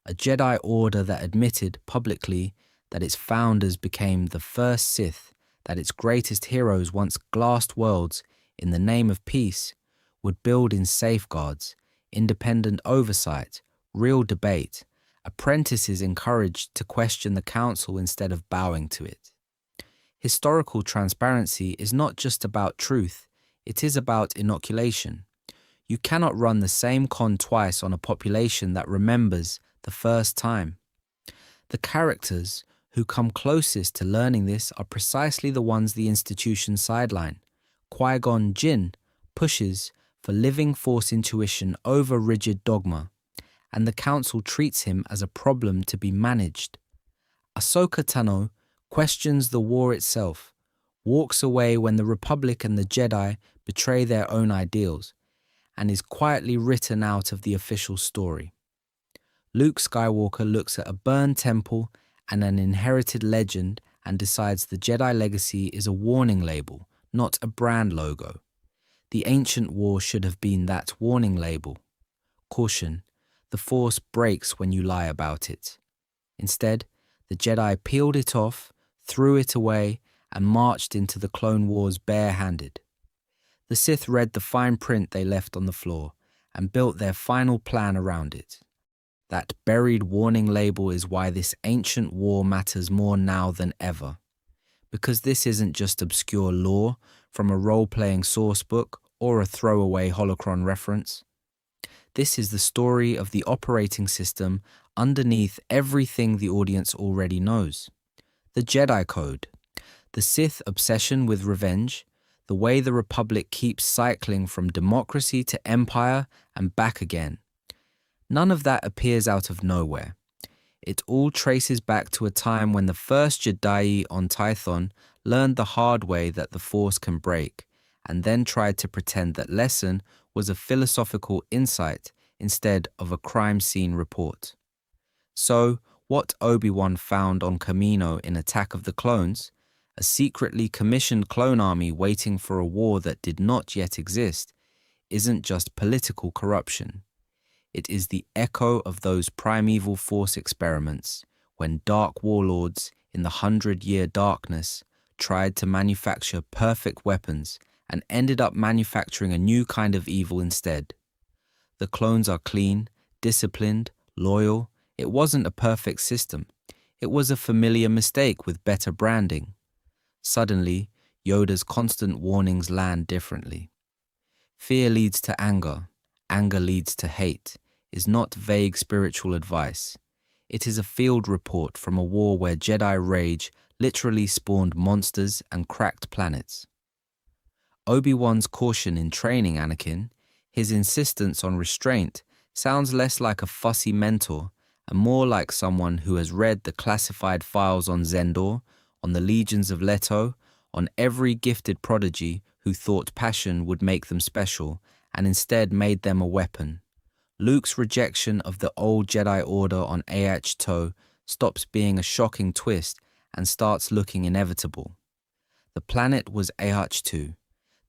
A Jedi Order that admitted publicly that its founders became the first Sith, that its greatest heroes once glassed worlds in the name of peace, would build in safeguards, independent oversight, real debate, apprentices encouraged to question the council instead of bowing to it. Historical transparency is not just about truth, it is about inoculation. You cannot run the same con twice on a population that remembers the first time. The characters who come closest to learning this are precisely the ones the institution sideline. Qui-Gon Jinn pushes for living Force intuition over rigid dogma, and the council treats him as a problem to be managed. Ahsoka Tano questions the war itself, walks away when the Republic and the Jedi betray their own ideals, and is quietly written out of the official story. Luke Skywalker looks at a burned temple and an inherited legend and decides the Jedi legacy is a warning label, not a brand logo. The ancient war should have been that warning label. Caution, the Force breaks when you lie about it. Instead, the Jedi peeled it off, threw it away, and marched into the Clone Wars bare-handed. The Sith read the fine print they left on the floor and built their final plan around it. That buried warning label is why this ancient war matters more now than ever. Because this isn't just obscure lore from a role-playing source book or a throwaway holocron reference. This is the story of the operating system underneath everything the audience already knows. The Jedi Code, the Sith obsession with revenge, the way the Republic keeps cycling from democracy to empire and back again. None of that appears out of nowhere. It all traces back to a time when the first Jedi on Tython learned the hard way that the Force can break, and then tried to pretend that lesson was a philosophical insight instead of a crime scene report. So, What Obi-Wan found on Kamino in Attack of the Clones, a secretly commissioned clone army waiting for a war that did not yet exist, isn't just political corruption. It is the echo of those primeval Force experiments when dark warlords in the 100-year darkness tried to manufacture perfect weapons and ended up manufacturing a new kind of evil instead. The clones are clean, disciplined, loyal. It wasn't a perfect system. It was a familiar mistake with better branding. Suddenly, Yoda's constant warnings land differently. Fear leads to anger. Anger leads to hate is not vague spiritual advice. It is a field report from a war where Jedi rage literally spawned monsters and cracked planets. Obi-Wan's caution in training Anakin, his insistence on restraint, sounds less like a fussy mentor and more like someone who has read the classified files on Zendor, on the legions of Leto, on every gifted prodigy who thought passion would make them special and instead made them a weapon. Luke's rejection of the old Jedi Order on AH-To stops being a shocking twist and starts looking inevitable. The planet was AH-2.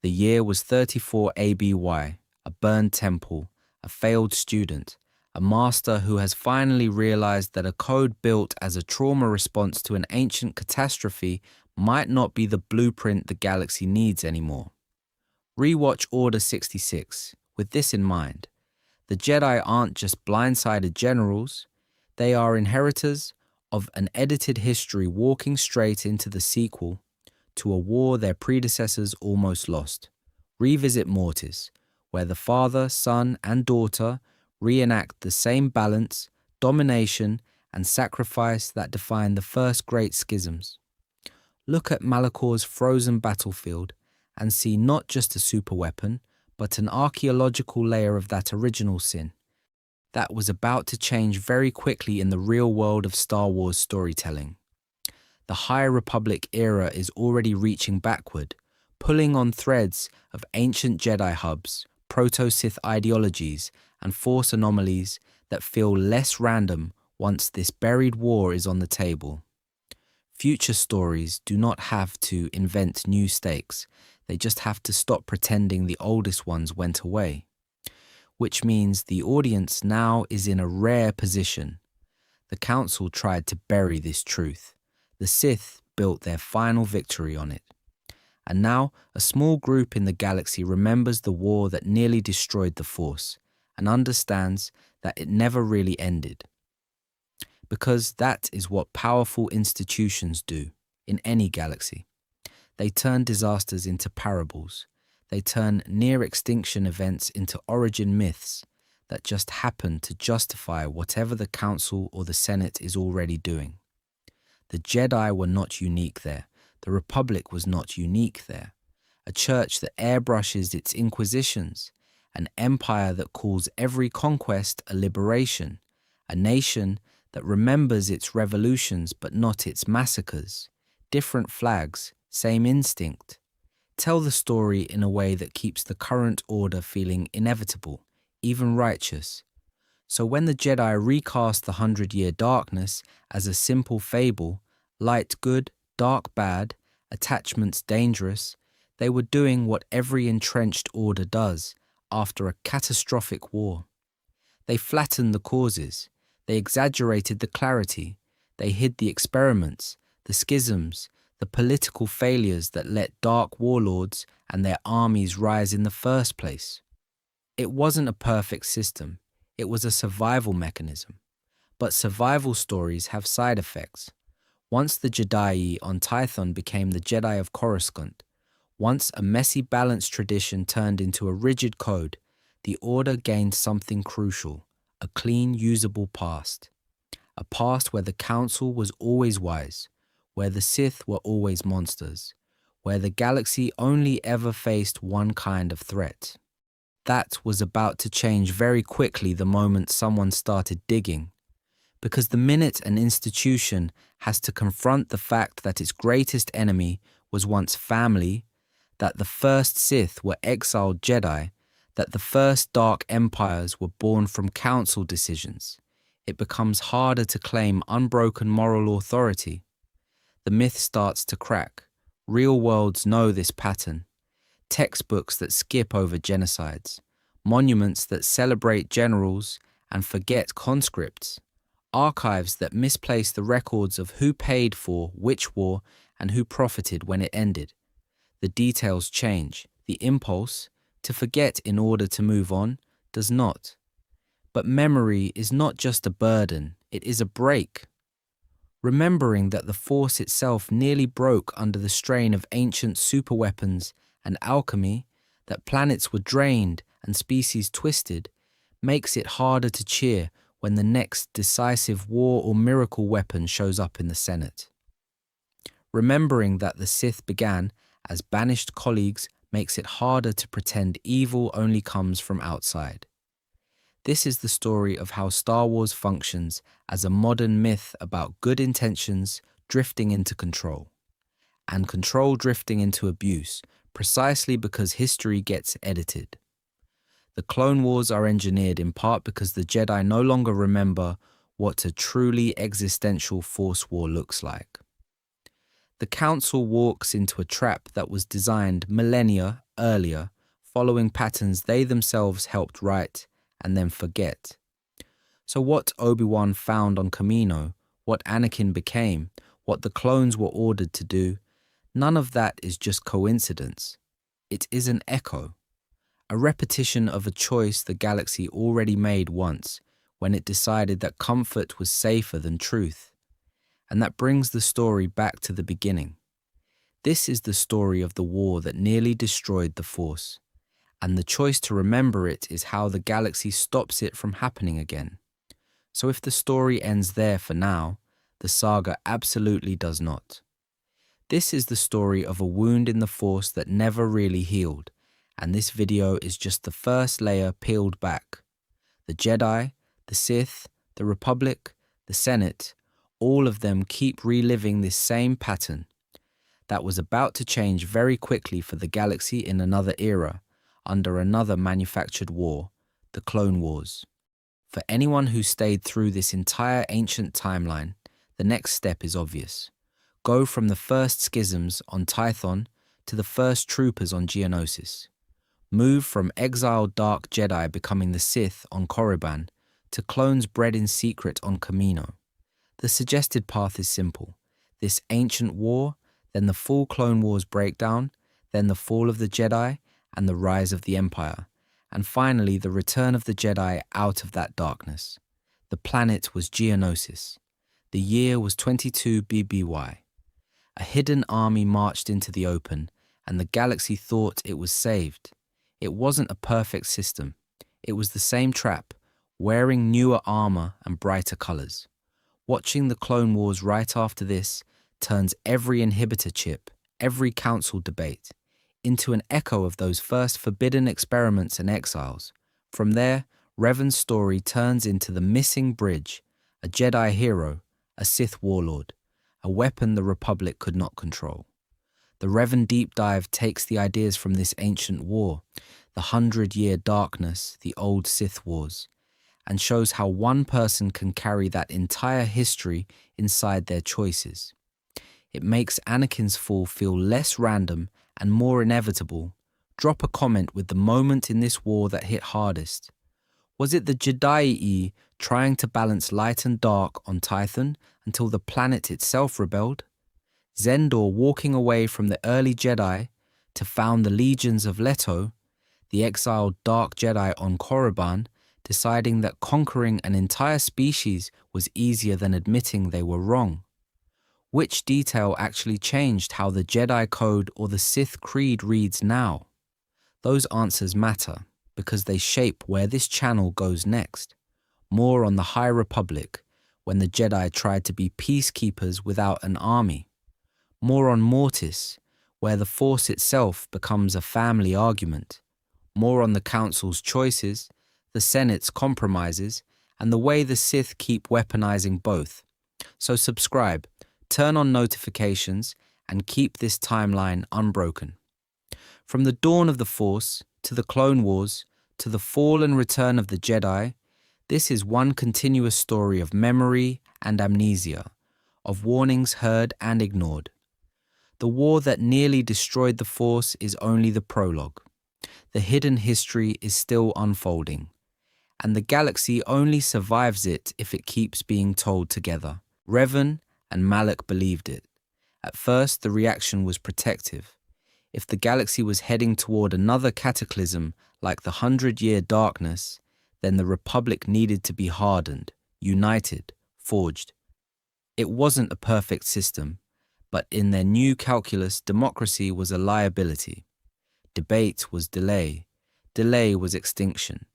The year was 34 ABY, a burned temple, a failed student, a master who has finally realized that a code built as a trauma response to an ancient catastrophe might not be the blueprint the galaxy needs anymore. Rewatch Order 66 with this in mind. The Jedi aren't just blindsided generals, they are inheritors of an edited history walking straight into the sequel to a war their predecessors almost lost. Revisit Mortis, where the father, son, and daughter reenact the same balance, domination, and sacrifice that defined the first great schisms. Look at Malakor's frozen battlefield and see not just a superweapon, but an archaeological layer of that original sin that was about to change very quickly in the real world of Star Wars storytelling. The High Republic era is already reaching backward, pulling on threads of ancient Jedi hubs, proto-Sith ideologies, and Force anomalies that feel less random once this buried war is on the table. Future stories do not have to invent new stakes. They just have to stop pretending the oldest ones went away. Which means the audience now is in a rare position. The Council tried to bury this truth. The Sith built their final victory on it. And now a small group in the galaxy remembers the war that nearly destroyed the Force and understands that it never really ended. Because that is what powerful institutions do in any galaxy. They turn disasters into parables. They turn near-extinction events into origin myths that just happen to justify whatever the Council or the Senate is already doing. The Jedi were not unique there. The Republic was not unique there. A church that airbrushes its inquisitions, an empire that calls every conquest a liberation, a nation that remembers its revolutions but not its massacres, different flags, same instinct. Tell the story in a way that keeps the current order feeling inevitable, even righteous. So when the Jedi recast the 100-year darkness as a simple fable, light good, dark bad, attachments dangerous, they were doing what every entrenched order does after a catastrophic war. They flattened the causes, they exaggerated the clarity, they hid the experiments, the schisms, the political failures that let dark warlords and their armies rise in the first place. It wasn't a perfect system, it was a survival mechanism. But survival stories have side effects. Once the Jedi on Tython became the Jedi of Coruscant, once a messy balanced tradition turned into a rigid code, the Order gained something crucial, a clean, usable past. A past where the Council was always wise, where the Sith were always monsters, where the galaxy only ever faced one kind of threat. That was about to change very quickly the moment someone started digging. Because the minute an institution has to confront the fact that its greatest enemy was once family, that the first Sith were exiled Jedi, that the first dark empires were born from council decisions, it becomes harder to claim unbroken moral authority. The myth starts to crack. Real worlds know this pattern. Textbooks that skip over genocides, monuments that celebrate generals and forget conscripts, archives that misplace the records of who paid for which war and who profited when it ended. The details change. The impulse, to forget in order to move on, does not. But memory is not just a burden, it is a brake. Remembering that the Force itself nearly broke under the strain of ancient superweapons and alchemy, that planets were drained and species twisted, makes it harder to cheer when the next decisive war or miracle weapon shows up in the Senate. Remembering that the Sith began as banished colleagues makes it harder to pretend evil only comes from outside. This is the story of how Star Wars functions as a modern myth about good intentions drifting into control, and control drifting into abuse, precisely because history gets edited. The Clone Wars are engineered in part because the Jedi no longer remember what a truly existential Force war looks like. The Council walks into a trap that was designed millennia earlier, following patterns they themselves helped write and then forget. So what Obi-Wan found on Kamino, what Anakin became, what the clones were ordered to do, none of that is just coincidence. It is an echo, a repetition of a choice the galaxy already made once when it decided that comfort was safer than truth. And that brings the story back to the beginning. This is the story of the war that nearly destroyed the Force, and the choice to remember it is how the galaxy stops it from happening again. So if the story ends there for now, the saga absolutely does not. This is the story of a wound in the Force that never really healed, and this video is just the first layer peeled back. The Jedi, the Sith, the Republic, the Senate, all of them keep reliving this same pattern that was about to change very quickly for the galaxy in another era, under another manufactured war, the Clone Wars. For anyone who stayed through this entire ancient timeline, the next step is obvious. Go from the first schisms on Tython to the first troopers on Geonosis. Move from exiled dark Jedi becoming the Sith on Korriban to clones bred in secret on Kamino. The suggested path is simple. This ancient war, then the full Clone Wars breakdown, then the fall of the Jedi and the rise of the Empire, and finally the return of the Jedi out of that darkness. The planet was Geonosis. The year was 22 BBY. A hidden army marched into the open, and the galaxy thought it was saved. It wasn't a perfect system. It was the same trap, wearing newer armor and brighter colors. Watching the Clone Wars right after this turns every inhibitor chip, every council debate, into an echo of those first forbidden experiments and exiles. From there, Revan's story turns into the missing bridge, a Jedi hero, a Sith warlord, a weapon the Republic could not control. The Revan deep dive takes the ideas from this ancient war, the 100-year darkness, the old Sith wars, and shows how one person can carry that entire history inside their choices. It makes Anakin's fall feel less random and more inevitable. Drop a comment with the moment in this war that hit hardest. Was it the Jedi trying to balance light and dark on Tython until the planet itself rebelled? Zendor walking away from the early Jedi to found the legions of Leto, the exiled dark Jedi on Korriban, deciding that conquering an entire species was easier than admitting they were wrong? Which detail actually changed how the Jedi Code or the Sith Creed reads now? Those answers matter because they shape where this channel goes next. More on the High Republic, when the Jedi tried to be peacekeepers without an army. More on Mortis, where the Force itself becomes a family argument. More on the Council's choices, the Senate's compromises, and the way the Sith keep weaponizing both. So subscribe, turn on notifications, and keep this timeline unbroken. From the dawn of the Force, to the Clone Wars, to the fall and return of the Jedi, This is one continuous story of memory and amnesia, of warnings heard and ignored. The war that nearly destroyed the Force is only the prologue. The hidden history is still unfolding, and the galaxy only survives it if it keeps being told together. Revan and Malak believed it. At first, the reaction was protective. If the galaxy was heading toward another cataclysm like the 100-Year Darkness, then the Republic needed to be hardened, united, forged. It wasn't a perfect system, but in their new calculus, democracy was a liability. Debate was delay. Delay was extinction.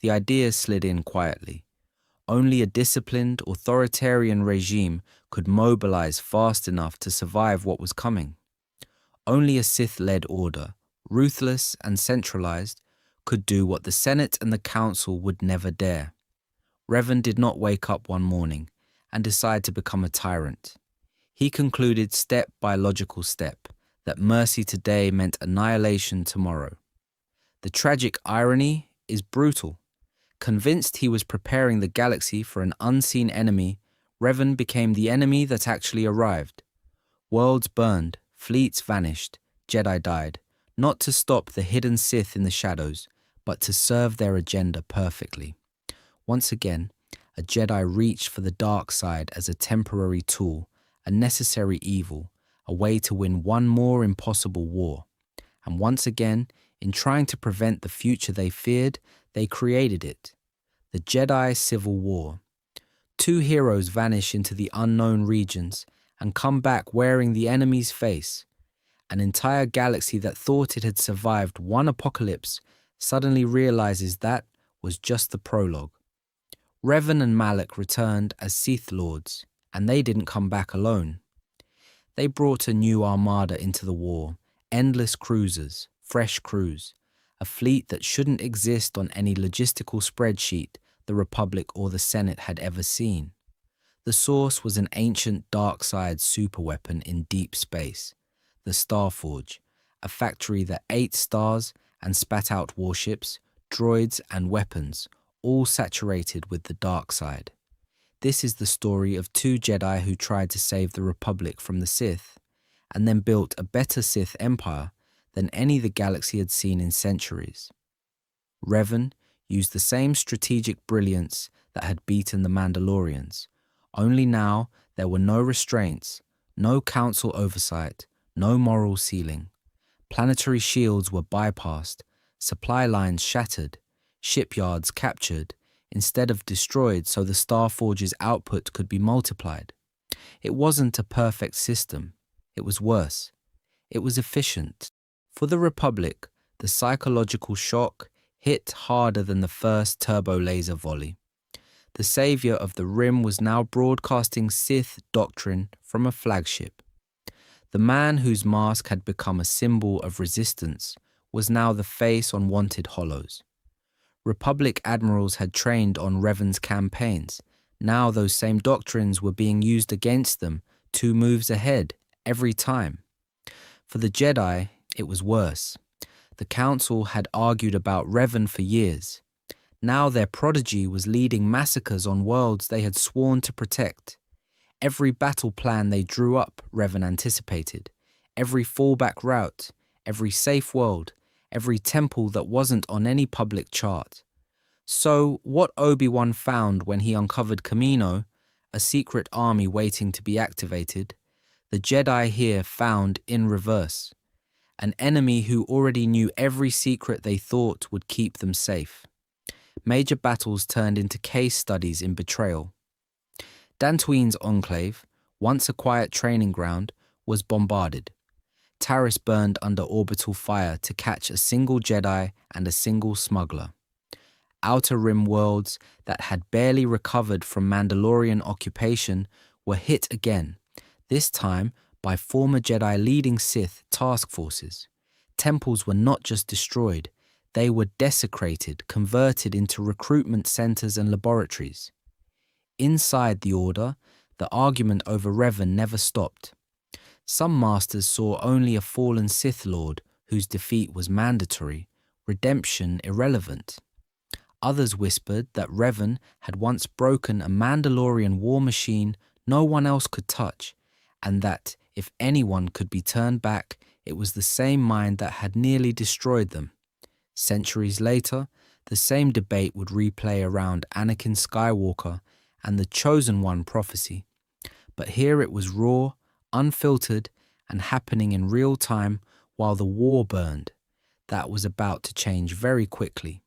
The idea slid in quietly. Only a disciplined, authoritarian regime could mobilize fast enough to survive what was coming. Only a Sith-led order, ruthless and centralized, could do what the Senate and the Council would never dare. Revan did not wake up one morning and decide to become a tyrant. He concluded step by logical step that mercy today meant annihilation tomorrow. The tragic irony is brutal. Convinced he was preparing the galaxy for an unseen enemy, Revan became the enemy that actually arrived. Worlds burned, fleets vanished, Jedi died, not to stop the hidden Sith in the shadows, but to serve their agenda perfectly. Once again, a Jedi reached for the dark side as a temporary tool, a necessary evil, a way to win one more impossible war. And once again, in trying to prevent the future they feared, they created it. The Jedi Civil War. Two heroes vanish into the unknown regions and come back wearing the enemy's face. An entire galaxy that thought it had survived one apocalypse suddenly realizes that was just the prologue. Revan and Malak returned as Sith Lords, and they didn't come back alone. They brought a new armada into the war, endless cruisers, fresh crews, a fleet that shouldn't exist on any logistical spreadsheet the Republic or the Senate had ever seen. The source was an ancient dark side superweapon in deep space, the Starforge, a factory that ate stars and spat out warships, droids and weapons, all saturated with the dark side. This is the story of two Jedi who tried to save the Republic from the Sith, and then built a better Sith empire than any the galaxy had seen in centuries. Revan used the same strategic brilliance that had beaten the Mandalorians, only now there were no restraints, no council oversight, no moral ceiling. Planetary shields were bypassed, supply lines shattered, shipyards captured, instead of destroyed so the Starforge's output could be multiplied. It wasn't a perfect system. It was worse. It was efficient. For the Republic, the psychological shock hit harder than the first turbo laser volley. The savior of the Rim was now broadcasting Sith doctrine from a flagship. The man whose mask had become a symbol of resistance was now the face on wanted hollows. Republic admirals had trained on Revan's campaigns. Now those same doctrines were being used against them 2 moves ahead every time. For the Jedi, it was worse. The Council had argued about Revan for years. Now their prodigy was leading massacres on worlds they had sworn to protect. Every battle plan they drew up, Revan anticipated. Every fallback route, every safe world, every temple that wasn't on any public chart. So, what Obi-Wan found when he uncovered Kamino, a secret army waiting to be activated, the Jedi here found in reverse. An enemy who already knew every secret they thought would keep them safe. Major battles turned into case studies in betrayal. Dantooine's enclave, once a quiet training ground, was bombarded. Taris burned under orbital fire to catch a single Jedi and a single smuggler. Outer Rim worlds that had barely recovered from Mandalorian occupation were hit again, this time by former Jedi leading Sith task forces. Temples were not just destroyed, they were desecrated, converted into recruitment centers and laboratories. Inside the Order, the argument over Revan never stopped. Some masters saw only a fallen Sith Lord whose defeat was mandatory, redemption irrelevant. Others whispered that Revan had once broken a Mandalorian war machine no one else could touch, and that if anyone could be turned back, it was the same mind that had nearly destroyed them. Centuries later, the same debate would replay around Anakin Skywalker and the Chosen One prophecy. But here it was raw, unfiltered, and happening in real time while the war burned. That was about to change very quickly.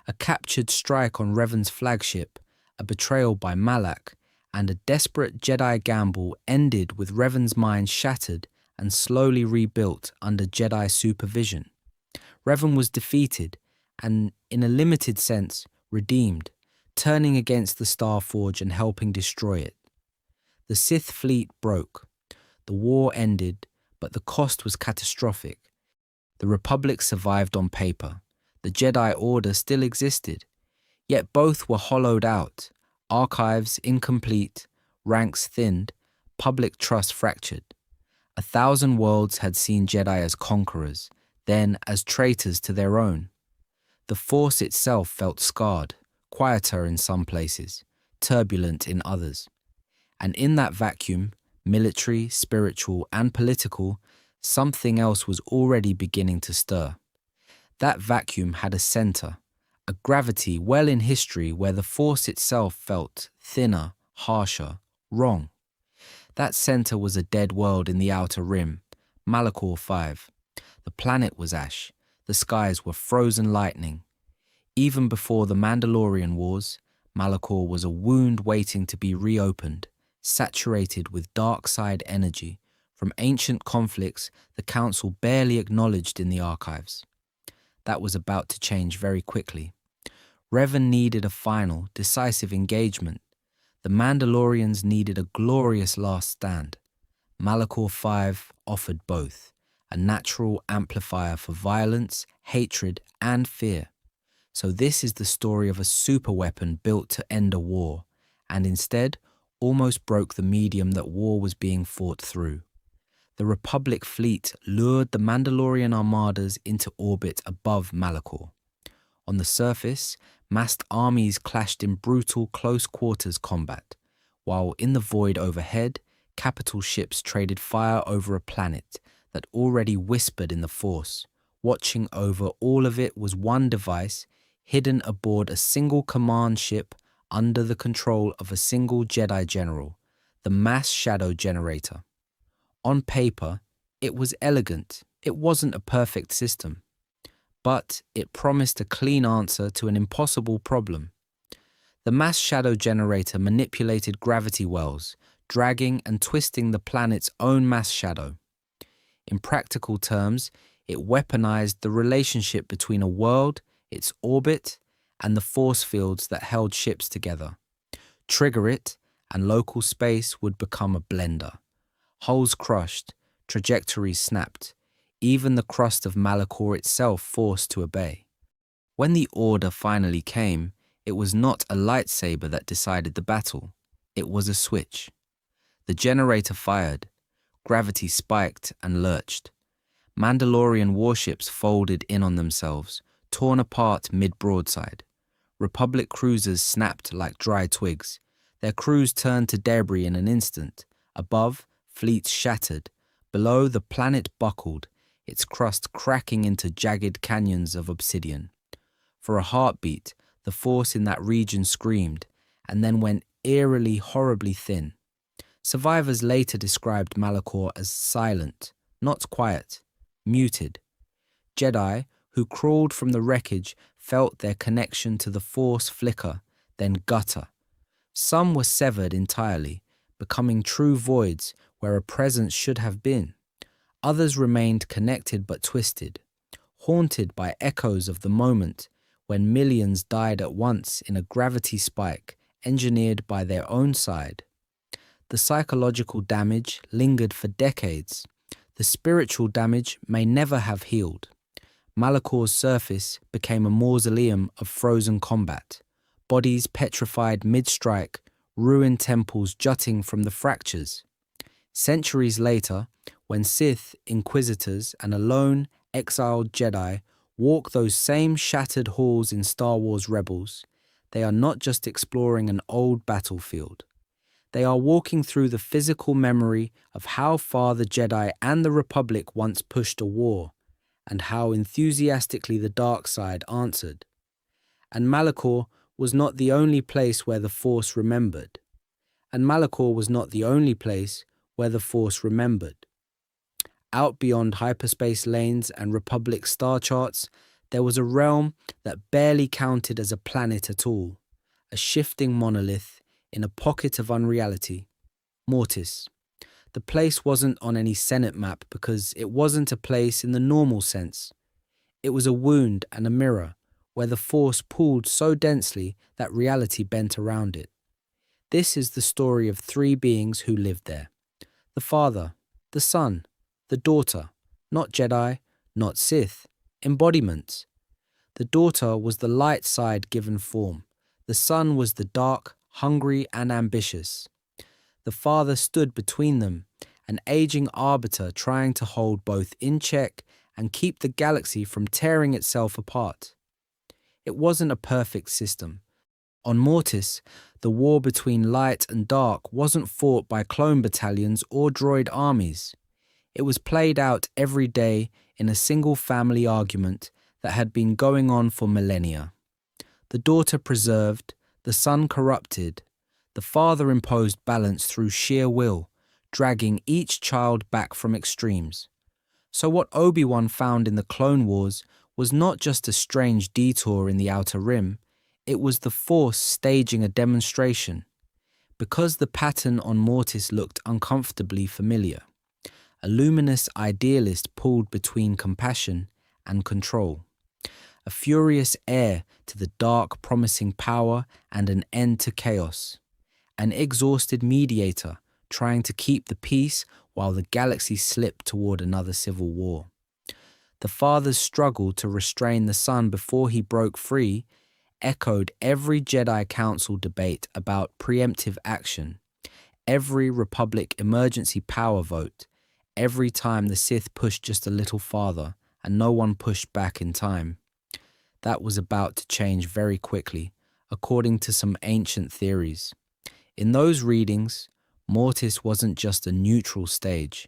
A captured strike on Revan's flagship, a betrayal by Malak, and a desperate Jedi gamble ended with Revan's mind shattered and slowly rebuilt under Jedi supervision. Revan was defeated and, in a limited sense, redeemed, turning against the Starforge and helping destroy it. The Sith fleet broke. The war ended, but the cost was catastrophic. The Republic survived on paper. The Jedi Order still existed. Yet both were hollowed out, archives incomplete, ranks thinned, public trust fractured. 1,000 worlds had seen Jedi as conquerors, then as traitors to their own. The Force itself felt scarred, quieter in some places, turbulent in others. And in that vacuum, military, spiritual, and political, something else was already beginning to stir. That vacuum had a center, a gravity well in history where the Force itself felt thinner, harsher, wrong. That center was a dead world in the outer rim, Malachor 5. The planet was ash, the skies were frozen lightning. Even before the Mandalorian Wars, Malachor was a wound waiting to be reopened, saturated with dark side energy from ancient conflicts the Council barely acknowledged in the archives. That was about to change very quickly. Revan needed a final, decisive engagement. The Mandalorians needed a glorious last stand. Malachor 5 offered both, a natural amplifier for violence, hatred, and fear. So this is the story of a superweapon built to end a war, and instead almost broke the medium that war was being fought through. The Republic fleet lured the Mandalorian armadas into orbit above Malachor. On the surface, massed armies clashed in brutal close-quarters combat, while in the void overhead, capital ships traded fire over a planet that already whispered in the Force. Watching over all of it was one device hidden aboard a single command ship under the control of a single Jedi general, the mass shadow generator. On paper, it was elegant. It wasn't a perfect system, but it promised a clean answer to an impossible problem. The mass shadow generator manipulated gravity wells, dragging and twisting the planet's own mass shadow. In practical terms, it weaponized the relationship between a world, its orbit, and the force fields that held ships together. Trigger it, and local space would become a blender. Hulls crushed, trajectories snapped, even the crust of Malachor itself forced to obey. When the order finally came, it was not a lightsaber that decided the battle. It was a switch. The generator fired. Gravity spiked and lurched. Mandalorian warships folded in on themselves, torn apart mid-broadside. Republic cruisers snapped like dry twigs. Their crews turned to debris in an instant. Above, fleets shattered. Below, the planet buckled, its crust cracking into jagged canyons of obsidian. For a heartbeat, the force in that region screamed, and then went eerily, horribly thin. Survivors later described Malachor as silent, not quiet, muted. Jedi, who crawled from the wreckage, felt their connection to the force flicker, then gutter. Some were severed entirely, becoming true voids where a presence should have been. Others remained connected but twisted, haunted by echoes of the moment when millions died at once in a gravity spike engineered by their own side. The psychological damage lingered for decades. The spiritual damage may never have healed. Malachor's surface became a mausoleum of frozen combat, bodies petrified mid-strike, ruined temples jutting from the fractures. Centuries later, when Sith, Inquisitors, and a lone, exiled Jedi walk those same shattered halls in Star Wars Rebels, they are not just exploring an old battlefield. They are walking through the physical memory of how far the Jedi and the Republic once pushed a war, and how enthusiastically the dark side answered. And Malachor was not the only place where the Force remembered. Out beyond hyperspace lanes and Republic star charts, there was a realm that barely counted as a planet at all, a shifting monolith in a pocket of unreality. Mortis. The place wasn't on any Senate map because it wasn't a place in the normal sense. It was a wound and a mirror where the Force pulled so densely that reality bent around it. This is the story of three beings who lived there. The Father, the Son, the Daughter, not Jedi, not Sith, embodiments. The Daughter was the light side given form. The Son was the dark, hungry and ambitious. The Father stood between them, an aging arbiter trying to hold both in check and keep the galaxy from tearing itself apart. It wasn't a perfect system. On Mortis, the war between light and dark wasn't fought by clone battalions or droid armies. It was played out every day in a single family argument that had been going on for millennia. The Daughter preserved, the Son corrupted, the Father imposed balance through sheer will, dragging each child back from extremes. So what Obi-Wan found in the Clone Wars was not just a strange detour in the Outer Rim, it was the Force staging a demonstration. Because the pattern on Mortis looked uncomfortably familiar, a luminous idealist pulled between compassion and control. A furious heir to the dark promising power and an end to chaos. An exhausted mediator trying to keep the peace while the galaxy slipped toward another civil war. The Father's struggle to restrain the Son before he broke free echoed every Jedi Council debate about preemptive action, every Republic emergency power vote, every time the Sith pushed just a little farther and no one pushed back in time. That was about to change very quickly, according to some ancient theories. In those readings, Mortis wasn't just a neutral stage.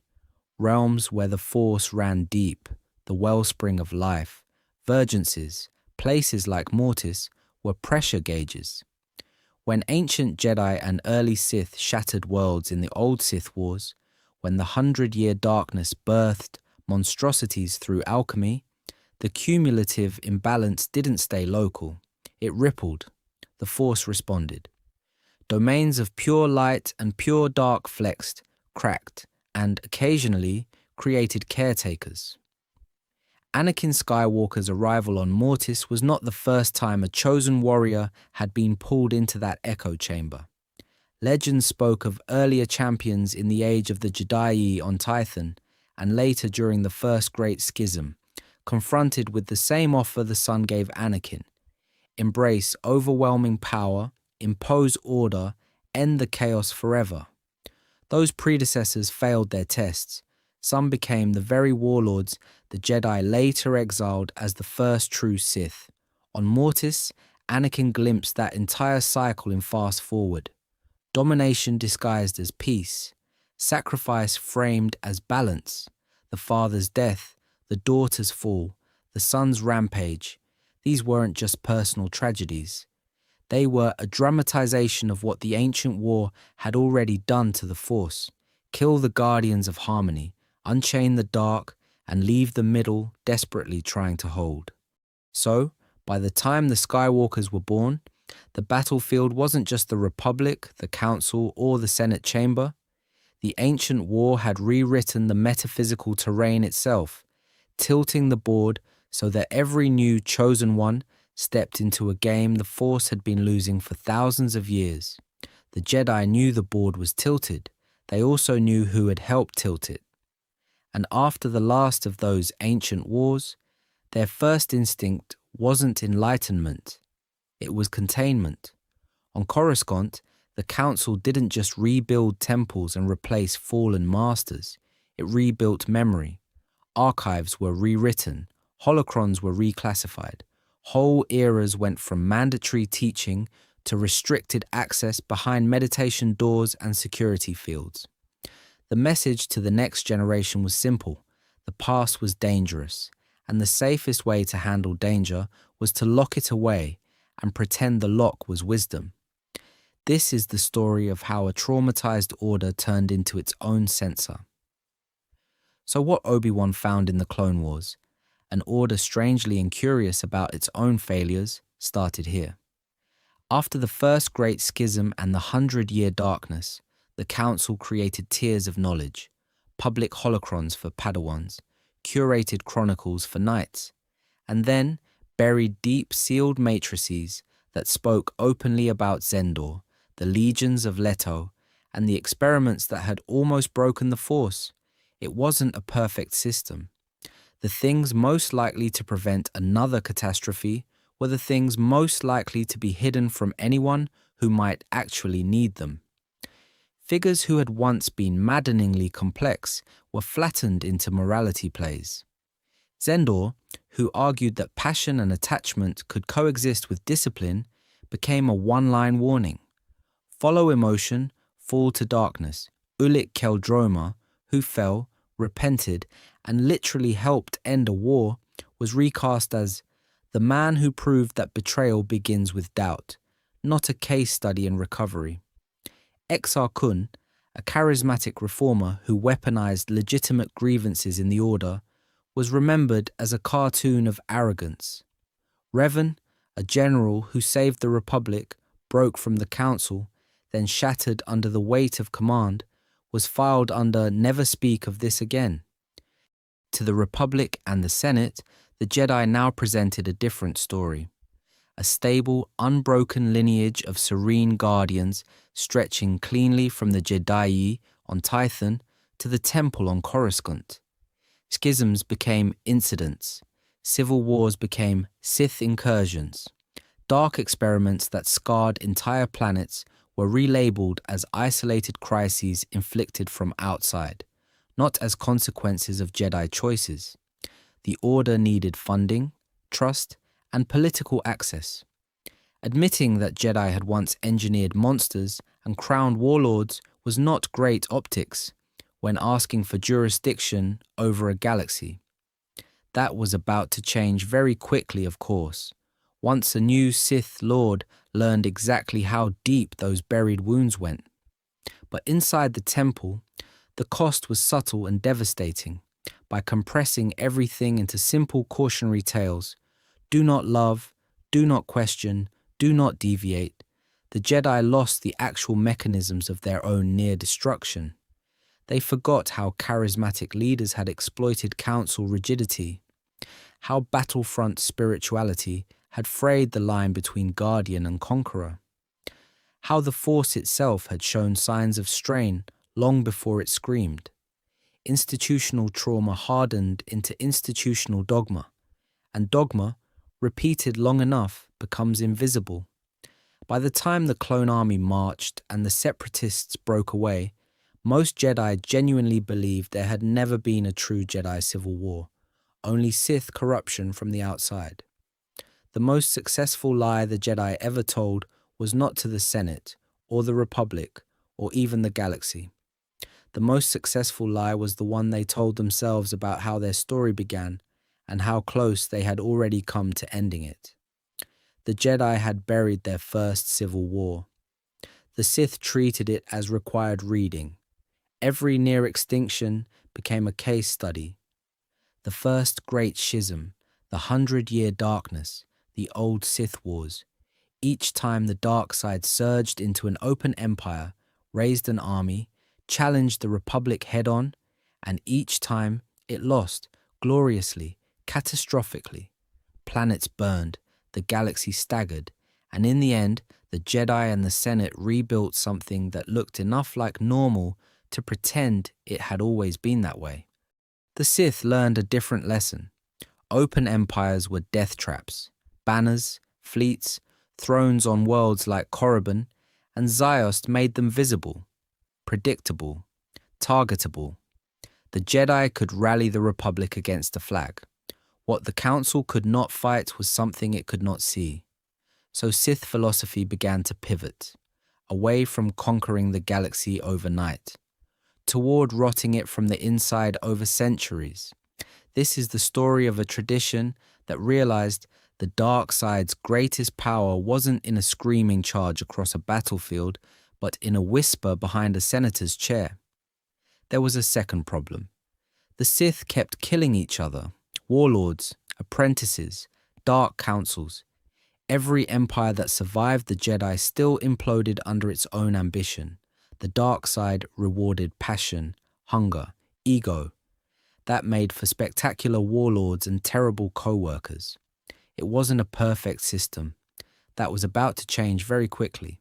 Realms where the Force ran deep, the wellspring of life, vergences, places like Mortis were pressure gauges. When ancient Jedi and early Sith shattered worlds in the old Sith Wars, when the 100-year darkness birthed monstrosities through alchemy, the cumulative imbalance didn't stay local. It rippled. The Force responded. Domains of pure light and pure dark flexed, cracked, and occasionally created caretakers. Anakin Skywalker's arrival on Mortis was not the first time a chosen warrior had been pulled into that echo chamber. Legends spoke of earlier champions in the age of the Jedi on Tython, and later during the First Great Schism, confronted with the same offer the Son gave Anakin: embrace overwhelming power, impose order, end the chaos forever. Those predecessors failed their tests. Some became the very warlords the Jedi later exiled as the first true Sith. On Mortis, Anakin glimpsed that entire cycle in fast forward. Domination disguised as peace, sacrifice framed as balance, the Father's death, the Daughter's fall, the Son's rampage. These weren't just personal tragedies. They were a dramatization of what the ancient war had already done to the Force. Kill the guardians of harmony, unchain the dark, and leave the middle desperately trying to hold. So, by the time the Skywalkers were born, the battlefield wasn't just the Republic, the Council, or the Senate chamber. The ancient war had rewritten the metaphysical terrain itself, tilting the board so that every new chosen one stepped into a game the Force had been losing for thousands of years. The Jedi knew the board was tilted. They also knew who had helped tilt it. And after the last of those ancient wars, their first instinct wasn't enlightenment. It was containment. On Coruscant, the Council didn't just rebuild temples and replace fallen masters. It rebuilt memory. Archives were rewritten. Holocrons were reclassified. Whole eras went from mandatory teaching to restricted access behind meditation doors and security fields. The message to the next generation was simple. The past was dangerous, and the safest way to handle danger was to lock it away and pretend the lock was wisdom. This is the story of how a traumatized order turned into its own censor. So what Obi-Wan found in the Clone Wars, an order strangely incurious about its own failures, started here. After the first Great Schism and the 100-Year Darkness, the Council created tiers of knowledge, public holocrons for Padawans, curated chronicles for knights, and then buried deep sealed matrices that spoke openly about Zendor, the legions of Leto, and the experiments that had almost broken the Force. It wasn't a perfect system. The things most likely to prevent another catastrophe were the things most likely to be hidden from anyone who might actually need them. Figures who had once been maddeningly complex were flattened into morality plays. Zendor, who argued that passion and attachment could coexist with discipline, became a one-line warning. Follow emotion, fall to darkness. Ulic Qel-Droma, who fell, repented, and literally helped end a war, was recast as the man who proved that betrayal begins with doubt, not a case study in recovery. Exar Kun, a charismatic reformer who weaponized legitimate grievances in the Order, was remembered as a cartoon of arrogance. Revan, a general who saved the Republic, broke from the Council, then shattered under the weight of command, was filed under Never Speak of This Again. To the Republic and the Senate, the Jedi now presented a different story. A stable, unbroken lineage of serene guardians stretching cleanly from the Jedi on Tython to the Temple on Coruscant. Schisms became incidents. Civil wars became Sith incursions. Dark experiments that scarred entire planets were relabeled as isolated crises inflicted from outside, not as consequences of Jedi choices. The Order needed funding, trust, and political access. Admitting that Jedi had once engineered monsters and crowned warlords was not great optics when asking for jurisdiction over a galaxy. That was about to change very quickly, of course, once a new Sith Lord learned exactly how deep those buried wounds went. But inside the temple, the cost was subtle and devastating. By compressing everything into simple cautionary tales, do not love, do not question, do not deviate, the Jedi lost the actual mechanisms of their own near destruction. They forgot how charismatic leaders had exploited council rigidity, how battlefront spirituality had frayed the line between guardian and conqueror, how the Force itself had shown signs of strain long before it screamed. Institutional trauma hardened into institutional dogma, and dogma, repeated long enough, becomes invisible. By the time the clone army marched and the separatists broke away, most Jedi genuinely believed there had never been a true Jedi civil war, only Sith corruption from the outside. The most successful lie the Jedi ever told was not to the Senate, or the Republic, or even the galaxy. The most successful lie was the one they told themselves about how their story began and how close they had already come to ending it. The Jedi had buried their first civil war. The Sith treated it as required reading. Every near extinction became a case study. The first Great Schism, the 100-Year Darkness, the old Sith Wars. Each time the dark side surged into an open empire, raised an army, challenged the Republic head-on, and each time it lost, gloriously, catastrophically. Planets burned, the galaxy staggered, and in the end, the Jedi and the Senate rebuilt something that looked enough like normal to pretend it had always been that way. The Sith learned a different lesson. Open empires were death traps, banners, fleets, thrones on worlds like Korriban, and Ziost made them visible, predictable, targetable. The Jedi could rally the Republic against a flag. What the Council could not fight was something it could not see. So Sith philosophy began to pivot, away from conquering the galaxy overnight, toward rotting it from the inside over centuries. This is the story of a tradition that realized the dark side's greatest power wasn't in a screaming charge across a battlefield, but in a whisper behind a senator's chair. There was a second problem. The Sith kept killing each other, warlords, apprentices, dark councils. Every empire that survived the Jedi still imploded under its own ambition. The dark side rewarded passion, hunger, ego. That made for spectacular warlords and terrible co-workers. It wasn't a perfect system. That was about to change very quickly.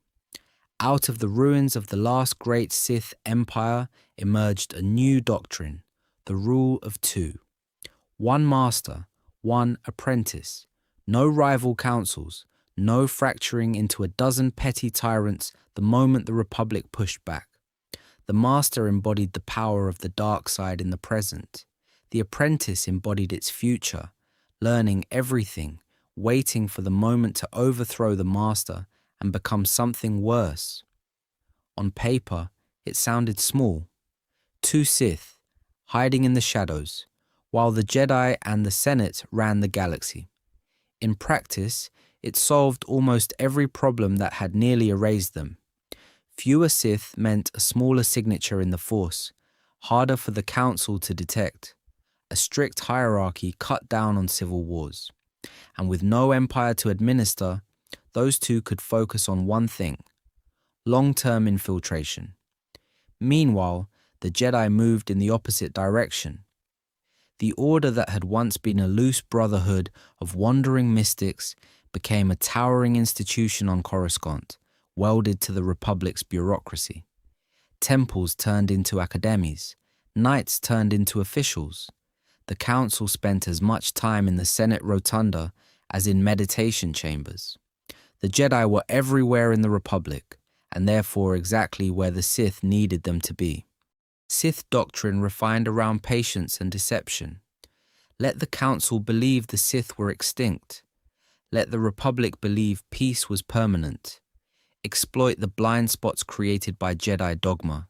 Out of the ruins of the last great Sith empire emerged a new doctrine, the rule of two. One master, one apprentice. No rival councils, no fracturing into a dozen petty tyrants the moment the Republic pushed back. The master embodied the power of the dark side in the present. The apprentice embodied its future, learning everything, waiting for the moment to overthrow the master and become something worse. On paper, it sounded small. Two Sith, hiding in the shadows, while the Jedi and the Senate ran the galaxy. In practice, it solved almost every problem that had nearly erased them. Fewer Sith meant a smaller signature in the Force, harder for the Council to detect. A strict hierarchy cut down on civil wars. And with no empire to administer, those two could focus on one thing: long-term infiltration. Meanwhile, the Jedi moved in the opposite direction. The Order that had once been a loose brotherhood of wandering mystics became a towering institution on Coruscant, welded to the Republic's bureaucracy. Temples turned into academies, knights turned into officials. The Council spent as much time in the Senate Rotunda as in meditation chambers. The Jedi were everywhere in the Republic, and therefore exactly where the Sith needed them to be. Sith doctrine refined around patience and deception. Let the Council believe the Sith were extinct. Let the Republic believe peace was permanent. Exploit the blind spots created by Jedi dogma.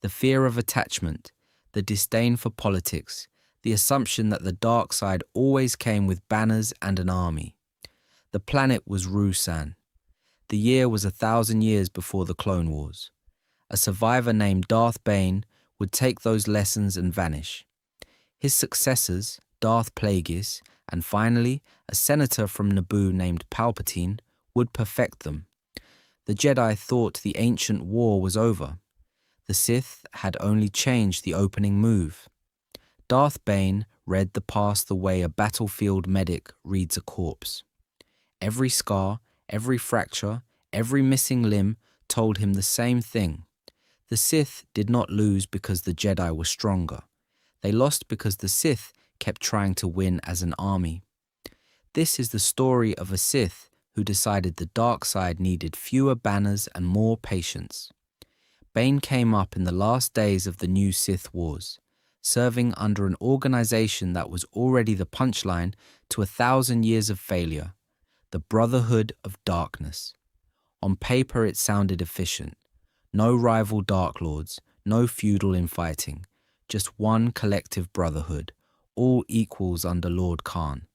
The fear of attachment, the disdain for politics, the assumption that the dark side always came with banners and an army. The planet was Ruusan. The year was 1,000 years before the Clone Wars. A survivor named Darth Bane would take those lessons and vanish. His successors, Darth Plagueis, and finally a senator from Naboo named Palpatine, would perfect them. The Jedi thought the ancient war was over. The Sith had only changed the opening move. Darth Bane read the past the way a battlefield medic reads a corpse. Every scar, every fracture, every missing limb told him the same thing. The Sith did not lose because the Jedi were stronger. They lost because the Sith kept trying to win as an army. This is the story of a Sith who decided the dark side needed fewer banners and more patience. Bane came up in the last days of the new Sith Wars, serving under an organization that was already the punchline to 1,000 years of failure, the Brotherhood of Darkness. On paper it sounded efficient. No rival Dark Lords, no feudal infighting, just one collective brotherhood, all equals under Lord Khan.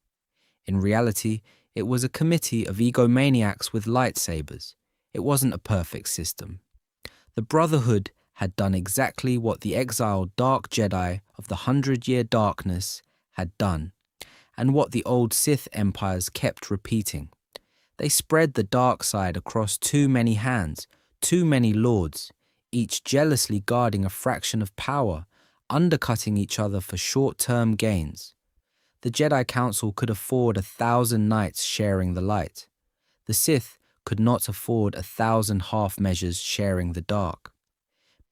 In reality, it was a committee of egomaniacs with lightsabers. It wasn't a perfect system. The Brotherhood had done exactly what the exiled Dark Jedi of the 100-Year Darkness had done, and what the old Sith empires kept repeating. They spread the dark side across too many hands, too many lords, each jealously guarding a fraction of power, undercutting each other for short-term gains. The Jedi Council could afford 1,000 knights sharing the light. The Sith could not afford 1,000 half-measures sharing the dark.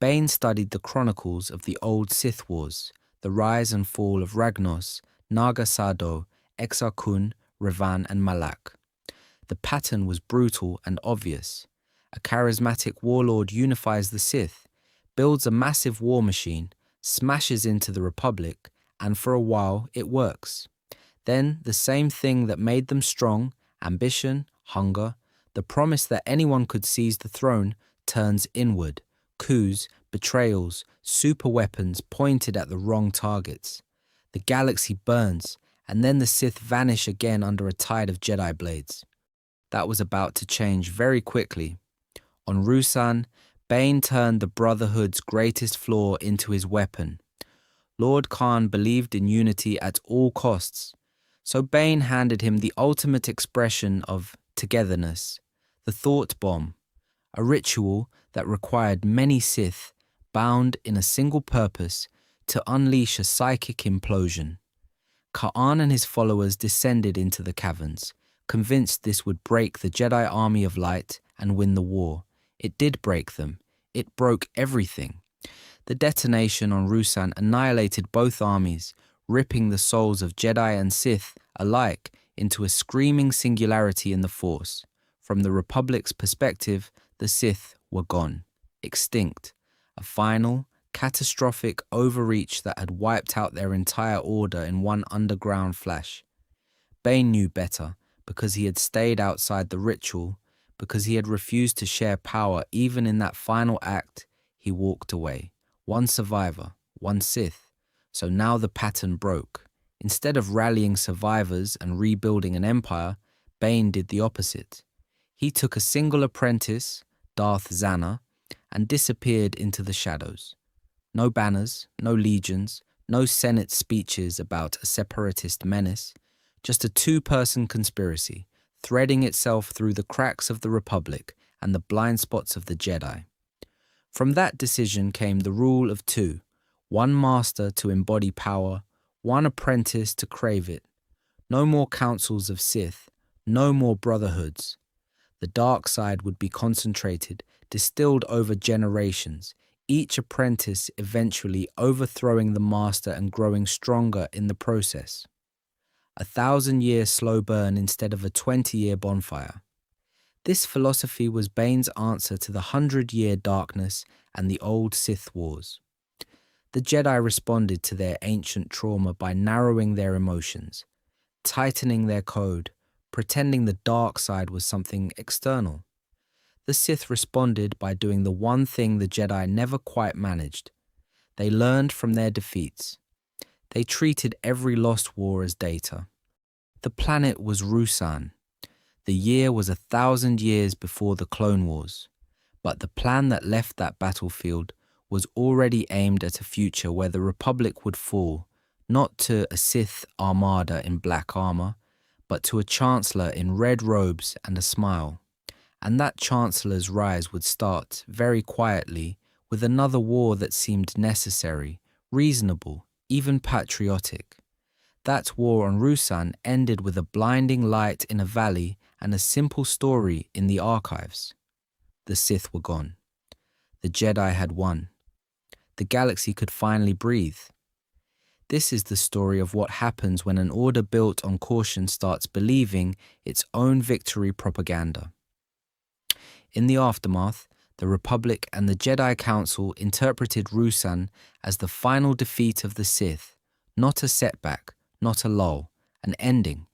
Bane studied the chronicles of the old Sith Wars, the rise and fall of Ragnos, Naga Sadow, Exile, Revan and Malak. The pattern was brutal and obvious. A charismatic warlord unifies the Sith, builds a massive war machine, smashes into the Republic, and for a while it works. Then the same thing that made them strong, ambition, hunger, the promise that anyone could seize the throne, turns inward, coups, betrayals, super weapons pointed at the wrong targets. The galaxy burns, and then the Sith vanish again under a tide of Jedi blades. That was about to change very quickly. On Ruusan, Bane turned the Brotherhood's greatest flaw into his weapon. Lord Khan believed in unity at all costs, so Bane handed him the ultimate expression of togetherness, the thought bomb, a ritual that required many Sith, bound in a single purpose, to unleash a psychic implosion. Ka'an and his followers descended into the caverns, convinced this would break the Jedi army of light and win the war. It did break them. It broke everything. The detonation on Ruusan annihilated both armies, ripping the souls of Jedi and Sith alike into a screaming singularity in the Force. From the Republic's perspective, the Sith were gone, extinct, a final, catastrophic overreach that had wiped out their entire order in one underground flash. Bane knew better, because he had stayed outside the ritual, because he had refused to share power even in that final act. He walked away. One survivor, one Sith. So now the pattern broke. Instead of rallying survivors and rebuilding an empire, Bane did the opposite. He took a single apprentice, Darth Zana, and disappeared into the shadows. No banners, no legions, no Senate speeches about a separatist menace, just a two-person conspiracy, threading itself through the cracks of the Republic and the blind spots of the Jedi. From that decision came the rule of two, one master to embody power, one apprentice to crave it. No more councils of Sith, no more brotherhoods. The dark side would be concentrated, distilled over generations, each apprentice eventually overthrowing the master and growing stronger in the process. 1,000-year slow burn instead of a 20-year bonfire. This philosophy was Bane's answer to the 100-year darkness and the old Sith wars. The Jedi responded to their ancient trauma by narrowing their emotions, tightening their code, pretending the dark side was something external. The Sith responded by doing the one thing the Jedi never quite managed. They learned from their defeats. They treated every lost war as data. The planet was Ruusan. The year was 1,000 years before the Clone Wars. But the plan that left that battlefield was already aimed at a future where the Republic would fall, not to a Sith armada in black armor, but to a chancellor in red robes and a smile. And that chancellor's rise would start, very quietly, with another war that seemed necessary, reasonable, even patriotic. That war on Ruusan ended with a blinding light in a valley and a simple story in the archives. The Sith were gone. The Jedi had won. The galaxy could finally breathe. This is the story of what happens when an order built on caution starts believing its own victory propaganda. In the aftermath, the Republic and the Jedi Council interpreted Ruusan as the final defeat of the Sith, not a setback, not a lull, an ending.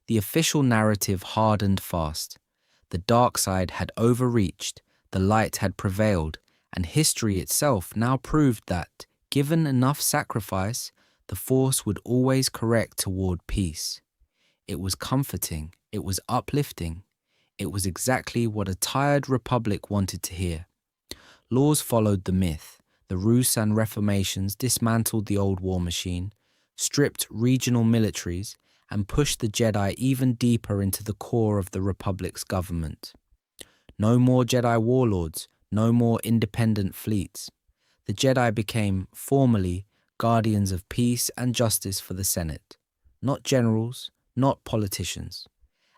The official narrative hardened fast. The dark side had overreached, the light had prevailed, and history itself now proved that, given enough sacrifice, the Force would always correct toward peace. It was comforting, it was uplifting. It was exactly what a tired Republic wanted to hear. Laws followed the myth. The Ruusan reformations dismantled the old war machine, stripped regional militaries, and pushed the Jedi even deeper into the core of the Republic's government. No more Jedi warlords, no more independent fleets. The Jedi became, formally, guardians of peace and justice for the Senate. Not generals, not politicians.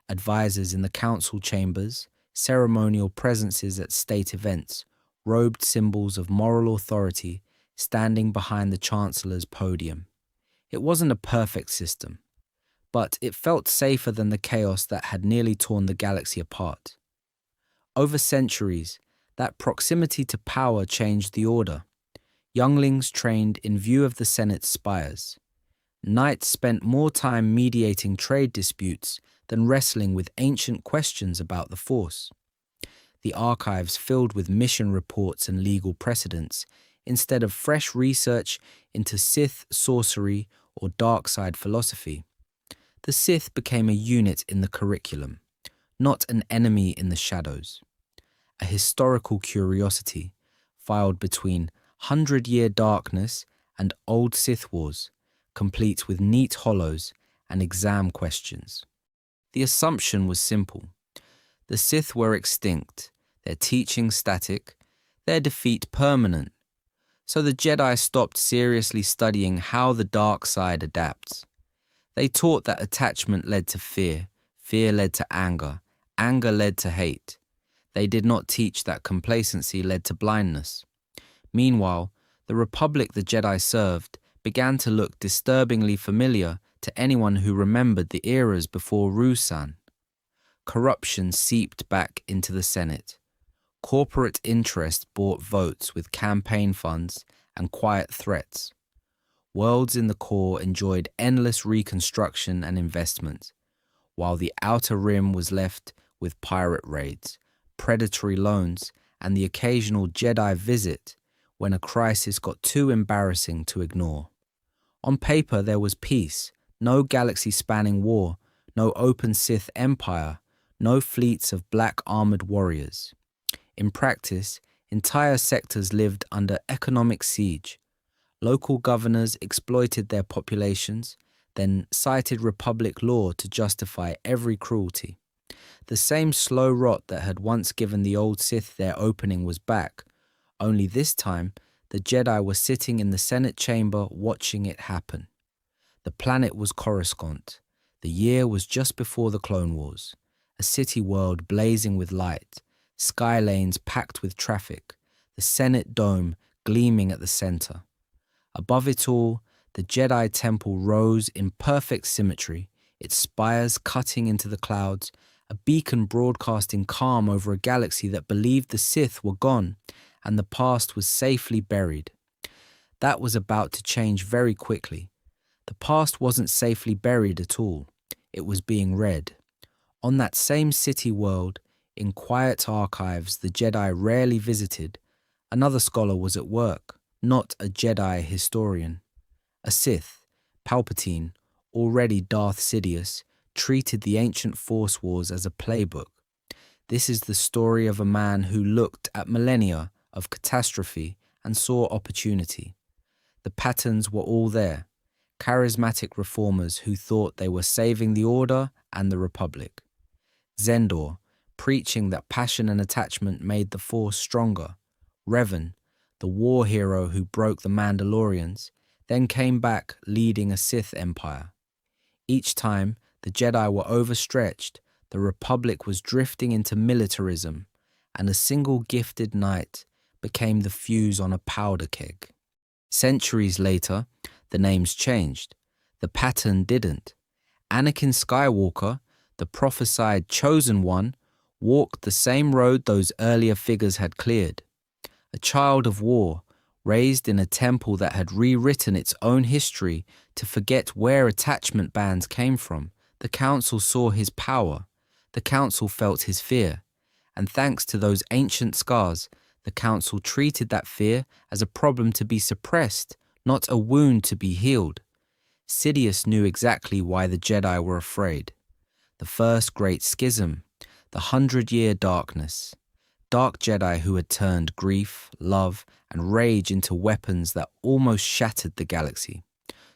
Advisors in the council chambers, ceremonial presences at state events, robed symbols of moral authority standing behind the Chancellor's podium. It wasn't a perfect system, but it felt safer than the chaos that had nearly torn the galaxy apart. Over centuries, that proximity to power changed the order. Younglings trained in view of the Senate's spires. Knights spent more time mediating trade disputes than wrestling with ancient questions about the Force. The archives filled with mission reports and legal precedents instead of fresh research into Sith sorcery or dark side philosophy. The Sith became a unit in the curriculum, not an enemy in the shadows. A historical curiosity filed between 100-Year Darkness and Old Sith Wars, complete with neat hollows and exam questions. The assumption was simple. The Sith were extinct, their teaching static, their defeat permanent. So the Jedi stopped seriously studying how the dark side adapts. They taught that attachment led to fear, fear led to anger, anger led to hate. They did not teach that complacency led to blindness. Meanwhile, the Republic the Jedi served began to look disturbingly familiar to anyone who remembered the eras before Ruusan. Corruption seeped back into the Senate. Corporate interest bought votes with campaign funds and quiet threats. Worlds in the core enjoyed endless reconstruction and investment, while the outer rim was left with pirate raids, predatory loans, and the occasional Jedi visit when a crisis got too embarrassing to ignore. On paper there was peace, no galaxy-spanning war, no open Sith empire, no fleets of black armored warriors. In practice, entire sectors lived under economic siege. Local governors exploited their populations, then cited Republic law to justify every cruelty. The same slow rot that had once given the old Sith their opening was back, only this time the Jedi were sitting in the Senate chamber watching it happen. The planet was Coruscant. The year was just before the Clone Wars. A city world blazing with light, sky lanes packed with traffic, the Senate dome gleaming at the center. Above it all, the Jedi Temple rose in perfect symmetry, its spires cutting into the clouds, a beacon broadcasting calm over a galaxy that believed the Sith were gone and the past was safely buried. That was about to change very quickly. The past wasn't safely buried at all. It was being read. On that same city world, in quiet archives the Jedi rarely visited, another scholar was at work, not a Jedi historian. A Sith, Palpatine, already Darth Sidious, treated the ancient Force Wars as a playbook. This is the story of a man who looked at millennia of catastrophe and saw opportunity. The patterns were all there. Charismatic reformers who thought they were saving the Order and the Republic. Zendor, preaching that passion and attachment made the Force stronger. Revan, the war hero who broke the Mandalorians, then came back leading a Sith empire. Each time, the Jedi were overstretched, the Republic was drifting into militarism, and a single gifted knight became the fuse on a powder keg. Centuries later, the names changed. The pattern didn't. Anakin Skywalker, the prophesied chosen one, walked the same road those earlier figures had cleared. A child of war, raised in a temple that had rewritten its own history to forget where attachment bands came from, the Council saw his power. The Council felt his fear. And thanks to those ancient scars, the Council treated that fear as a problem to be suppressed, not a wound to be healed. Sidious knew exactly why the Jedi were afraid. The first great schism, the 100-Year Darkness. Dark Jedi who had turned grief, love, and rage into weapons that almost shattered the galaxy.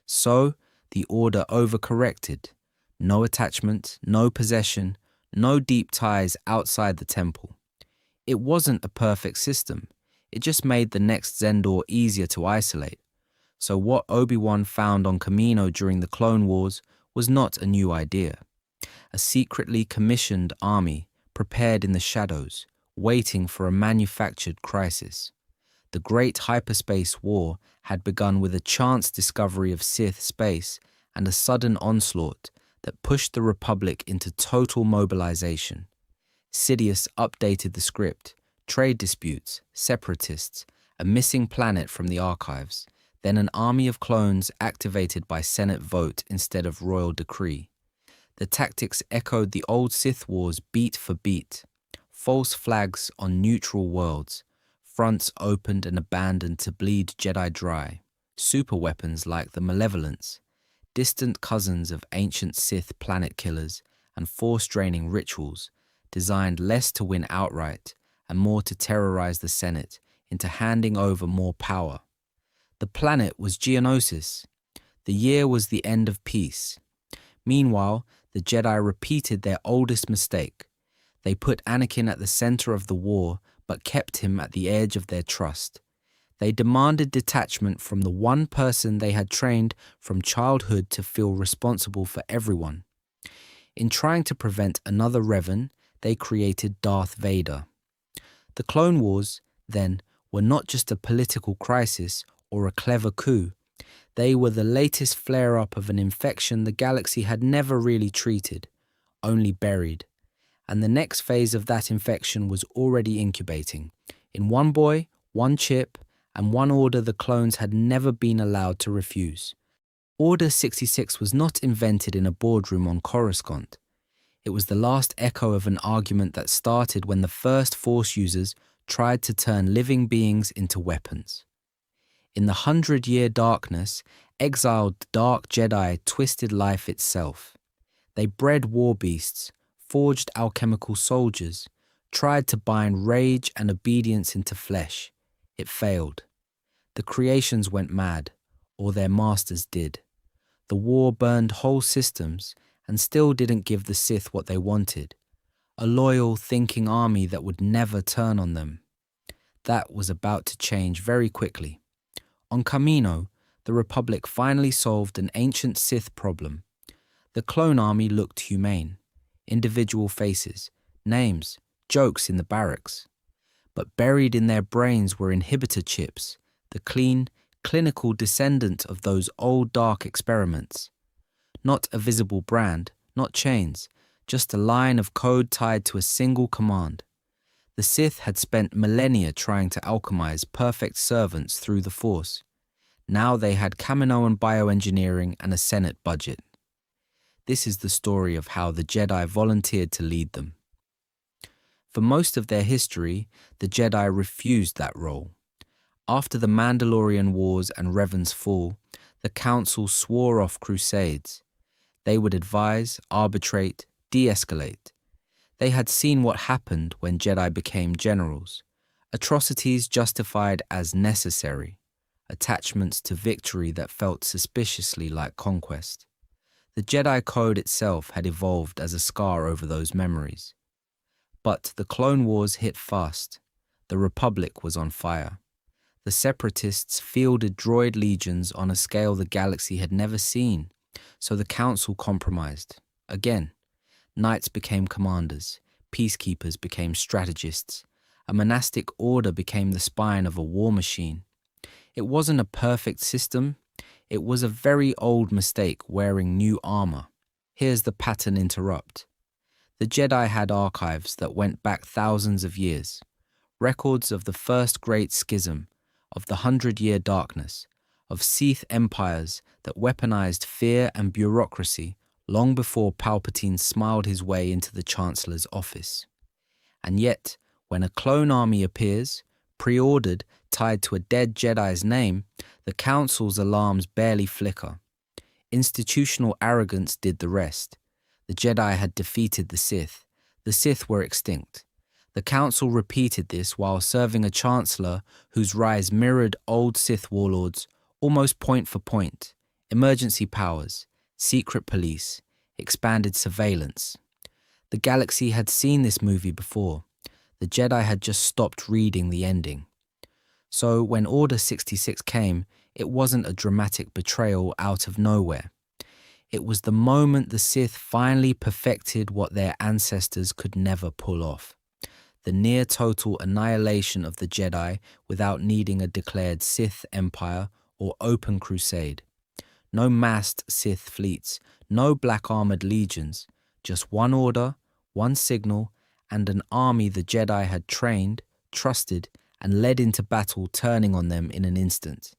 So, the Order overcorrected. No attachment, no possession, no deep ties outside the temple. It wasn't a perfect system. It just made the next Zendor easier to isolate. So what Obi-Wan found on Kamino during the Clone Wars was not a new idea. A secretly commissioned army prepared in the shadows, waiting for a manufactured crisis. The Great Hyperspace War had begun with a chance discovery of Sith space and a sudden onslaught that pushed the Republic into total mobilization. Sidious updated the script, trade disputes, separatists, a missing planet from the archives. then an army of clones activated by Senate vote instead of royal decree. The tactics echoed the old Sith wars beat for beat. False flags on neutral worlds, fronts opened and abandoned to bleed Jedi dry, super weapons like the Malevolence, distant cousins of ancient Sith planet killers, and force-draining rituals, designed less to win outright and more to terrorize the Senate into handing over more power. The planet was Geonosis. The year was the end of peace. Meanwhile, the Jedi repeated their oldest mistake. They put Anakin at the center of the war, but kept him at the edge of their trust. They demanded detachment from the one person they had trained from childhood to feel responsible for everyone. In trying to prevent another Revan, they created Darth Vader. The Clone Wars, then, were not just a political crisis or a clever coup. They were the latest flare-up of an infection the galaxy had never really treated, only buried. And the next phase of that infection was already incubating, in one boy, one chip, and one order the clones had never been allowed to refuse. Order 66 was not invented in a boardroom on Coruscant. It was the last echo of an argument that started when the first Force users tried to turn living beings into weapons. In the 100-year darkness, exiled dark Jedi twisted life itself. They bred war beasts, forged alchemical soldiers, tried to bind rage and obedience into flesh. It failed. The creations went mad, or their masters did. The war burned whole systems and still didn't give the Sith what they wanted, a loyal, thinking army that would never turn on them. That was about to change very quickly. On Kamino, the Republic finally solved an ancient Sith problem. The clone army looked humane. Individual faces, names, jokes in the barracks. But buried in their brains were inhibitor chips, the clean, clinical descendant of those old dark experiments. Not a visible brand, not chains, just a line of code tied to a single command. The Sith had spent millennia trying to alchemize perfect servants through the Force. Now they had Kaminoan bioengineering and a Senate budget. This is the story of how the Jedi volunteered to lead them. For most of their history, the Jedi refused that role. After the Mandalorian Wars and Revan's fall, the Council swore off crusades. They would advise, arbitrate, de-escalate. They had seen what happened when Jedi became generals. Atrocities justified as necessary. Attachments to victory that felt suspiciously like conquest. The Jedi Code itself had evolved as a scar over those memories. But the Clone Wars hit fast. The Republic was on fire. The Separatists fielded droid legions on a scale the galaxy had never seen, so the Council compromised. Again, knights became commanders, peacekeepers became strategists, a monastic order became the spine of a war machine. It wasn't a perfect system. It was a very old mistake wearing new armor. Here's the pattern interrupt. The Jedi had archives that went back thousands of years. Records of the first great schism, of the 100-year darkness, of Sith empires that weaponized fear and bureaucracy long before Palpatine smiled his way into the Chancellor's office. And yet, when a clone army appears, pre-ordered, tied to a dead Jedi's name, the Council's alarms barely flicker. Institutional arrogance did the rest. The Jedi had defeated the Sith. The Sith were extinct. The Council repeated this while serving a Chancellor whose rise mirrored old Sith warlords, almost point for point. Emergency powers, secret police, expanded surveillance. The galaxy had seen this movie before. The Jedi had just stopped reading the ending. So when Order 66 came, it wasn't a dramatic betrayal out of nowhere. It was the moment the Sith finally perfected what their ancestors could never pull off. The near-total annihilation of the Jedi without needing a declared Sith empire or open crusade. No massed Sith fleets, no black-armored legions, just one order, one signal, and an army the Jedi had trained, trusted, and led into battle turning on them in an instant.